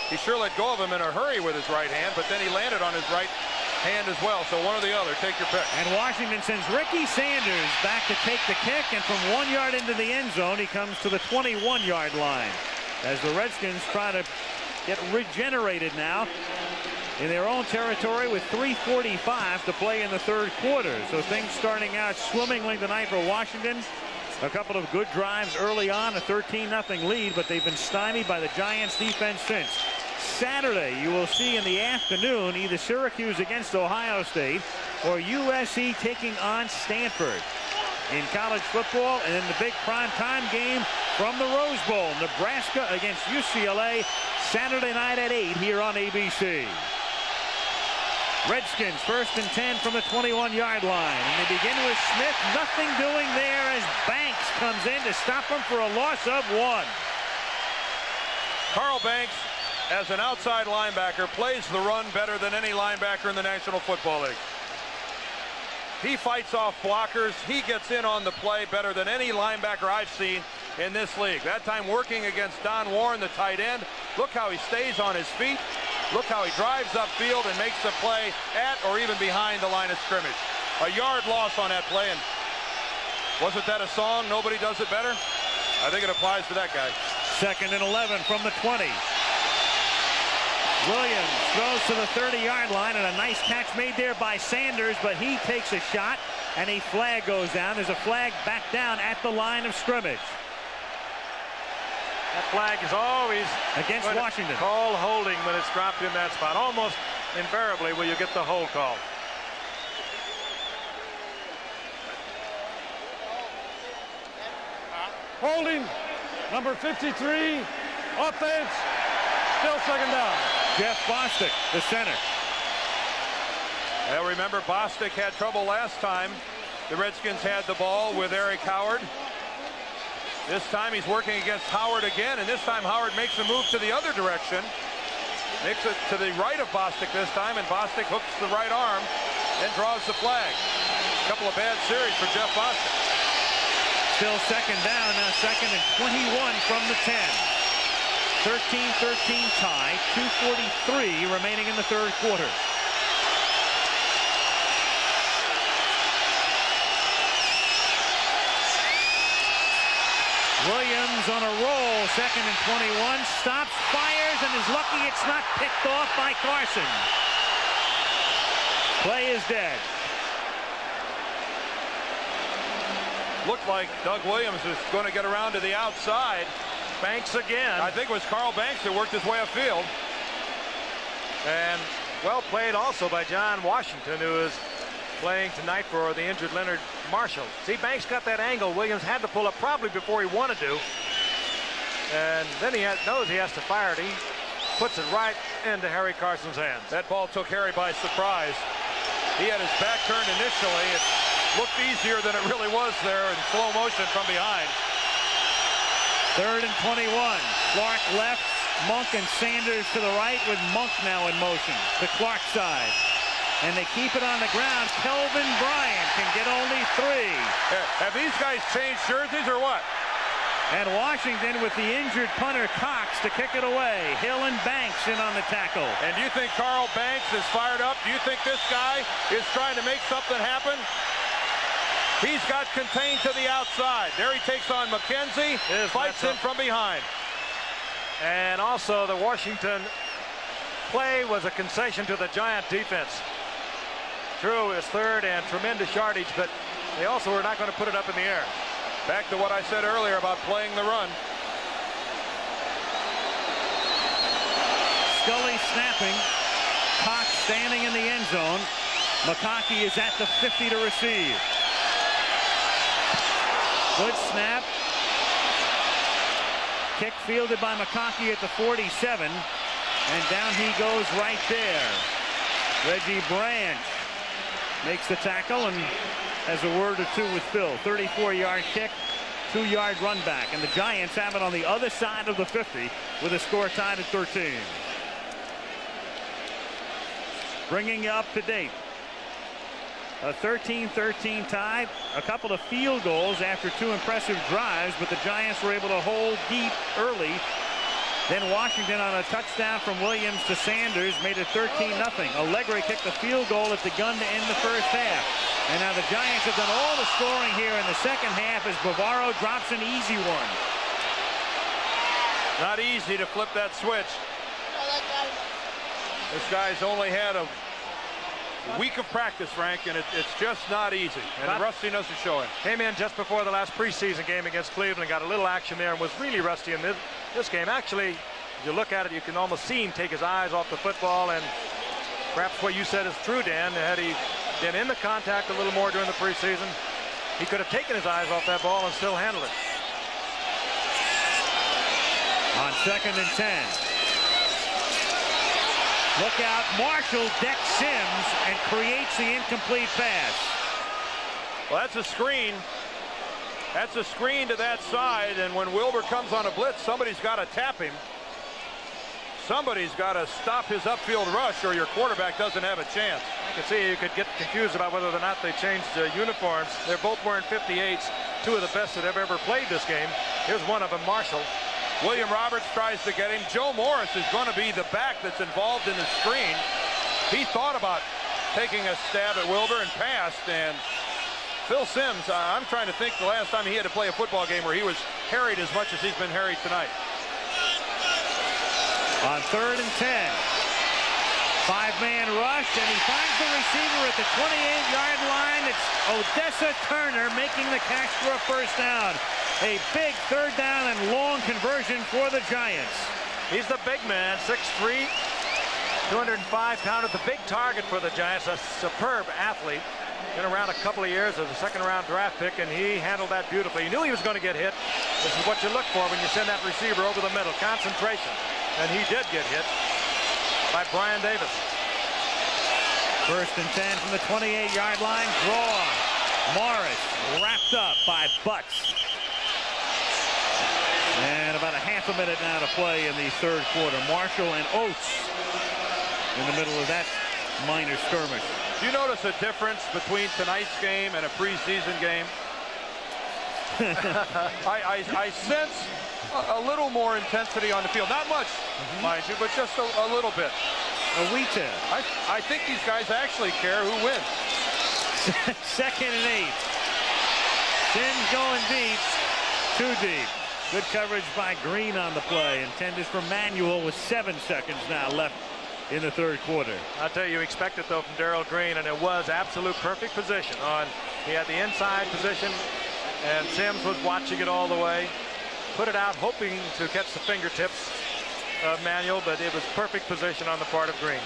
He sure let go of him in a hurry with his right hand, but then he landed on his right hand as well. So one or the other, take your pick. And Washington sends Ricky Sanders back to take the kick, and from 1 yard into the end zone, he comes to the 21-yard line as the Redskins try to get regenerated now in their own territory with 3:45 to play in the 3rd quarter. So things starting out swimmingly tonight for Washington. A couple of good drives early on, a 13-0 lead, but they've been stymied by the Giants defense since. Saturday, you will see in the afternoon either Syracuse against Ohio State or USC taking on Stanford in college football. And then the big primetime game from the Rose Bowl, Nebraska against UCLA, Saturday night at 8 here on ABC. Redskins 1st and 10 from the 21-yard line. And they begin with Smith. Nothing doing there as Banks comes in to stop him for a loss of 1. Carl Banks, as an outside linebacker, plays the run better than any linebacker in the National Football League. He fights off blockers. He gets in on the play better than any linebacker I've seen in this league. That time working against Don Warren, the tight end. Look how he stays on his feet. Look how he drives upfield and makes the play at or even behind the line of scrimmage. A yard loss on that play, and wasn't that a song, Nobody Does It Better? I think it applies to that guy. 2nd and 11 from the 20. Williams throws to the 30-yard line, and a nice catch made there by Sanders, but he takes a shot, and a flag goes down. There's a flag back down at the line of scrimmage. That flag is always against Washington. Call holding when it's dropped in that spot. Almost invariably will you get the hold call. Holding, number 53, offense, still 2nd down. Jeff Bostic, the center. Well, remember, Bostic had trouble last time. The Redskins had the ball with Eric Howard. This time he's working against Howard again, and this time Howard makes a move to the other direction. Makes it to the right of Bostic this time, and Bostic hooks the right arm and draws the flag. A couple of bad series for Jeff Bostic. Still 2nd down, now 2nd and 21 from the 10. 13-13 tie, 2:43 remaining in the 3rd quarter. Williams on a roll, 2nd and 21, stops, fires, and is lucky it's not picked off by Carson. Play is dead. Looked like Doug Williams is going to get around to the outside. Banks again. I think it was Carl Banks that worked his way upfield. And well played also by John Washington, who is playing tonight for the injured Leonard Marshall. See, Banks got that angle. Williams had to pull up probably before he wanted to. And then he knows he has to fire it. He puts it right into Harry Carson's hands. That ball took Harry by surprise. He had his back turned initially. It looked easier than it really was there in slow motion from behind. 3rd and 21. Clark left, Monk and Sanders to the right, with Monk now in motion. The Clark side. And they keep it on the ground. Kelvin Bryant can get only 3. Have these guys changed jerseys or what? And Washington with the injured punter Cox to kick it away. Hill and Banks in on the tackle. And do you think Carl Banks is fired up? Do you think this guy is trying to make something happen? He's got contained to the outside. There he takes on McKenzie, fights in from behind. And also the Washington play was a concession to the Giant defense. True, his 3rd and tremendous yardage, but they also were not going to put it up in the air. Back to what I said earlier about playing the run. Scully snapping. Cox standing in the end zone. McConkey is at the 50 to receive. Good snap. Kick fielded by McConkey at the 47. And down he goes right there. Reggie Branch makes the tackle and has a word or two with Phil. 34-yard kick, 2-yard run back. And the Giants have it on the other side of the 50 with a score tied at 13. Bringing you up to date. A 13-13 tie. A couple of field goals after 2 impressive drives, but the Giants were able to hold deep early. Then Washington on a touchdown from Williams to Sanders made it 13-0. Allegre kicked the field goal at the gun to end the first half. And now the Giants have done all the scoring here in the second half as Bavaro drops an easy one. Not easy to flip that switch. This guy's only had a week of practice, Frank, and it's just not easy. And the rustiness is showing. Came in just before the last preseason game against Cleveland, got a little action there, and was really rusty in this game. Actually, if you look at it, you can almost see him take his eyes off the football, and perhaps what you said is true, Dan. Had he been in the contact a little more during the preseason, he could have taken his eyes off that ball and still handled it. On 2nd and 10. Look out, Marshall decks Sims and creates the incomplete pass. Well, that's a screen. That's a screen to that side, and when Wilbur comes on a blitz, somebody's got to tap him. Somebody's got to stop his upfield rush, or your quarterback doesn't have a chance. You can see you could get confused about whether or not they changed uniforms. They're both wearing 58s, 2 of the best that have ever played this game. Here's one of them, Marshall. William Roberts tries to get him. Joe Morris is going to be the back that's involved in the screen. He thought about taking a stab at Wilbur and passed. And Phil Simms, I'm trying to think the last time he had to play a football game where he was harried as much as he's been harried tonight. On 3rd and 10. 5-man rush, and he finds the receiver at the 28-yard line. It's Odessa Turner making the catch for a first down. A big 3rd down and long conversion for the Giants. He's the big man, 6'3", 205 pounded, the big target for the Giants. A superb athlete. Been around a couple of years as a second-round draft pick, and he handled that beautifully. He knew he was going to get hit. This is what you look for when you send that receiver over the middle. Concentration. And he did get hit by Brian Davis. 1st and 10 from the 28-yard line. Draw. Morris wrapped up by Butts. And about a half a minute now to play in the 3rd quarter. Marshall and Oates in the middle of that minor skirmish. Do you notice a difference between tonight's game and a preseason game? I sense a little more intensity on the field. Not much, mind you, but just a little bit. A wee tad. I think these guys actually care who wins. 2nd and 8. Simms going deep. Too deep. Good coverage by Green on the play. Intended for Manuel with 7 seconds now left in the 3rd quarter. I'll tell you, expect it though from Darrell Green, and it was absolute perfect position. He had the inside position, and Simms was watching it all the way. Put it out, hoping to catch the fingertips of Manuel, but it was perfect position on the part of Green.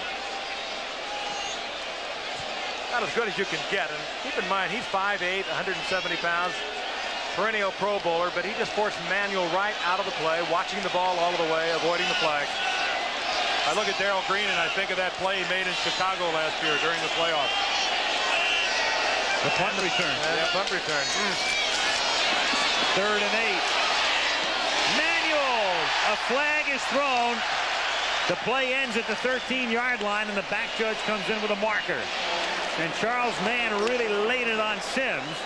Not as good as you can get, and keep in mind he's 5'8", 170 pounds, perennial Pro Bowler, but he just forced Manuel right out of the play, watching the ball all of the way, avoiding the flag. I look at Darrell Green and I think of that play he made in Chicago last year during the playoffs. The punt return. Yeah, punt return. 3rd and 8. Manuel. A flag is thrown. The play ends at the 13-yard line, and the back judge comes in with a marker. And Charles Mann really laid it on Simms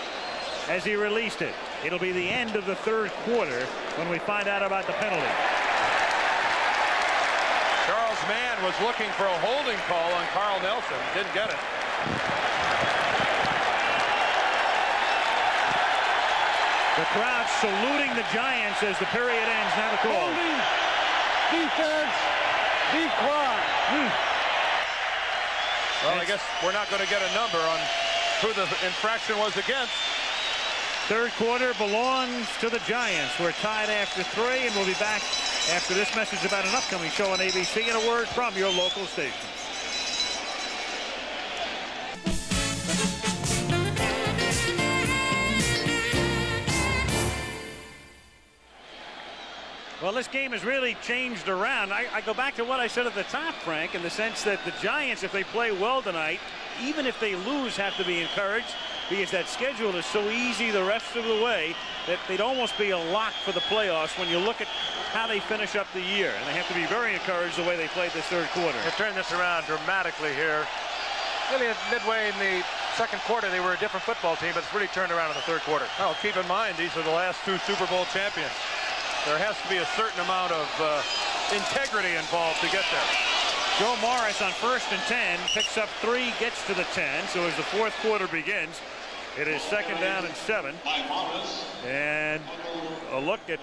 as he released it. It'll be the end of the 3rd quarter when we find out about the penalty. Charles Mann was looking for a holding call on Carl Nelson. Didn't get it. The crowd saluting the Giants as the period ends. Now the call. Holding. Defense. Decline. Well, I guess we're not going to get a number on who the infraction was against. 3rd quarter belongs to the Giants. We're tied after 3, and we'll be back after this message about an upcoming show on ABC and a word from your local station. Well, this game has really changed around. I go back to what I said at the top, Frank, in the sense that the Giants, if they play well tonight, even if they lose, have to be encouraged, because that schedule is so easy the rest of the way that they'd almost be a lock for the playoffs when you look at how they finish up the year. And they have to be very encouraged the way they played this 3rd quarter. They turned this around dramatically here. Really, at midway in the 2nd quarter, they were a different football team, but it's really turned around in the 3rd quarter. Well, keep in mind, these are the last 2 Super Bowl champions. There has to be a certain amount of integrity involved to get there. Joe Morris on 1st and 10 picks up 3, gets to the 10. So as the 4th quarter begins, it is 2nd down and 7. And a look at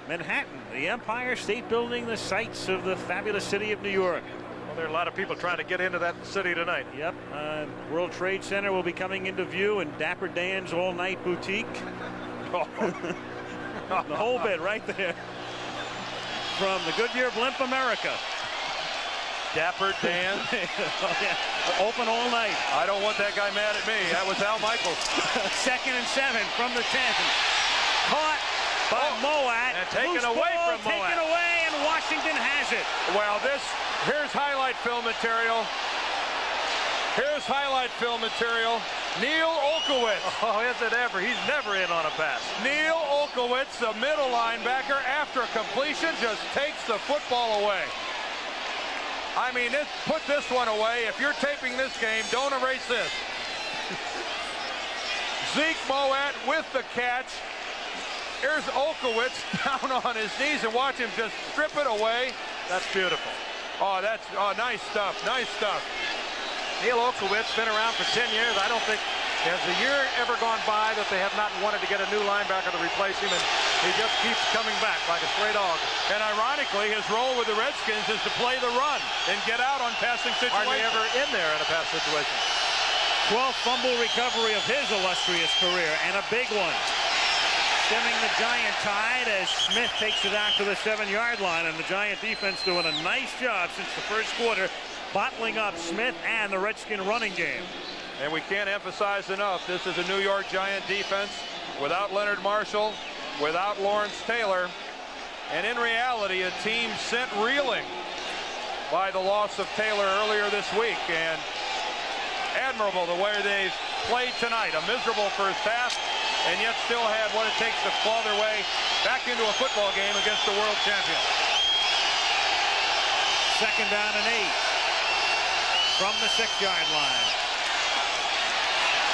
Manhattan, the Empire State Building, the sights of the fabulous city of New York. Well, there are a lot of people trying to get into that city tonight. Yep. World Trade Center will be coming into view, and Dapper Dan's all-night boutique. The whole bit right there. From the Goodyear Blimp America. Dapper Dan. Oh, yeah. Open all night. I don't want that guy mad at me. That was Al Michaels. 2nd and 7 from the 10. Caught by Moat. And taken away from Moat. Taken away, and Washington has it. Well, here's highlight film material. Here's highlight film material. Neil Olkowitz. Oh, is it ever? He's never in on a pass. Neil Olkowitz, the middle linebacker, after completion, just takes the football away. I mean, put this one away. If you're taping this game, don't erase this. Zeke Moat with the catch. Here's Olkowitz down on his knees, and watch him just strip it away. That's beautiful. Oh, that's nice stuff. Nice stuff. Neil Olkowitz been around for 10 years. I don't think has a year ever gone by that they have not wanted to get a new linebacker to replace him, and he just keeps coming back like a stray dog. And ironically, his role with the Redskins is to play the run and get out on passing situations. Hardly ever in there in a pass situation. 12th fumble recovery of his illustrious career, and a big one. Stemming the Giant tide as Smith takes it out to the 7-yard line, and the Giant defense doing a nice job since the first quarter, bottling up Smith and the Redskin running game. And we can't emphasize enough, this is a New York Giant defense without Leonard Marshall, without Lawrence Taylor, and in reality a team sent reeling by the loss of Taylor earlier this week. And admirable the way they've played tonight. A miserable first half, and yet still had what it takes to claw their way back into a football game against the world champion. 2nd down and 8 from the 6-yard line.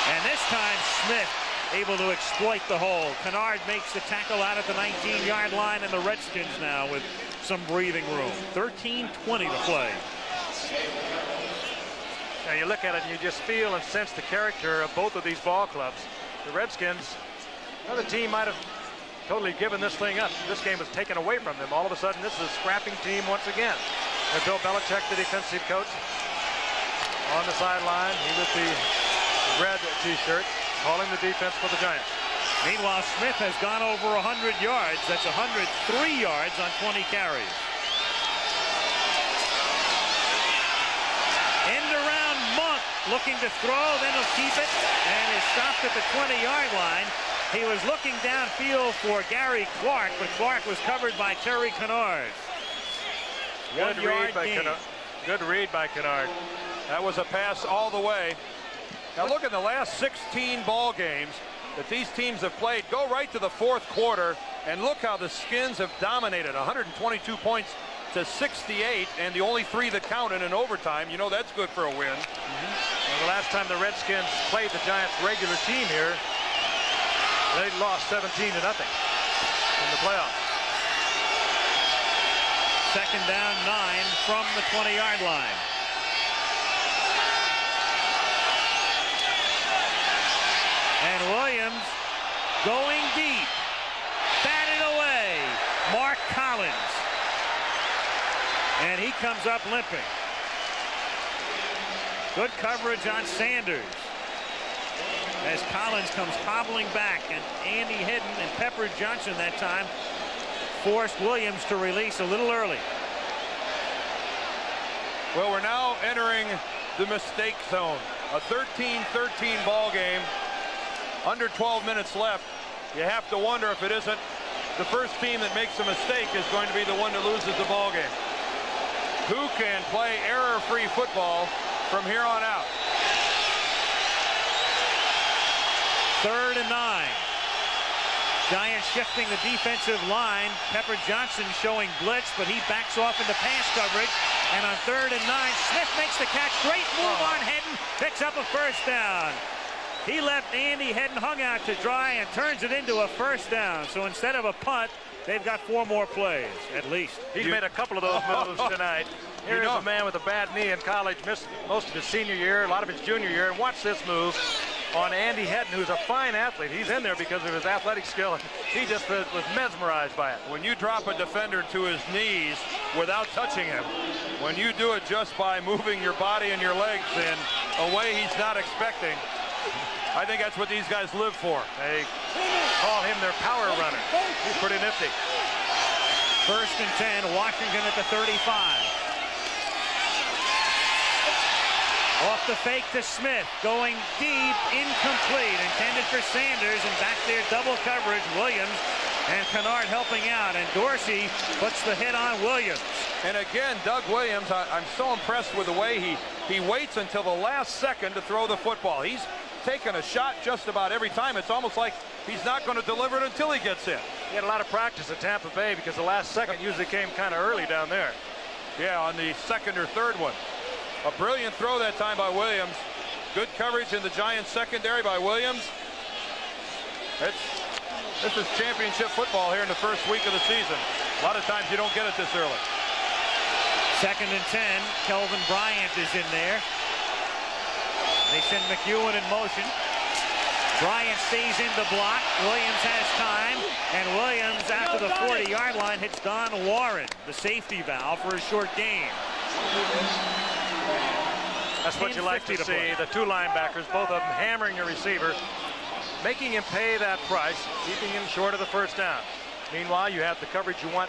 And this time Smith able to exploit the hole. Kennard makes the tackle out at the 19-yard line, and the Redskins now with some breathing room. 13:20 to play. Now you look at it and you just feel and sense the character of both of these ball clubs. The Redskins, another team might have totally given this thing up. This game was taken away from them. All of a sudden, this is a scrapping team once again. And Bill Belichick, the defensive coach, on the sideline. He with the red T-shirt, calling the defense for the Giants. Meanwhile, Smith has gone over 100 yards. That's 103 yards on 20 carries. End around Monk, looking to throw, then he'll keep it, and is stopped at the 20-yard line. He was looking downfield for Gary Clark, but Clark was covered by Terry Kennard. Good read by Kennard. Good read by Kennard. That was a pass all the way. Now look at the last 16 ball games that these teams have played. Go right to the 4th quarter, and look how the Skins have dominated. 122 points to 68, and the only 3 that counted in overtime. You know that's good for a win. Well, the last time the Redskins played the Giants' regular team here, they lost 17-0 in the playoffs. 2nd down 9 from the 20-yard line. And Williams going deep. Batted away. Mark Collins. And he comes up limping. Good coverage on Sanders. As Collins comes hobbling back, and Andy Hidden and Pepper Johnson that time forced Williams to release a little early. Well, we're now entering the mistake zone. A 13-13 ball game. Under 12 minutes left. You have to wonder if it isn't the first team that makes a mistake is going to be the one that loses the ball game. Who can play error-free football from here on out? 3rd and 9. Giants shifting the defensive line. Pepper Johnson showing blitz, but he backs off into pass coverage. And on 3rd and 9, Smith makes the catch. Great move on Hedden. Picks up a first down. He left Andy Hedden hung out to dry and turns it into a first down. So instead of a punt, they've got 4 more plays, at least. He's made a couple of those moves tonight. Here is a man with a bad knee in college, missed most of his senior year, a lot of his junior year, and watch this move on Andy Hedden, who's a fine athlete. He's in there because of his athletic skill, and he just was mesmerized by it. When you drop a defender to his knees without touching him, when you do it just by moving your body and your legs in a way he's not expecting, I think that's what these guys live for. They call him their power runner. He's pretty nifty. 1st and 10, Washington at the 35. Off the fake to Smith, going deep, incomplete, intended for Sanders, and back there double coverage, Williams and Kennard helping out, and Dorsey puts the hit on Williams. And again, Doug Williams, I'm so impressed with the way he waits until the last second to throw the football. He's taken a shot just about every time. It's almost like he's not going to deliver it until he gets in. He had a lot of practice at Tampa Bay because the last second usually came kind of early down there. Yeah, on the 2nd or 3rd one. A brilliant throw that time by Williams. Good coverage in the Giants secondary by Williams. This is championship football here in the first week of the season. A lot of times you don't get it this early. 2nd and 10. Kelvin Bryant is in there. They send McEwen in motion. Bryant stays in the block. Williams has time, and Williams, after the 40-yard line, hits Don Warren, the safety valve, for a short gain. That's what you like to see. The two linebackers, both of them hammering the receiver, making him pay that price, keeping him short of the first down. Meanwhile, you have the coverage you want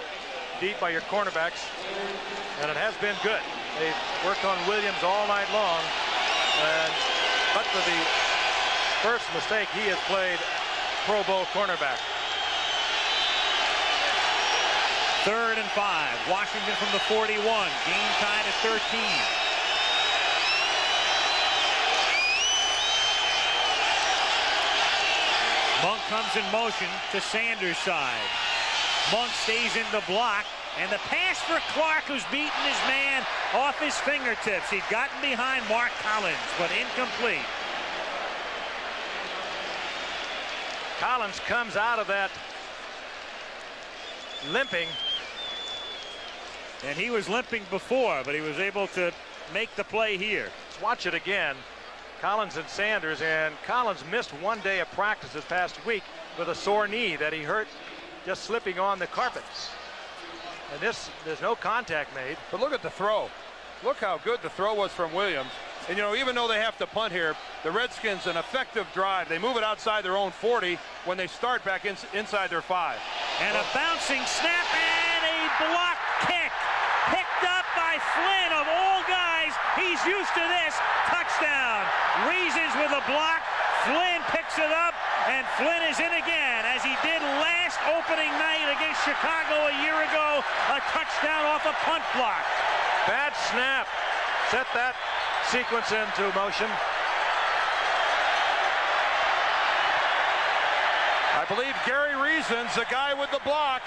deep by your cornerbacks, and it has been good. They've worked on Williams all night long, and but for the first mistake, he has played Pro Bowl cornerback. 3rd and 5. Washington from the 41. Game tied at 13. Monk comes in motion to Sanders' side. Monk stays in the block, and the pass for Clark, who's beaten his man off his fingertips. He'd gotten behind Mark Collins, but incomplete. Collins comes out of that limping. And he was limping before, but he was able to make the play here. Let's watch it again. Collins and Sanders, and Collins missed 1 day of practice this past week with a sore knee that he hurt just slipping on the carpet. And there's no contact made. But look at the throw. Look how good the throw was from Williams. And, you know, even though they have to punt here, the Redskins, an effective drive. They move it outside their own 40 when they start back inside their 5. And a bouncing snap and a block kick. Picked up by Flynn, of all guys. He's used to this. Touchdown. Reasons with a block. Flynn picks it up, and Flynn is in again, as he did last opening night against Chicago a year ago. A touchdown off a punt block. Bad snap. Set that sequence into motion. I believe Gary Reason's the guy with the block.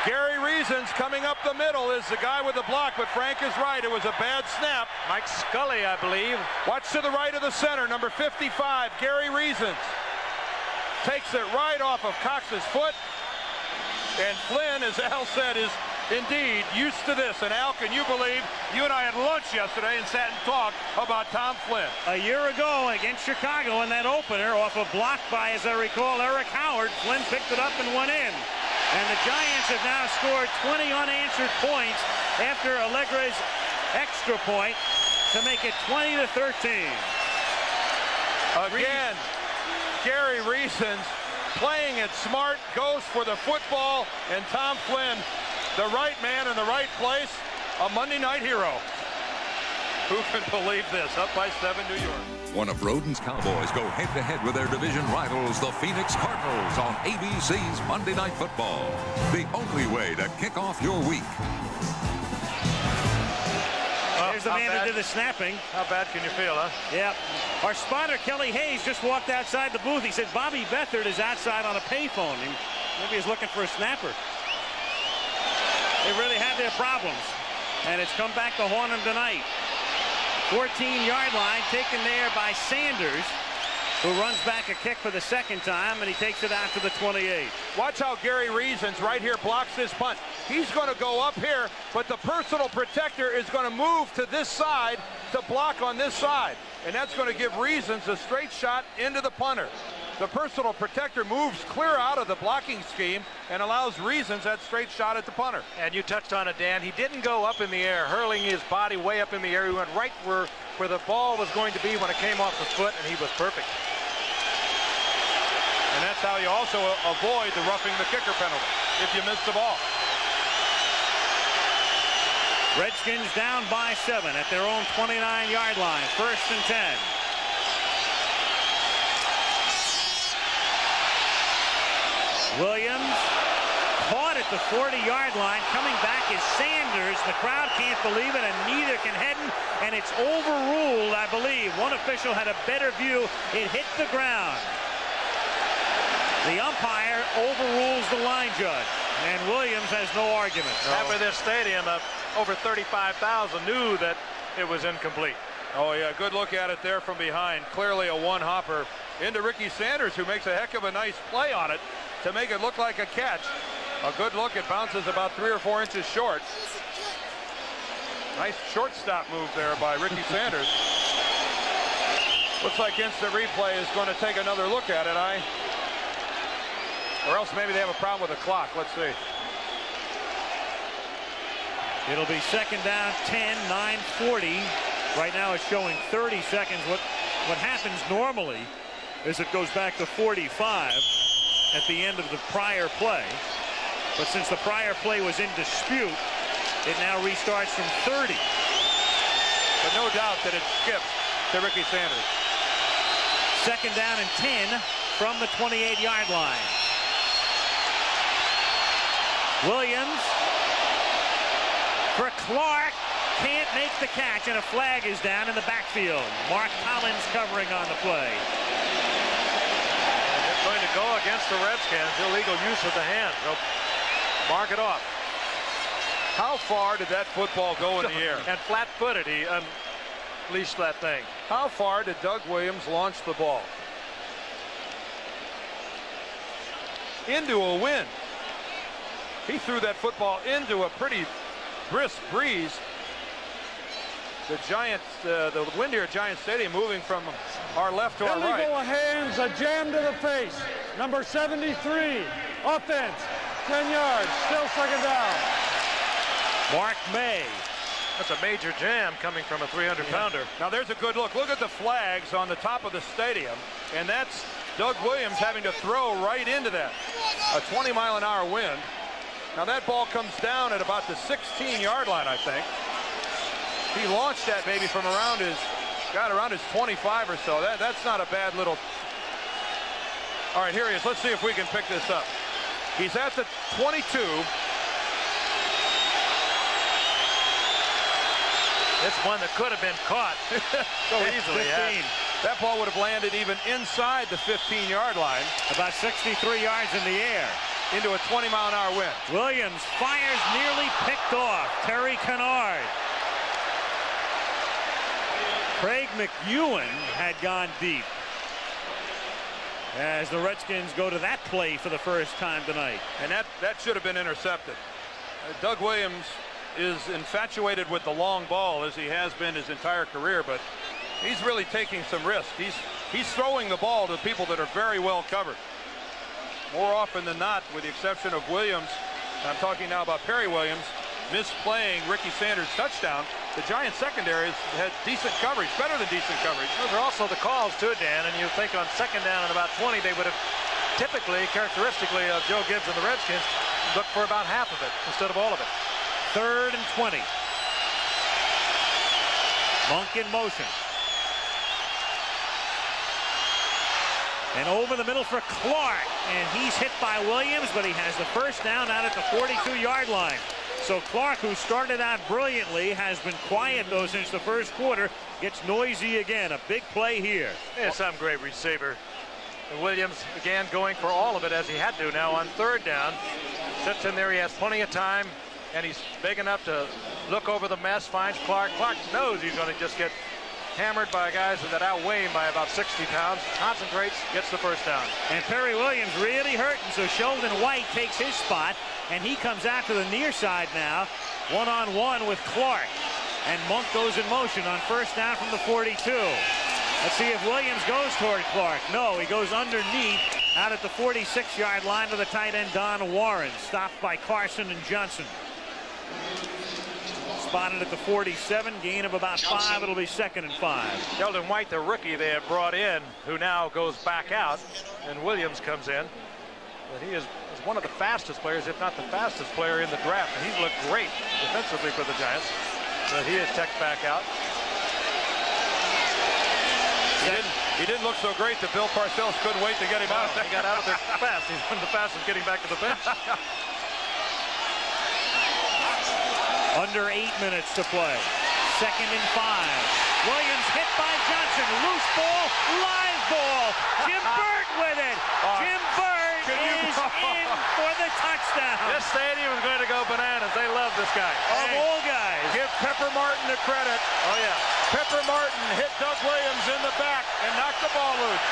Gary Reason's coming up the middle is the guy with the block, but Frank is right. It was a bad snap. Mike Scully, I believe. Watch to the right of the center, number 55, Gary Reasons. Takes it right off of Cox's foot. And Flynn, as Al said, is indeed used to this. And Al, can you believe you and I had lunch yesterday and sat and talked about Tom Flynn? A year ago against Chicago in that opener, off a block by, as I recall, Eric Howard, Flynn picked it up and went in. And the Giants have now scored 20 unanswered points after Allegre's extra point to make it 20-13. Again, Gary Reasons playing it smart, goes for the football, and Tom Flynn, the right man in the right place, a Monday night hero. Who can believe this? Up by 7, New York. One of Roden's Cowboys go head-to-head with their division rivals, the Phoenix Cardinals, on ABC's Monday Night Football. The only way to kick off your week. There's the man who did the snapping. How bad can you feel, huh? Yep. Our spotter, Kelly Hayes, just walked outside the booth. He said Bobby Beathard is outside on a payphone. Maybe he's looking for a snapper. They really had their problems, and it's come back to haunt them tonight. 14-yard line taken there by Sanders, who runs back a kick for the second time, and he takes it out to the 28. Watch how Gary Reasons right here blocks this punt. He's going to go up here, but the personal protector is going to move to this side to block on this side. And that's going to give Reasons a straight shot into the punter. The personal protector moves clear out of the blocking scheme and allows Reasons that straight shot at the punter. And you touched on it, Dan. He didn't go up in the air, hurling his body way up in the air. He went right where the ball was going to be when it came off the foot, and he was perfect. And that's how you also avoid the roughing the kicker penalty if you miss the ball. Redskins down by 7 at their own 29-yard line. 1st and 10. Williams caught at the 40-yard line. Coming back is Sanders. The crowd can't believe it, and neither can Hedden. And it's overruled, I believe. One official had a better view. It hit the ground. The umpire overrules the line judge, and Williams has no argument. Half of this stadium, over 35,000, knew that it was incomplete. Oh, yeah, good look at it there from behind. Clearly a one-hopper into Ricky Sanders, who makes a heck of a nice play on it to make it look like a catch. A good look. It bounces about 3 or 4 inches short. Nice shortstop move there by Ricky Sanders. Looks like instant replay is going to take another look at it. Or else maybe they have a problem with the clock. Let's see. It'll be second down, 10, 9:40. Right now it's showing 30 seconds. What happens normally is it goes back to 45 at the end of the prior play. But since the prior play was in dispute, it now restarts from 30. But no doubt that it skips to Ricky Sanders. Second down and 10 from the 28-yard line. Williams for Clark, can't make the catch, and a flag is down in the backfield. Mark Collins covering on the play. And it's going to go against the Redskins. Illegal use of the hand. They'll mark it off. How far did that football go in the air? And flat-footed, he unleashed that thing. How far did Doug Williams launch the ball? Into a wind. He threw that football into a pretty brisk breeze. The Giants, the wind here at Giant Stadium moving from our left to our right. Illegal hands, a jam to the face. Number 73, offense, 10 yards, still second down. Mark May. That's a major jam coming from a 300-pounder. Now there's a good look. Look at the flags on the top of the stadium, and that's Doug Williams having to throw right into that. A 20-mile-an-hour wind. Now that ball comes down at about the 16-yard line, I think. He launched that baby from around his 25 or so. That's not a bad little. All right, here he is. Let's see if we can pick this up. He's at the 22. It's one that could have been caught so easily. 15. That ball would have landed even inside the 15-yard line. About 63 yards in the air. Into a 20-mile-an-hour wind. Williams fires, nearly picked off. Terry Kennard. Craig McEwen had gone deep as the Redskins go to that play for the first time tonight. And that should have been intercepted. Doug Williams is infatuated with the long ball, as he has been his entire career, but he's really taking some risk. He's throwing the ball to people that are very well covered. More often than not, with the exception of Williams, and I'm talking now about Perry Williams, misplaying Ricky Sanders' touchdown, the Giants secondary has had decent coverage, better than decent coverage. Those are also the calls too, Dan, and you think on second down and about 20, they would have typically, characteristically of Joe Gibbs and the Redskins, looked for about half of it instead of all of it. Third and 20. Monk in motion. And over the middle for Clark, and he's hit by Williams, but he has the first down out at the 42-yard line. So Clark, who started out brilliantly, has been quiet though since the first quarter, gets noisy again. A big play here. Yeah, some great receiver. Williams again going for all of it as he had to now on third down. Sits in there, he has plenty of time, and he's big enough to look over the mess, finds Clark. Clark knows he's going to just get hammered by guys that outweigh him by about 60 pounds, concentrates, gets the first down. And Perry Williams really hurting, so Sheldon White takes his spot, and he comes out to the near side now, one-on-one with Clark. And Monk goes in motion on first down from the 42. Let's see if Williams goes toward Clark. No, he goes underneath out at the 46-yard line to the tight end, Don Warren, stopped by Carson and Johnson. Spotted at the 47, gain of about 5. It'll be second and 5. Sheldon White, the rookie they have brought in, who now goes back out, and Williams comes in. But he is one of the fastest players, if not the fastest player in the draft, and he's looked great defensively for the Giants. But he is checked back out. He didn't look so great that Bill Parcells couldn't wait to get him out. He got out of there fast. He's one of the fastest getting back to the bench. Under 8 minutes to play. Second and 5. Williams hit by Johnson. Loose ball, live ball. Jim Burt with it. Jim Burt is in for the touchdown. This stadium is going to go bananas. They love this guy. Of all guys. Give Pepper Martin the credit. Oh, yeah. Pepper Martin hit Doug Williams in the back and knocked the ball loose.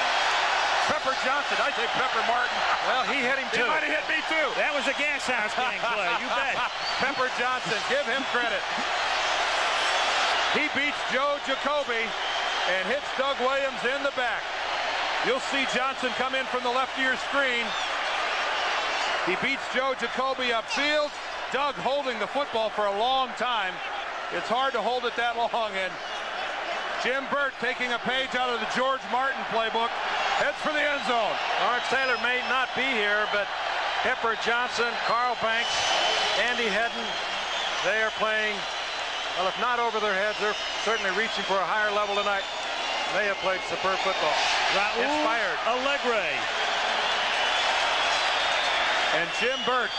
Pepper Johnson. I think Pepper Martin. Well, he hit him too. He might have hit me too. That was a gas house gang play. You bet. Pepper Johnson. Give him credit. He beats Joe Jacoby and hits Doug Williams in the back. You'll see Johnson come in from the left of your screen. He beats Joe Jacoby upfield. Doug holding the football for a long time. It's hard to hold it that long. And Jim Burt, taking a page out of the George Martin playbook, heads for the end zone. Lawrence Taylor may not be here, but Pepper Johnson, Carl Banks, Andy Hedden, they are playing, well, if not over their heads, they're certainly reaching for a higher level tonight. They have played superb football. Raul Inspired. Allegre. And Jim Burt,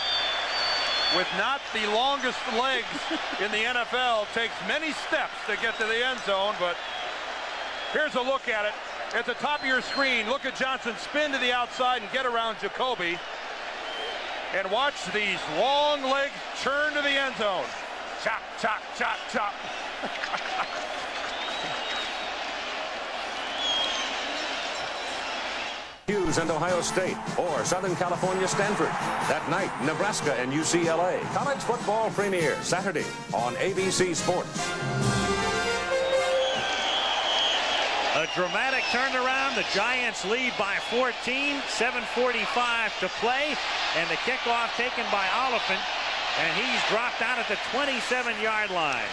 with not the longest legs in the NFL, takes many steps to get to the end zone, but here's a look at it. At the top of your screen, look at Johnson spin to the outside and get around Jacoby. And watch these long legs churn to the end zone. Chop, chop, chop, chop. Hughes and Ohio State, or Southern California Stanford. That night, Nebraska and UCLA. College football premiere Saturday on ABC Sports. A dramatic turnaround. The Giants lead by 14. 7:45 to play. And the kickoff taken by Oliphant. And he's dropped out at the 27-yard line.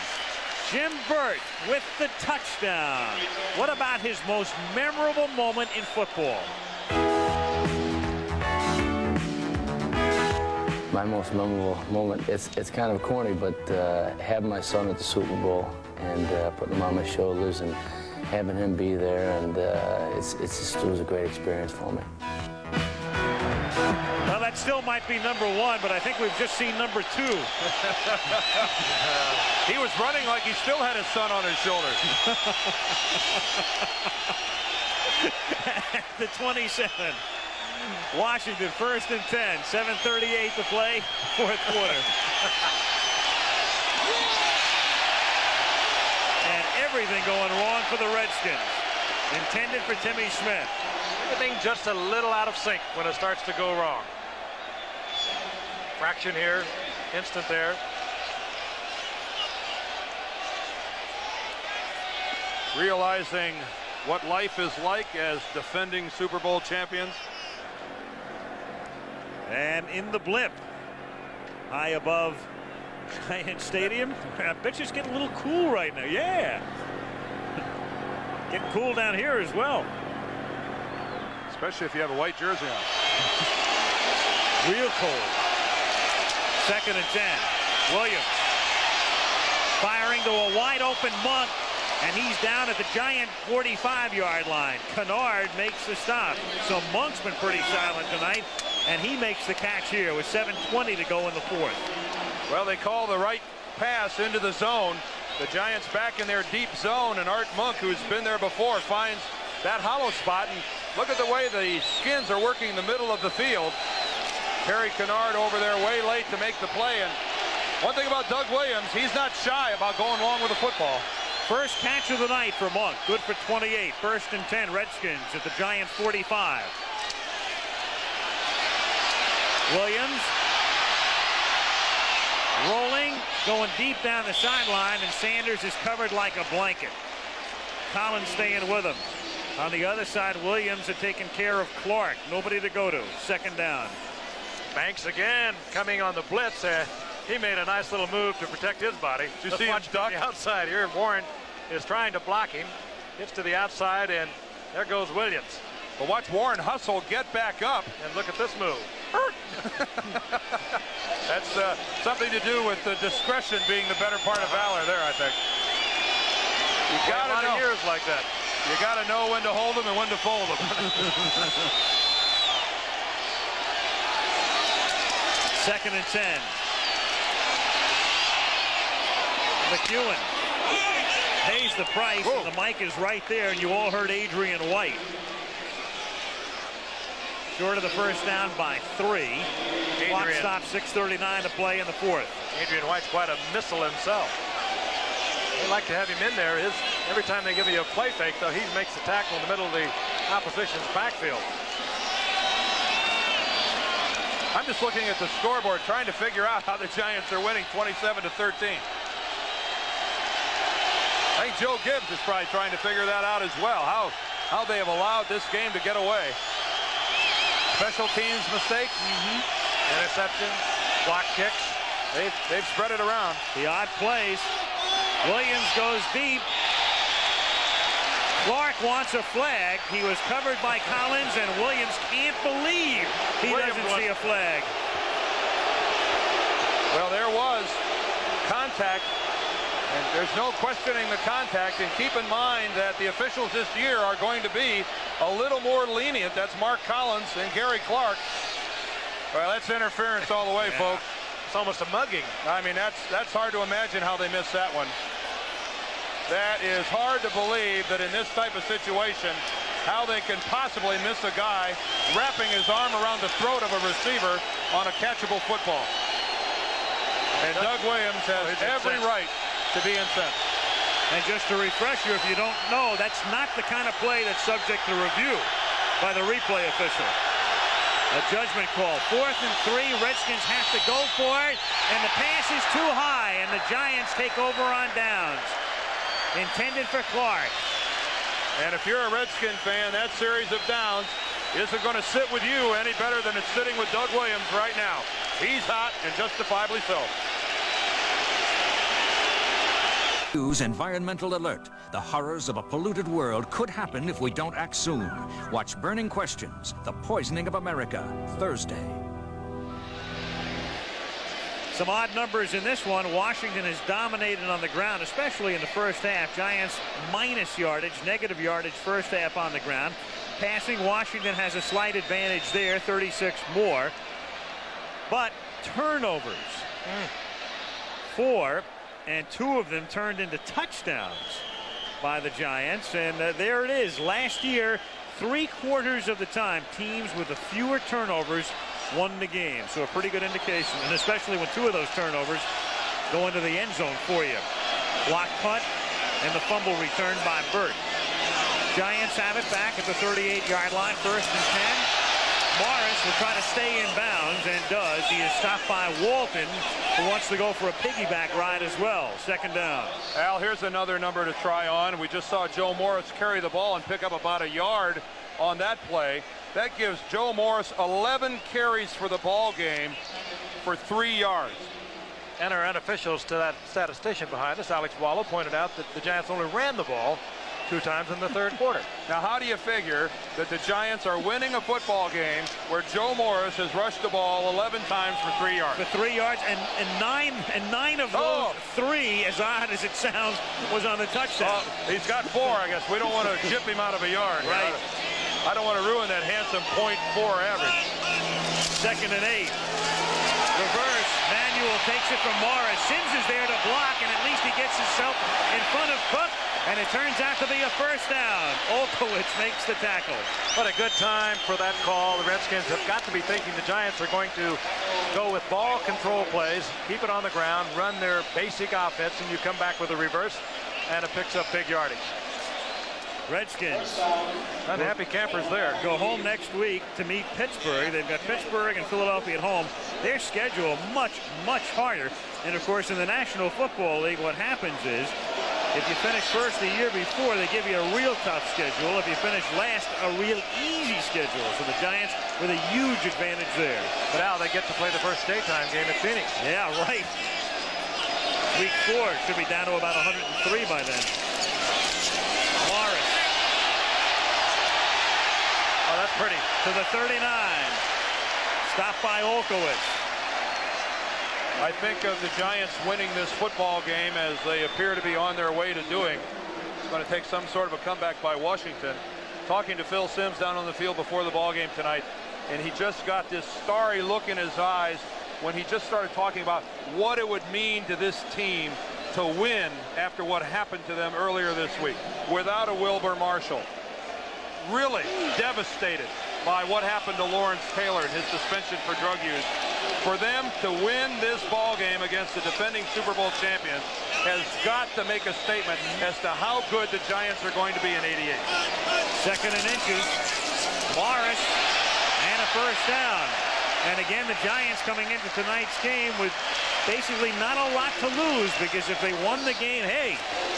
Jim Burt with the touchdown. What about his most memorable moment in football? My most memorable moment, it's kind of corny, but having my son at the Super Bowl and putting him on my shoulders and having him be there, and it was a great experience for me. Well, that still might be number one, but I think we've just seen number two. He was running like he still had his son on his shoulders. The 27. Washington 1st and 10. 7:38 to play. Fourth quarter. And everything going wrong for the Redskins. Intended for Timmy Smith. Everything just a little out of sync when it starts to go wrong. Fraction here, instant there. Realizing what life is like as defending Super Bowl champions. And in the blimp, high above Giant Stadium. I bet you it's getting a little cool right now. Yeah. Getting cool down here as well. Especially if you have a white jersey on. Real cold. 2nd and 10. Williams firing to a wide open Monk, and he's down at the Giant 45-yard line. Kennard makes the stop. So Monk's been pretty silent tonight, and he makes the catch here with 7:20 to go in the fourth. Well, they call the right pass into the zone. The Giants back in their deep zone, and Art Monk, who's been there before, finds that hollow spot. And look at the way the Skins are working the middle of the field. Terry Kennard over there way late to make the play. And one thing about Doug Williams, he's not shy about going long with the football. First catch of the night for Monk. Good for 28. 1st and 10. Redskins at the Giants 45. Williams rolling, going deep down the sideline, and Sanders is covered like a blanket. Collins staying with him. On the other side, Williams had taken care of Clark. Nobody to go to. 2nd down. Banks again coming on the blitz. He made a nice little move to protect his body. Did you see him duck? The outside here. Warren is trying to block him. Gets to the outside, and there goes Williams. But watch Warren hustle, get back up. And look at this move. That's something to do with the discretion being the better part of valor there, I think. You got to know. Years like that. You got to know when to hold them and when to fold them. 2nd and 10. McEwen pays the price. And the mic is right there, and you all heard Adrian White. Short of the first down by 3. Clock stops. 6:39 to play in the fourth. Adrian White's quite a missile himself. They like to have him in there. Every time they give you a play fake, though, he makes the tackle in the middle of the opposition's backfield. I'm just looking at the scoreboard, trying to figure out how the Giants are winning 27-13. I think Joe Gibbs is probably trying to figure that out as well, how they have allowed this game to get away. Special teams mistakes, interceptions, block kicks. They've spread it around. The odd plays. Williams goes deep. Clark wants a flag. He was covered by Collins, and Williams can't believe he doesn't see a flag. Well, there was contact, and there's no questioning the contact. And keep in mind that the officials this year are going to be a little more lenient. That's Mark Collins and Gary Clark. Well, that's interference all the way, folks. It's almost a mugging. I mean, that's hard to imagine how they missed that one. That is hard to believe that in this type of situation, how they can possibly miss a guy wrapping his arm around the throat of a receiver on a catchable football. And Doug Williams has every right to be incensed. And just to refresh you, if you don't know, that's not the kind of play that's subject to review by the replay official. A judgment call. 4th and 3. Redskins have to go for it, and the pass is too high, and the Giants take over on downs. Intended for Clark. And if you're a Redskin fan, that series of downs isn't going to sit with you any better than it's sitting with Doug Williams right now. He's hot, and justifiably so. News environmental alert. The horrors of a polluted world could happen if we don't act soon. Watch Burning Questions, The Poisoning of America, Thursday. Some odd numbers in this one. Washington has dominated on the ground, especially in the first half. Giants minus yardage, negative yardage first half on the ground. Passing, Washington has a slight advantage there, 36 more. But turnovers, 4, and 2 of them turned into touchdowns by the Giants. And there it is. Last year, 3/4 of the time, teams with the fewer turnovers won the game. So a pretty good indication, and especially when 2 of those turnovers go into the end zone for you. Block punt and the fumble returned by Burt. Giants have it back at the 38-yard line, 1st and 10. Morris will try to stay in bounds and does. He is stopped by Walton, who wants to go for a piggyback ride as well. 2nd down. Al, here's another number to try on. We just saw Joe Morris carry the ball and pick up about a yard on that play. That gives Joe Morris 11 carries for the ball game for 3 yards. And our unofficials to that statistician behind us, Alex Wallow, pointed out that the Giants only ran the ball 2 times in the 3rd quarter. Now, how do you figure that the Giants are winning a football game where Joe Morris has rushed the ball 11 times for 3 yards? For 3 yards, and nine of those 3, as odd as it sounds, was on the touchdown. He's got 4, I guess. We don't want to chip him out of a yard. Right. I don't want to ruin that handsome .4 average. 2nd and 8. Reverse. Manuel takes it from Morris. Sims is there to block, and at least he gets himself in front of Cook, and it turns out to be a 1st down. Olkowitz makes the tackle. What a good time for that call. The Redskins have got to be thinking the Giants are going to go with ball control plays, keep it on the ground, run their basic offense, and you come back with a reverse, and it picks up big yardage. Redskins. Unhappy campers there. Go home next week to meet Pittsburgh. They've got Pittsburgh and Philadelphia at home. Their schedule much, much harder. And, of course, in the National Football League, what happens is if you finish first the year before, they give you a real tough schedule. If you finish last, a real easy schedule. So the Giants with a huge advantage there. But now they get to play the first daytime game at Phoenix. Yeah, right. Week 4 should be down to about 103 by then. Morris. Oh, that's pretty. To the 39. Stopped by Olkowitz. I think of the Giants winning this football game as they appear to be on their way to doing. It's going to take some sort of a comeback by Washington. Talking to Phil Simms down on the field before the ball game tonight, and he just got this starry look in his eyes when he just started talking about what it would mean to this team to win after what happened to them earlier this week without a Wilbur Marshall. Really devastated by what happened to Lawrence Taylor and his suspension for drug use. For them to win this ball game against the defending Super Bowl champions has got to make a statement as to how good the Giants are going to be in '88. 2nd and inches. Morris and a 1st down. And again, the Giants coming into tonight's game with basically not a lot to lose, because if they won the game, hey,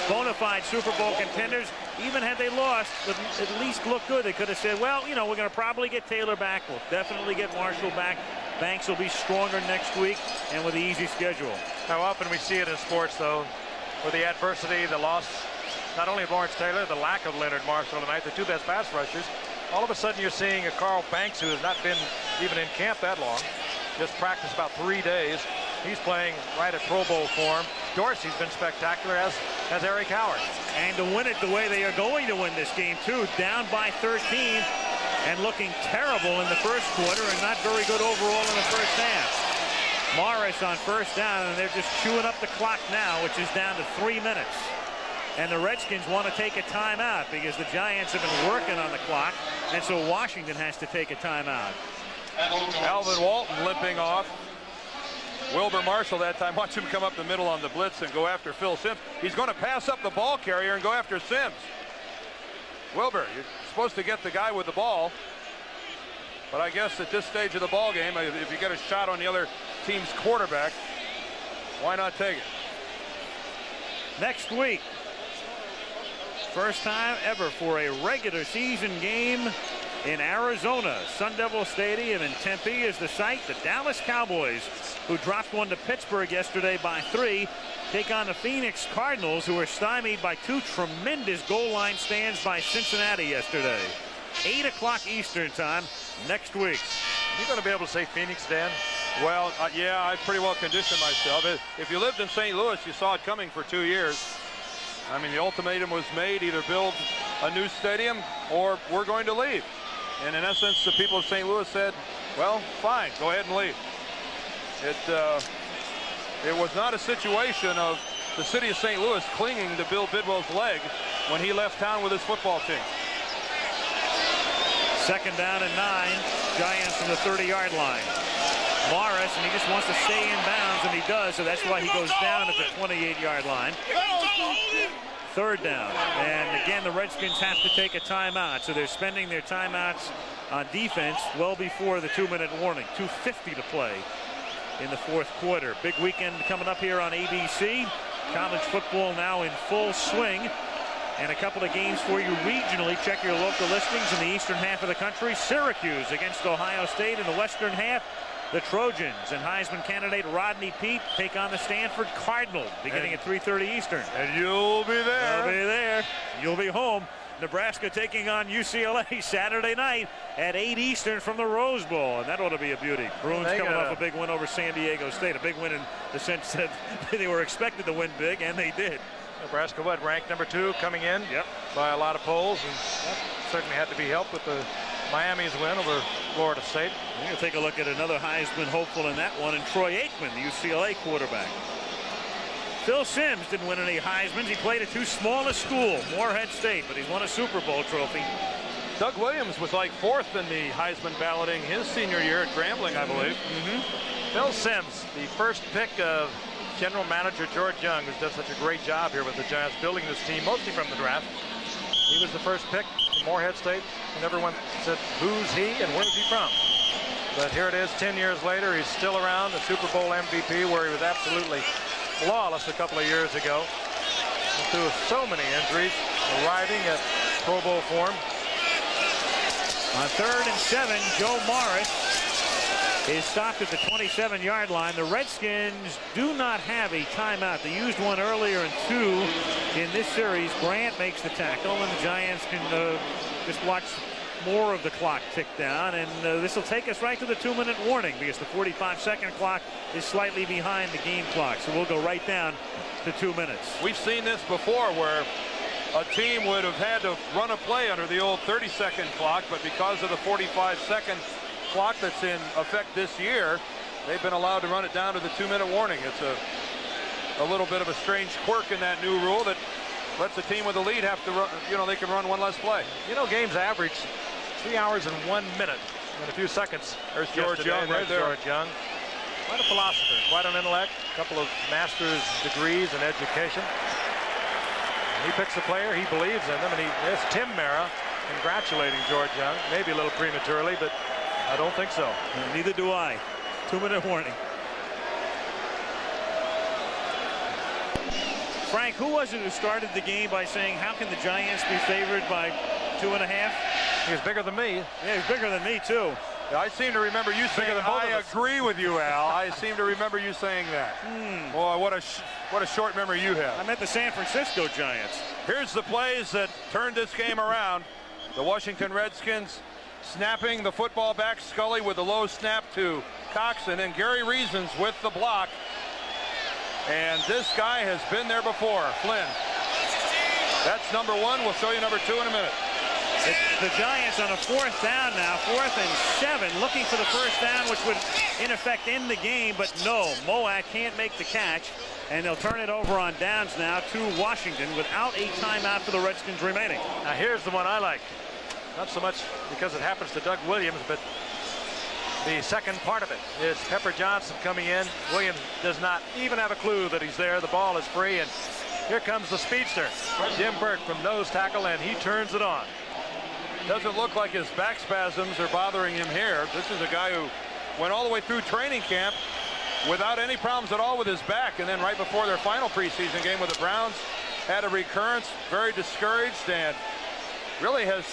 bona fide Super Bowl contenders. Even had they lost, would at least look good. They could have said, well, you know, we're going to probably get Taylor back. We'll definitely get Marshall back. Banks will be stronger next week, and with the easy schedule. How often we see it in sports, though, with the adversity, the loss, not only of Lawrence Taylor, the lack of Leonard Marshall tonight, the two best pass rushers. All of a sudden you're seeing a Carl Banks who has not been even in camp that long, just practiced about 3 days. He's playing right at Pro Bowl form. Dorsey's been spectacular, as Eric Howard. And to win it the way they are going to win this game, too, down by 13 and looking terrible in the first quarter and not very good overall in the first half. Morris on first down, and they're just chewing up the clock now, which is down to 3 minutes. And the Redskins want to take a timeout because the Giants have been working on the clock, and so Washington has to take a timeout. Alvin Walton limping off. Wilbur Marshall that time. Watch him come up the middle on the blitz and go after Phil Simms. He's going to pass up the ball carrier and go after Simms. Wilbur, you're supposed to get the guy with the ball. But I guess at this stage of the ball game, if you get a shot on the other team's quarterback, why not take it? Next week, first time ever for a regular season game in Arizona. Sun Devil Stadium in Tempe is the site. The Dallas Cowboys, who dropped one to Pittsburgh yesterday by 3, take on the Phoenix Cardinals, who were stymied by 2 tremendous goal line stands by Cincinnati yesterday. 8 o'clock Eastern time next week. You going to be able to say Phoenix, Dan? Well, yeah, I pretty well conditioned myself. If you lived in St. Louis, you saw it coming for 2 years. I mean, the ultimatum was made: either build a new stadium or we're going to leave. And in essence, the people of St. Louis said, well, fine, go ahead and leave. It was not a situation of the city of St. Louis clinging to Bill Bidwell's leg when he left town with his football team. Second down and 9, Giants from the 30-yard line. Morris, and he just wants to stay in bounds, and he does, so that's why he goes down at the 28-yard line. Third down, and again the Redskins have to take a timeout, so they're spending their timeouts on defense well before the 2-minute warning. 2:50 to play in the fourth quarter. Big weekend coming up here on ABC. College football now in full swing, and a couple of games for you regionally. Check your local listings in the eastern half of the country. Syracuse against Ohio State. In the western half, the Trojans and Heisman candidate Rodney Peete take on the Stanford Cardinals beginning at 3:30 Eastern. And you'll be there. You'll be there. You'll be home. Nebraska taking on UCLA Saturday night at 8 Eastern from the Rose Bowl, and that ought to be a beauty. Bruins coming off a big win over San Diego State, a big win in the sense that they were expected to win big, and they did. Nebraska, ranked number 2 coming in by a lot of polls, and certainly had to be helped with the Miami's win over Florida State. We're going to take a look at another Heisman hopeful in that one, and Troy Aikman, the UCLA quarterback. Phil Simms didn't win any Heismans. He played at too small a school, Morehead State, but he's won a Super Bowl trophy. Doug Williams was like 4th in the Heisman balloting his senior year at Grambling, I believe. Phil Simms, the first pick of General Manager George Young, who's done such a great job here with the Giants building this team, mostly from the draft. He was the first pick from Morehead State, and everyone said, who's he and where's he from? But here it is 10 years later. He's still around, the Super Bowl MVP, where he was absolutely flawless a couple of years ago. Through so many injuries, arriving at Pro Bowl form. On 3rd and 7, Joe Morris is stopped at the 27-yard line. The Redskins do not have a timeout. They used one earlier and 2 in this series. Grant makes the tackle, and the Giants can just watch more of the clock tick down, and this will take us right to the 2-minute warning because the 45-second clock is slightly behind the game clock, so we'll go right down to 2 minutes. We've seen this before where a team would have had to run a play under the old 30-second clock, but because of the 45-second clock that's in effect this year, they've been allowed to run it down to the 2-minute warning. It's a little bit of a strange quirk in that new rule that lets the team with the lead have to run, they can run one less play. Games average 3 hours and 1 minute and a few seconds. There's George Young right there. George Young. Quite a philosopher, quite an intellect, a couple of master's degrees in education. He picks a player, he believes in them, and there's Tim Mara congratulating George Young, maybe a little prematurely, but I don't think so. Neither do I. 2-minute warning. Frank, who was it who started the game by saying, how can the Giants be favored by 2.5? He was bigger than me. Yeah, he's bigger than me, too. I seem to remember you saying, I agree with you, Al. I seem to remember you saying that. Boy, what a short memory you have. I meant the San Francisco Giants. Here's the plays that turned this game around. The Washington Redskins snapping the football back. Scully with the low snap to Coxon, and Gary Reasons with the block. And this guy has been there before, Flynn. That's number 1. We'll show you number 2 in a minute. The Giants on a 4th down now, 4th and 7, looking for the first down, which would in effect end the game, but no, Moak can't make the catch, and they'll turn it over on downs now to Washington without a timeout for the Redskins remaining. Now here's the one I like. Not so much because it happens to Doug Williams, but the second part of it is Pepper Johnson coming in. Williams does not even have a clue that he's there. The ball is free, and here comes the speedster, Jim Burt, from nose tackle, and he turns it on. Doesn't look like his back spasms are bothering him here. This is a guy who went all the way through training camp without any problems at all with his back, and then right before their final preseason game with the Browns had a recurrence, very discouraged, and really has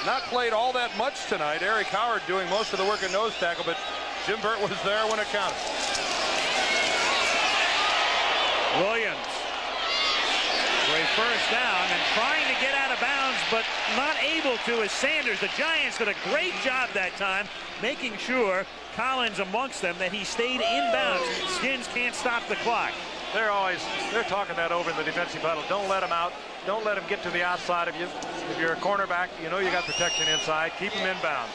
not played all that much tonight. Eric Howard doing most of the work at nose tackle, but Jim Burt was there when it counted. Williams for a first down and trying to get out of bounds, but not able to is Sanders. The Giants did a great job that time making sure, Collins amongst them, that he stayed in bounds. Skins can't stop the clock. They're talking that over in the defensive huddle. Don't let him out. Don't let him get to the outside of you. If you're a cornerback, you know you got protection inside. Keep him in bounds.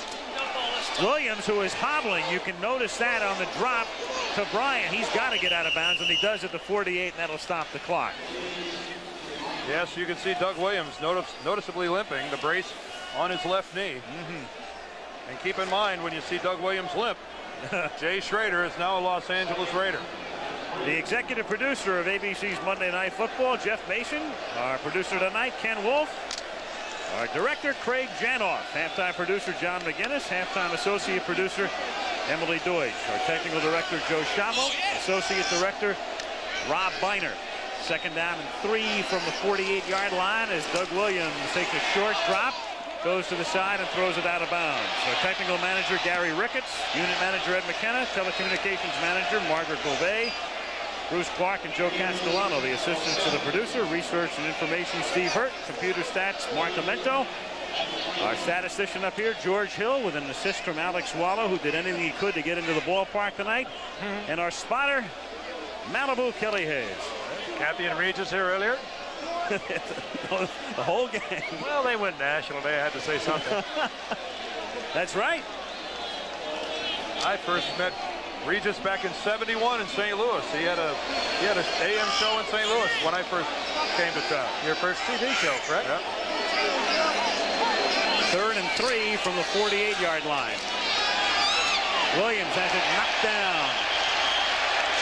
Williams, who is hobbling, you can notice that on the drop to Bryant. He's got to get out of bounds, and he does at the 48, and that'll stop the clock. Yes, you can see Doug Williams noticeably limping, the brace on his left knee. And keep in mind, when you see Doug Williams limp, Jay Schrader is now a Los Angeles Raider. The executive producer of ABC's Monday Night Football, Jeff Mason. Our producer tonight, Ken Wolf. Our director, Craig Janoff. Halftime producer, John McGinnis. Halftime associate producer, Emily Deutsch. Our technical director, Joe Schamo. Associate director, Rob Biner. Second down and 3 from the 48-yard line as Doug Williams takes a short drop, goes to the side and throws it out of bounds. Our technical manager, Gary Ricketts. Unit manager, Ed McKenna. Telecommunications manager, Margaret Beauvais. Bruce Clark and Joe Castellano, the assistants to the producer. Research and information, Steve Hurt. Computer stats, Mark Amento. Our statistician up here, George Hill, with an assist from Alex Wallow, who did anything he could to get into the ballpark tonight. And our spotter, Malibu Kelly Hayes. Kathy and Regis here earlier. The whole game. Well, they went national. They had to say something. That's right. I first met Regis back in '71 in St. Louis. He had a AM show in St. Louis when I first came to town. Your first TV show, correct? Yep. 3rd and 3 from the 48-yard line. Williams has it knocked down.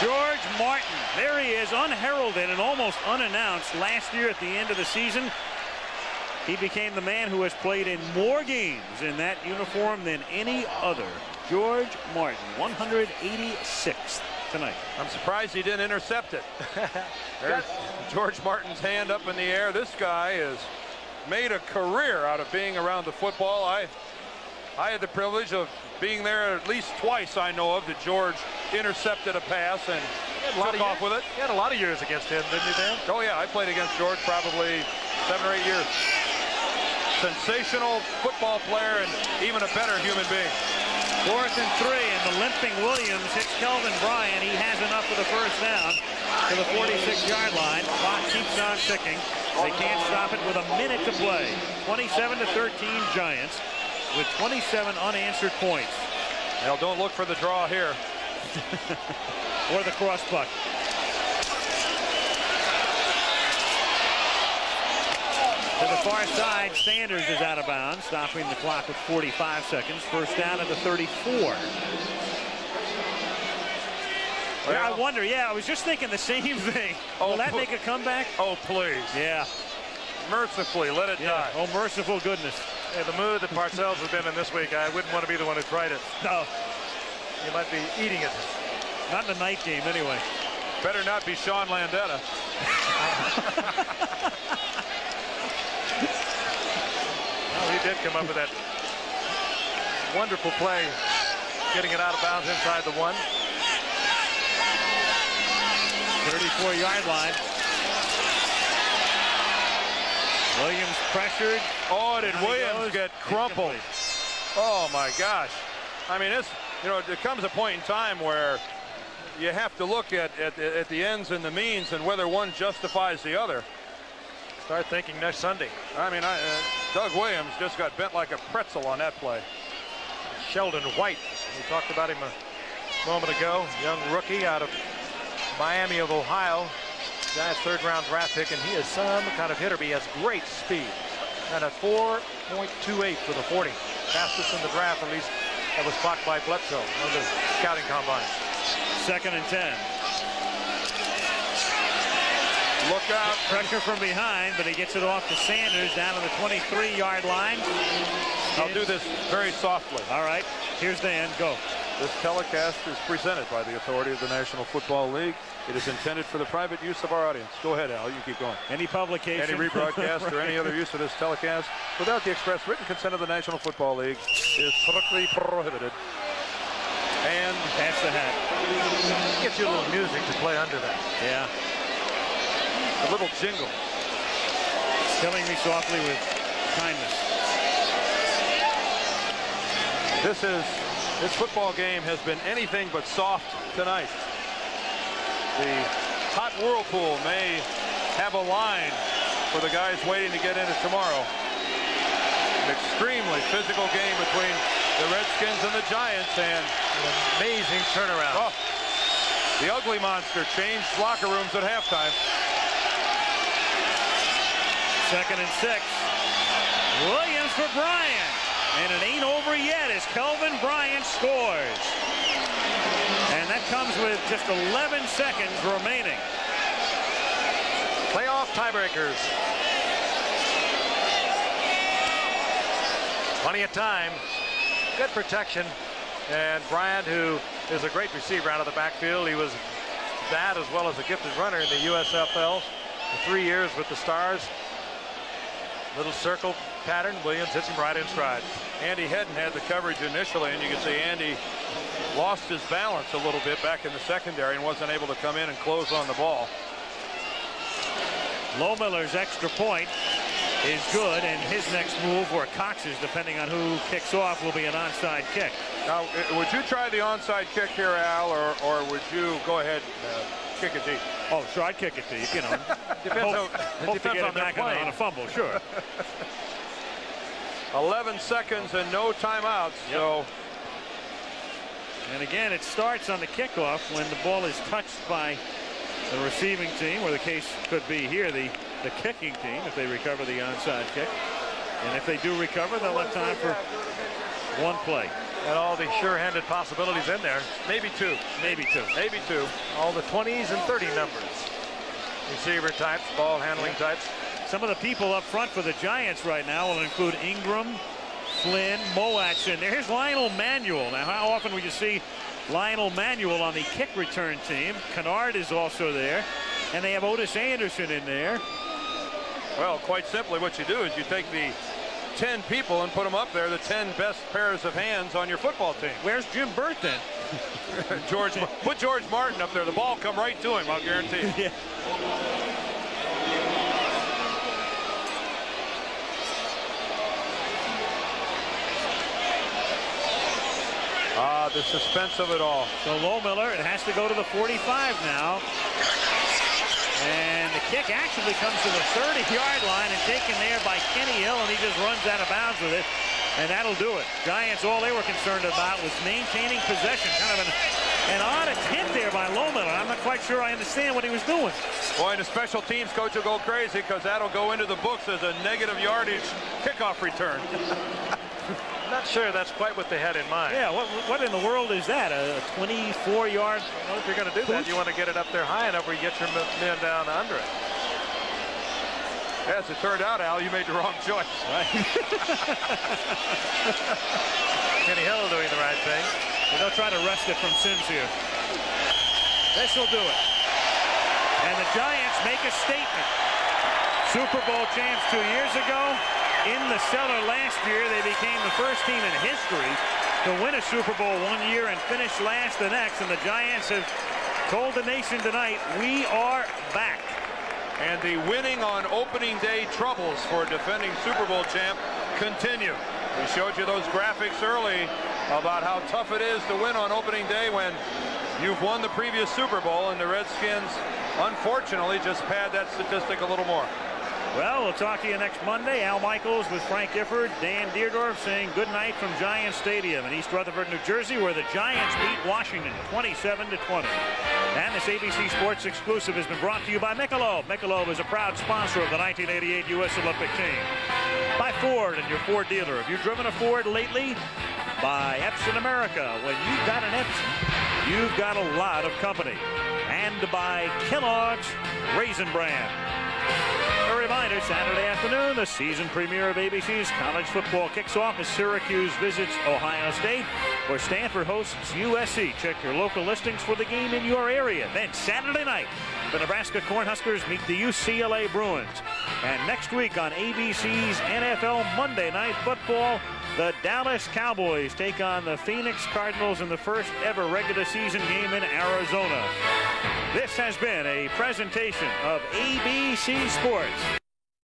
George Martin, there he is, unheralded and almost unannounced last year at the end of the season. He became the man who has played in more games in that uniform than any other. George Martin, 186th tonight. I'm surprised he didn't intercept it. There's George Martin's hand up in the air. This guy has made a career out of being around the football. I had the privilege of being there at least twice, I know of, that George intercepted a pass and took off with it. You had a lot of years against him, didn't you, Dan? Oh, yeah, I played against George probably 7 or 8 years. Sensational football player and even a better human being. 4th and 3, and the limping Williams hits Kelvin Bryant. He has enough for the first down to the 46-yard line. Clock keeps on ticking. They can't stop it with a minute to play. 27-13 Giants with 27 unanswered points. Now, don't look for the draw here. Or the cross puck. To the far side, Sanders is out of bounds, stopping the clock with 45 seconds. First down at the 34. Well, I wonder, I was just thinking the same thing. Will that make a comeback? Oh, please. Yeah. Mercifully, let it die. Oh, merciful goodness. Hey, the mood that Parcells has been in this week, I wouldn't want to be the one who tried it. No. You might be eating it. Not in the night game, anyway. Better not be Sean Landetta. Well, he did come up with that wonderful play, getting it out of bounds inside the 1. 34-yard line. Williams pressured. Oh, did Williams get crumpled? Oh my gosh. I mean, it's, you know, there comes a point in time where you have to look at the ends and the means and whether one justifies the other. Start thinking next Sunday. I mean, Doug Williams just got bent like a pretzel on that play. Sheldon White, we talked about him a moment ago, young rookie out of Miami of Ohio. Giants 3rd-round draft pick, and he is some kind of hitter, but he has great speed. And a 4.28 for the 40. Fastest in the draft, at least that was clocked by Bledsoe on the scouting combine. 2nd and 10. Look out. Pressure from behind, but he gets it off to Sanders down to the 23-yard line. I'll do this very softly. All right. Here's Dan. Go. This telecast is presented by the authority of the National Football League. It is intended for the private use of our audience. Go ahead, Al. You keep going. Any publication, any rebroadcast right. or any other use of this telecast without the express written consent of the National Football League is strictly prohibited. And that's the hat. Gets you a little music to play under that. Yeah. A little jingle. Killing me softly with kindness. This football game has been anything but soft tonight. The hot whirlpool may have a line for the guys waiting to get in it tomorrow. An extremely physical game between the Redskins and the Giants, and an amazing turnaround. Oh, the ugly monster changed locker rooms at halftime. 2nd and 6. Williams for Bryant. And it ain't over yet as Kelvin Bryant scores. And that comes with just 11 seconds remaining. Playoff tiebreakers. Plenty of time. Good protection. And Bryant, who is a great receiver out of the backfield, he was that as well as a gifted runner in the USFL. For 3 years with the Stars. Little circle pattern. Williams hits him right in stride. Andy Hedden had the coverage initially, and you can see Andy lost his balance a little bit back in the secondary and wasn't able to come in and close on the ball. Lohmiller's extra point is good, and his next move, or Cox's, depending on who kicks off, will be an onside kick. Now, would you try the onside kick here, Al, or would you go ahead and kick it deep? Oh, sure, I'd kick it deep, you know. Depends hope to get it back on a fumble, sure. 11 seconds and no timeouts. Yep. So. And again, it starts on the kickoff when the ball is touched by the receiving team, or the case could be here, the kicking team, if they recover the onside kick. And if they do recover, they'll have time for one play. And all the sure-handed possibilities in there. Maybe two. Maybe two. Maybe two. All the 20s and 30 numbers. Receiver types, ball handling types. Some of the people up front for the Giants right now will include Ingram, Flynn, Moats in there. Here's Lionel Manuel. Now, how often would you see Lionel Manuel on the kick return team? Kennard is also there. And they have Otis Anderson in there. Well, quite simply, what you do is you take the 10 people and put them up there, the 10 best pairs of hands on your football team. Where's Jim Burt then? Put George Martin up there. The ball come right to him, I'll guarantee you. Yeah. The suspense of it all. So Lohmiller, it has to go to the 45 now. And the kick actually comes to the 30-yard line and taken there by Kenny Hill, and he just runs out of bounds with it. And that'll do it. Giants, all they were concerned about was maintaining possession. Kind of an odd attempt there by Lohmiller. I'm not quite sure I understand what he was doing. Boy, and the special teams coach will go crazy because that'll go into the books as a negative yardage kickoff return. Not sure that's quite what they had in mind. Yeah, what in the world is that? A 24-yard? Well, if you're going to do that, you want to get it up there high enough where you get your men down under it. As it turned out, Al, you made the wrong choice. Right. Kenny Hill doing the right thing. And they'll try to wrest it from Sims here. This will do it. And the Giants make a statement. Super Bowl champs 2 years ago. In the cellar last year, they became the first team in history to win a Super Bowl 1 year and finish last the next. And the Giants have told the nation tonight, we are back. And the winning on opening day troubles for defending Super Bowl champ continue. We showed you those graphics early about how tough it is to win on opening day when you've won the previous Super Bowl, and the Redskins, unfortunately, just pad that statistic a little more. Well, we'll talk to you next Monday. Al Michaels with Frank Gifford, Dan Deerdorf saying good night from Giants Stadium in East Rutherford, New Jersey, where the Giants beat Washington 27-20. And this ABC Sports exclusive has been brought to you by Michelob. Michelob is a proud sponsor of the 1988 U.S. Olympic team. By Ford and your Ford dealer. Have you driven a Ford lately? By Epson America. When you've got an Epson, you've got a lot of company. And by Kellogg's Raisin Bran. A reminder, Saturday afternoon, the season premiere of ABC's college football kicks off as Syracuse visits Ohio State or Stanford hosts USC. Check your local listings for the game in your area. Then Saturday night, the Nebraska Cornhuskers meet the UCLA Bruins. And next week on ABC's NFL Monday Night Football, the Dallas Cowboys take on the Phoenix Cardinals in the first ever regular season game in Arizona. This has been a presentation of ABC Sports.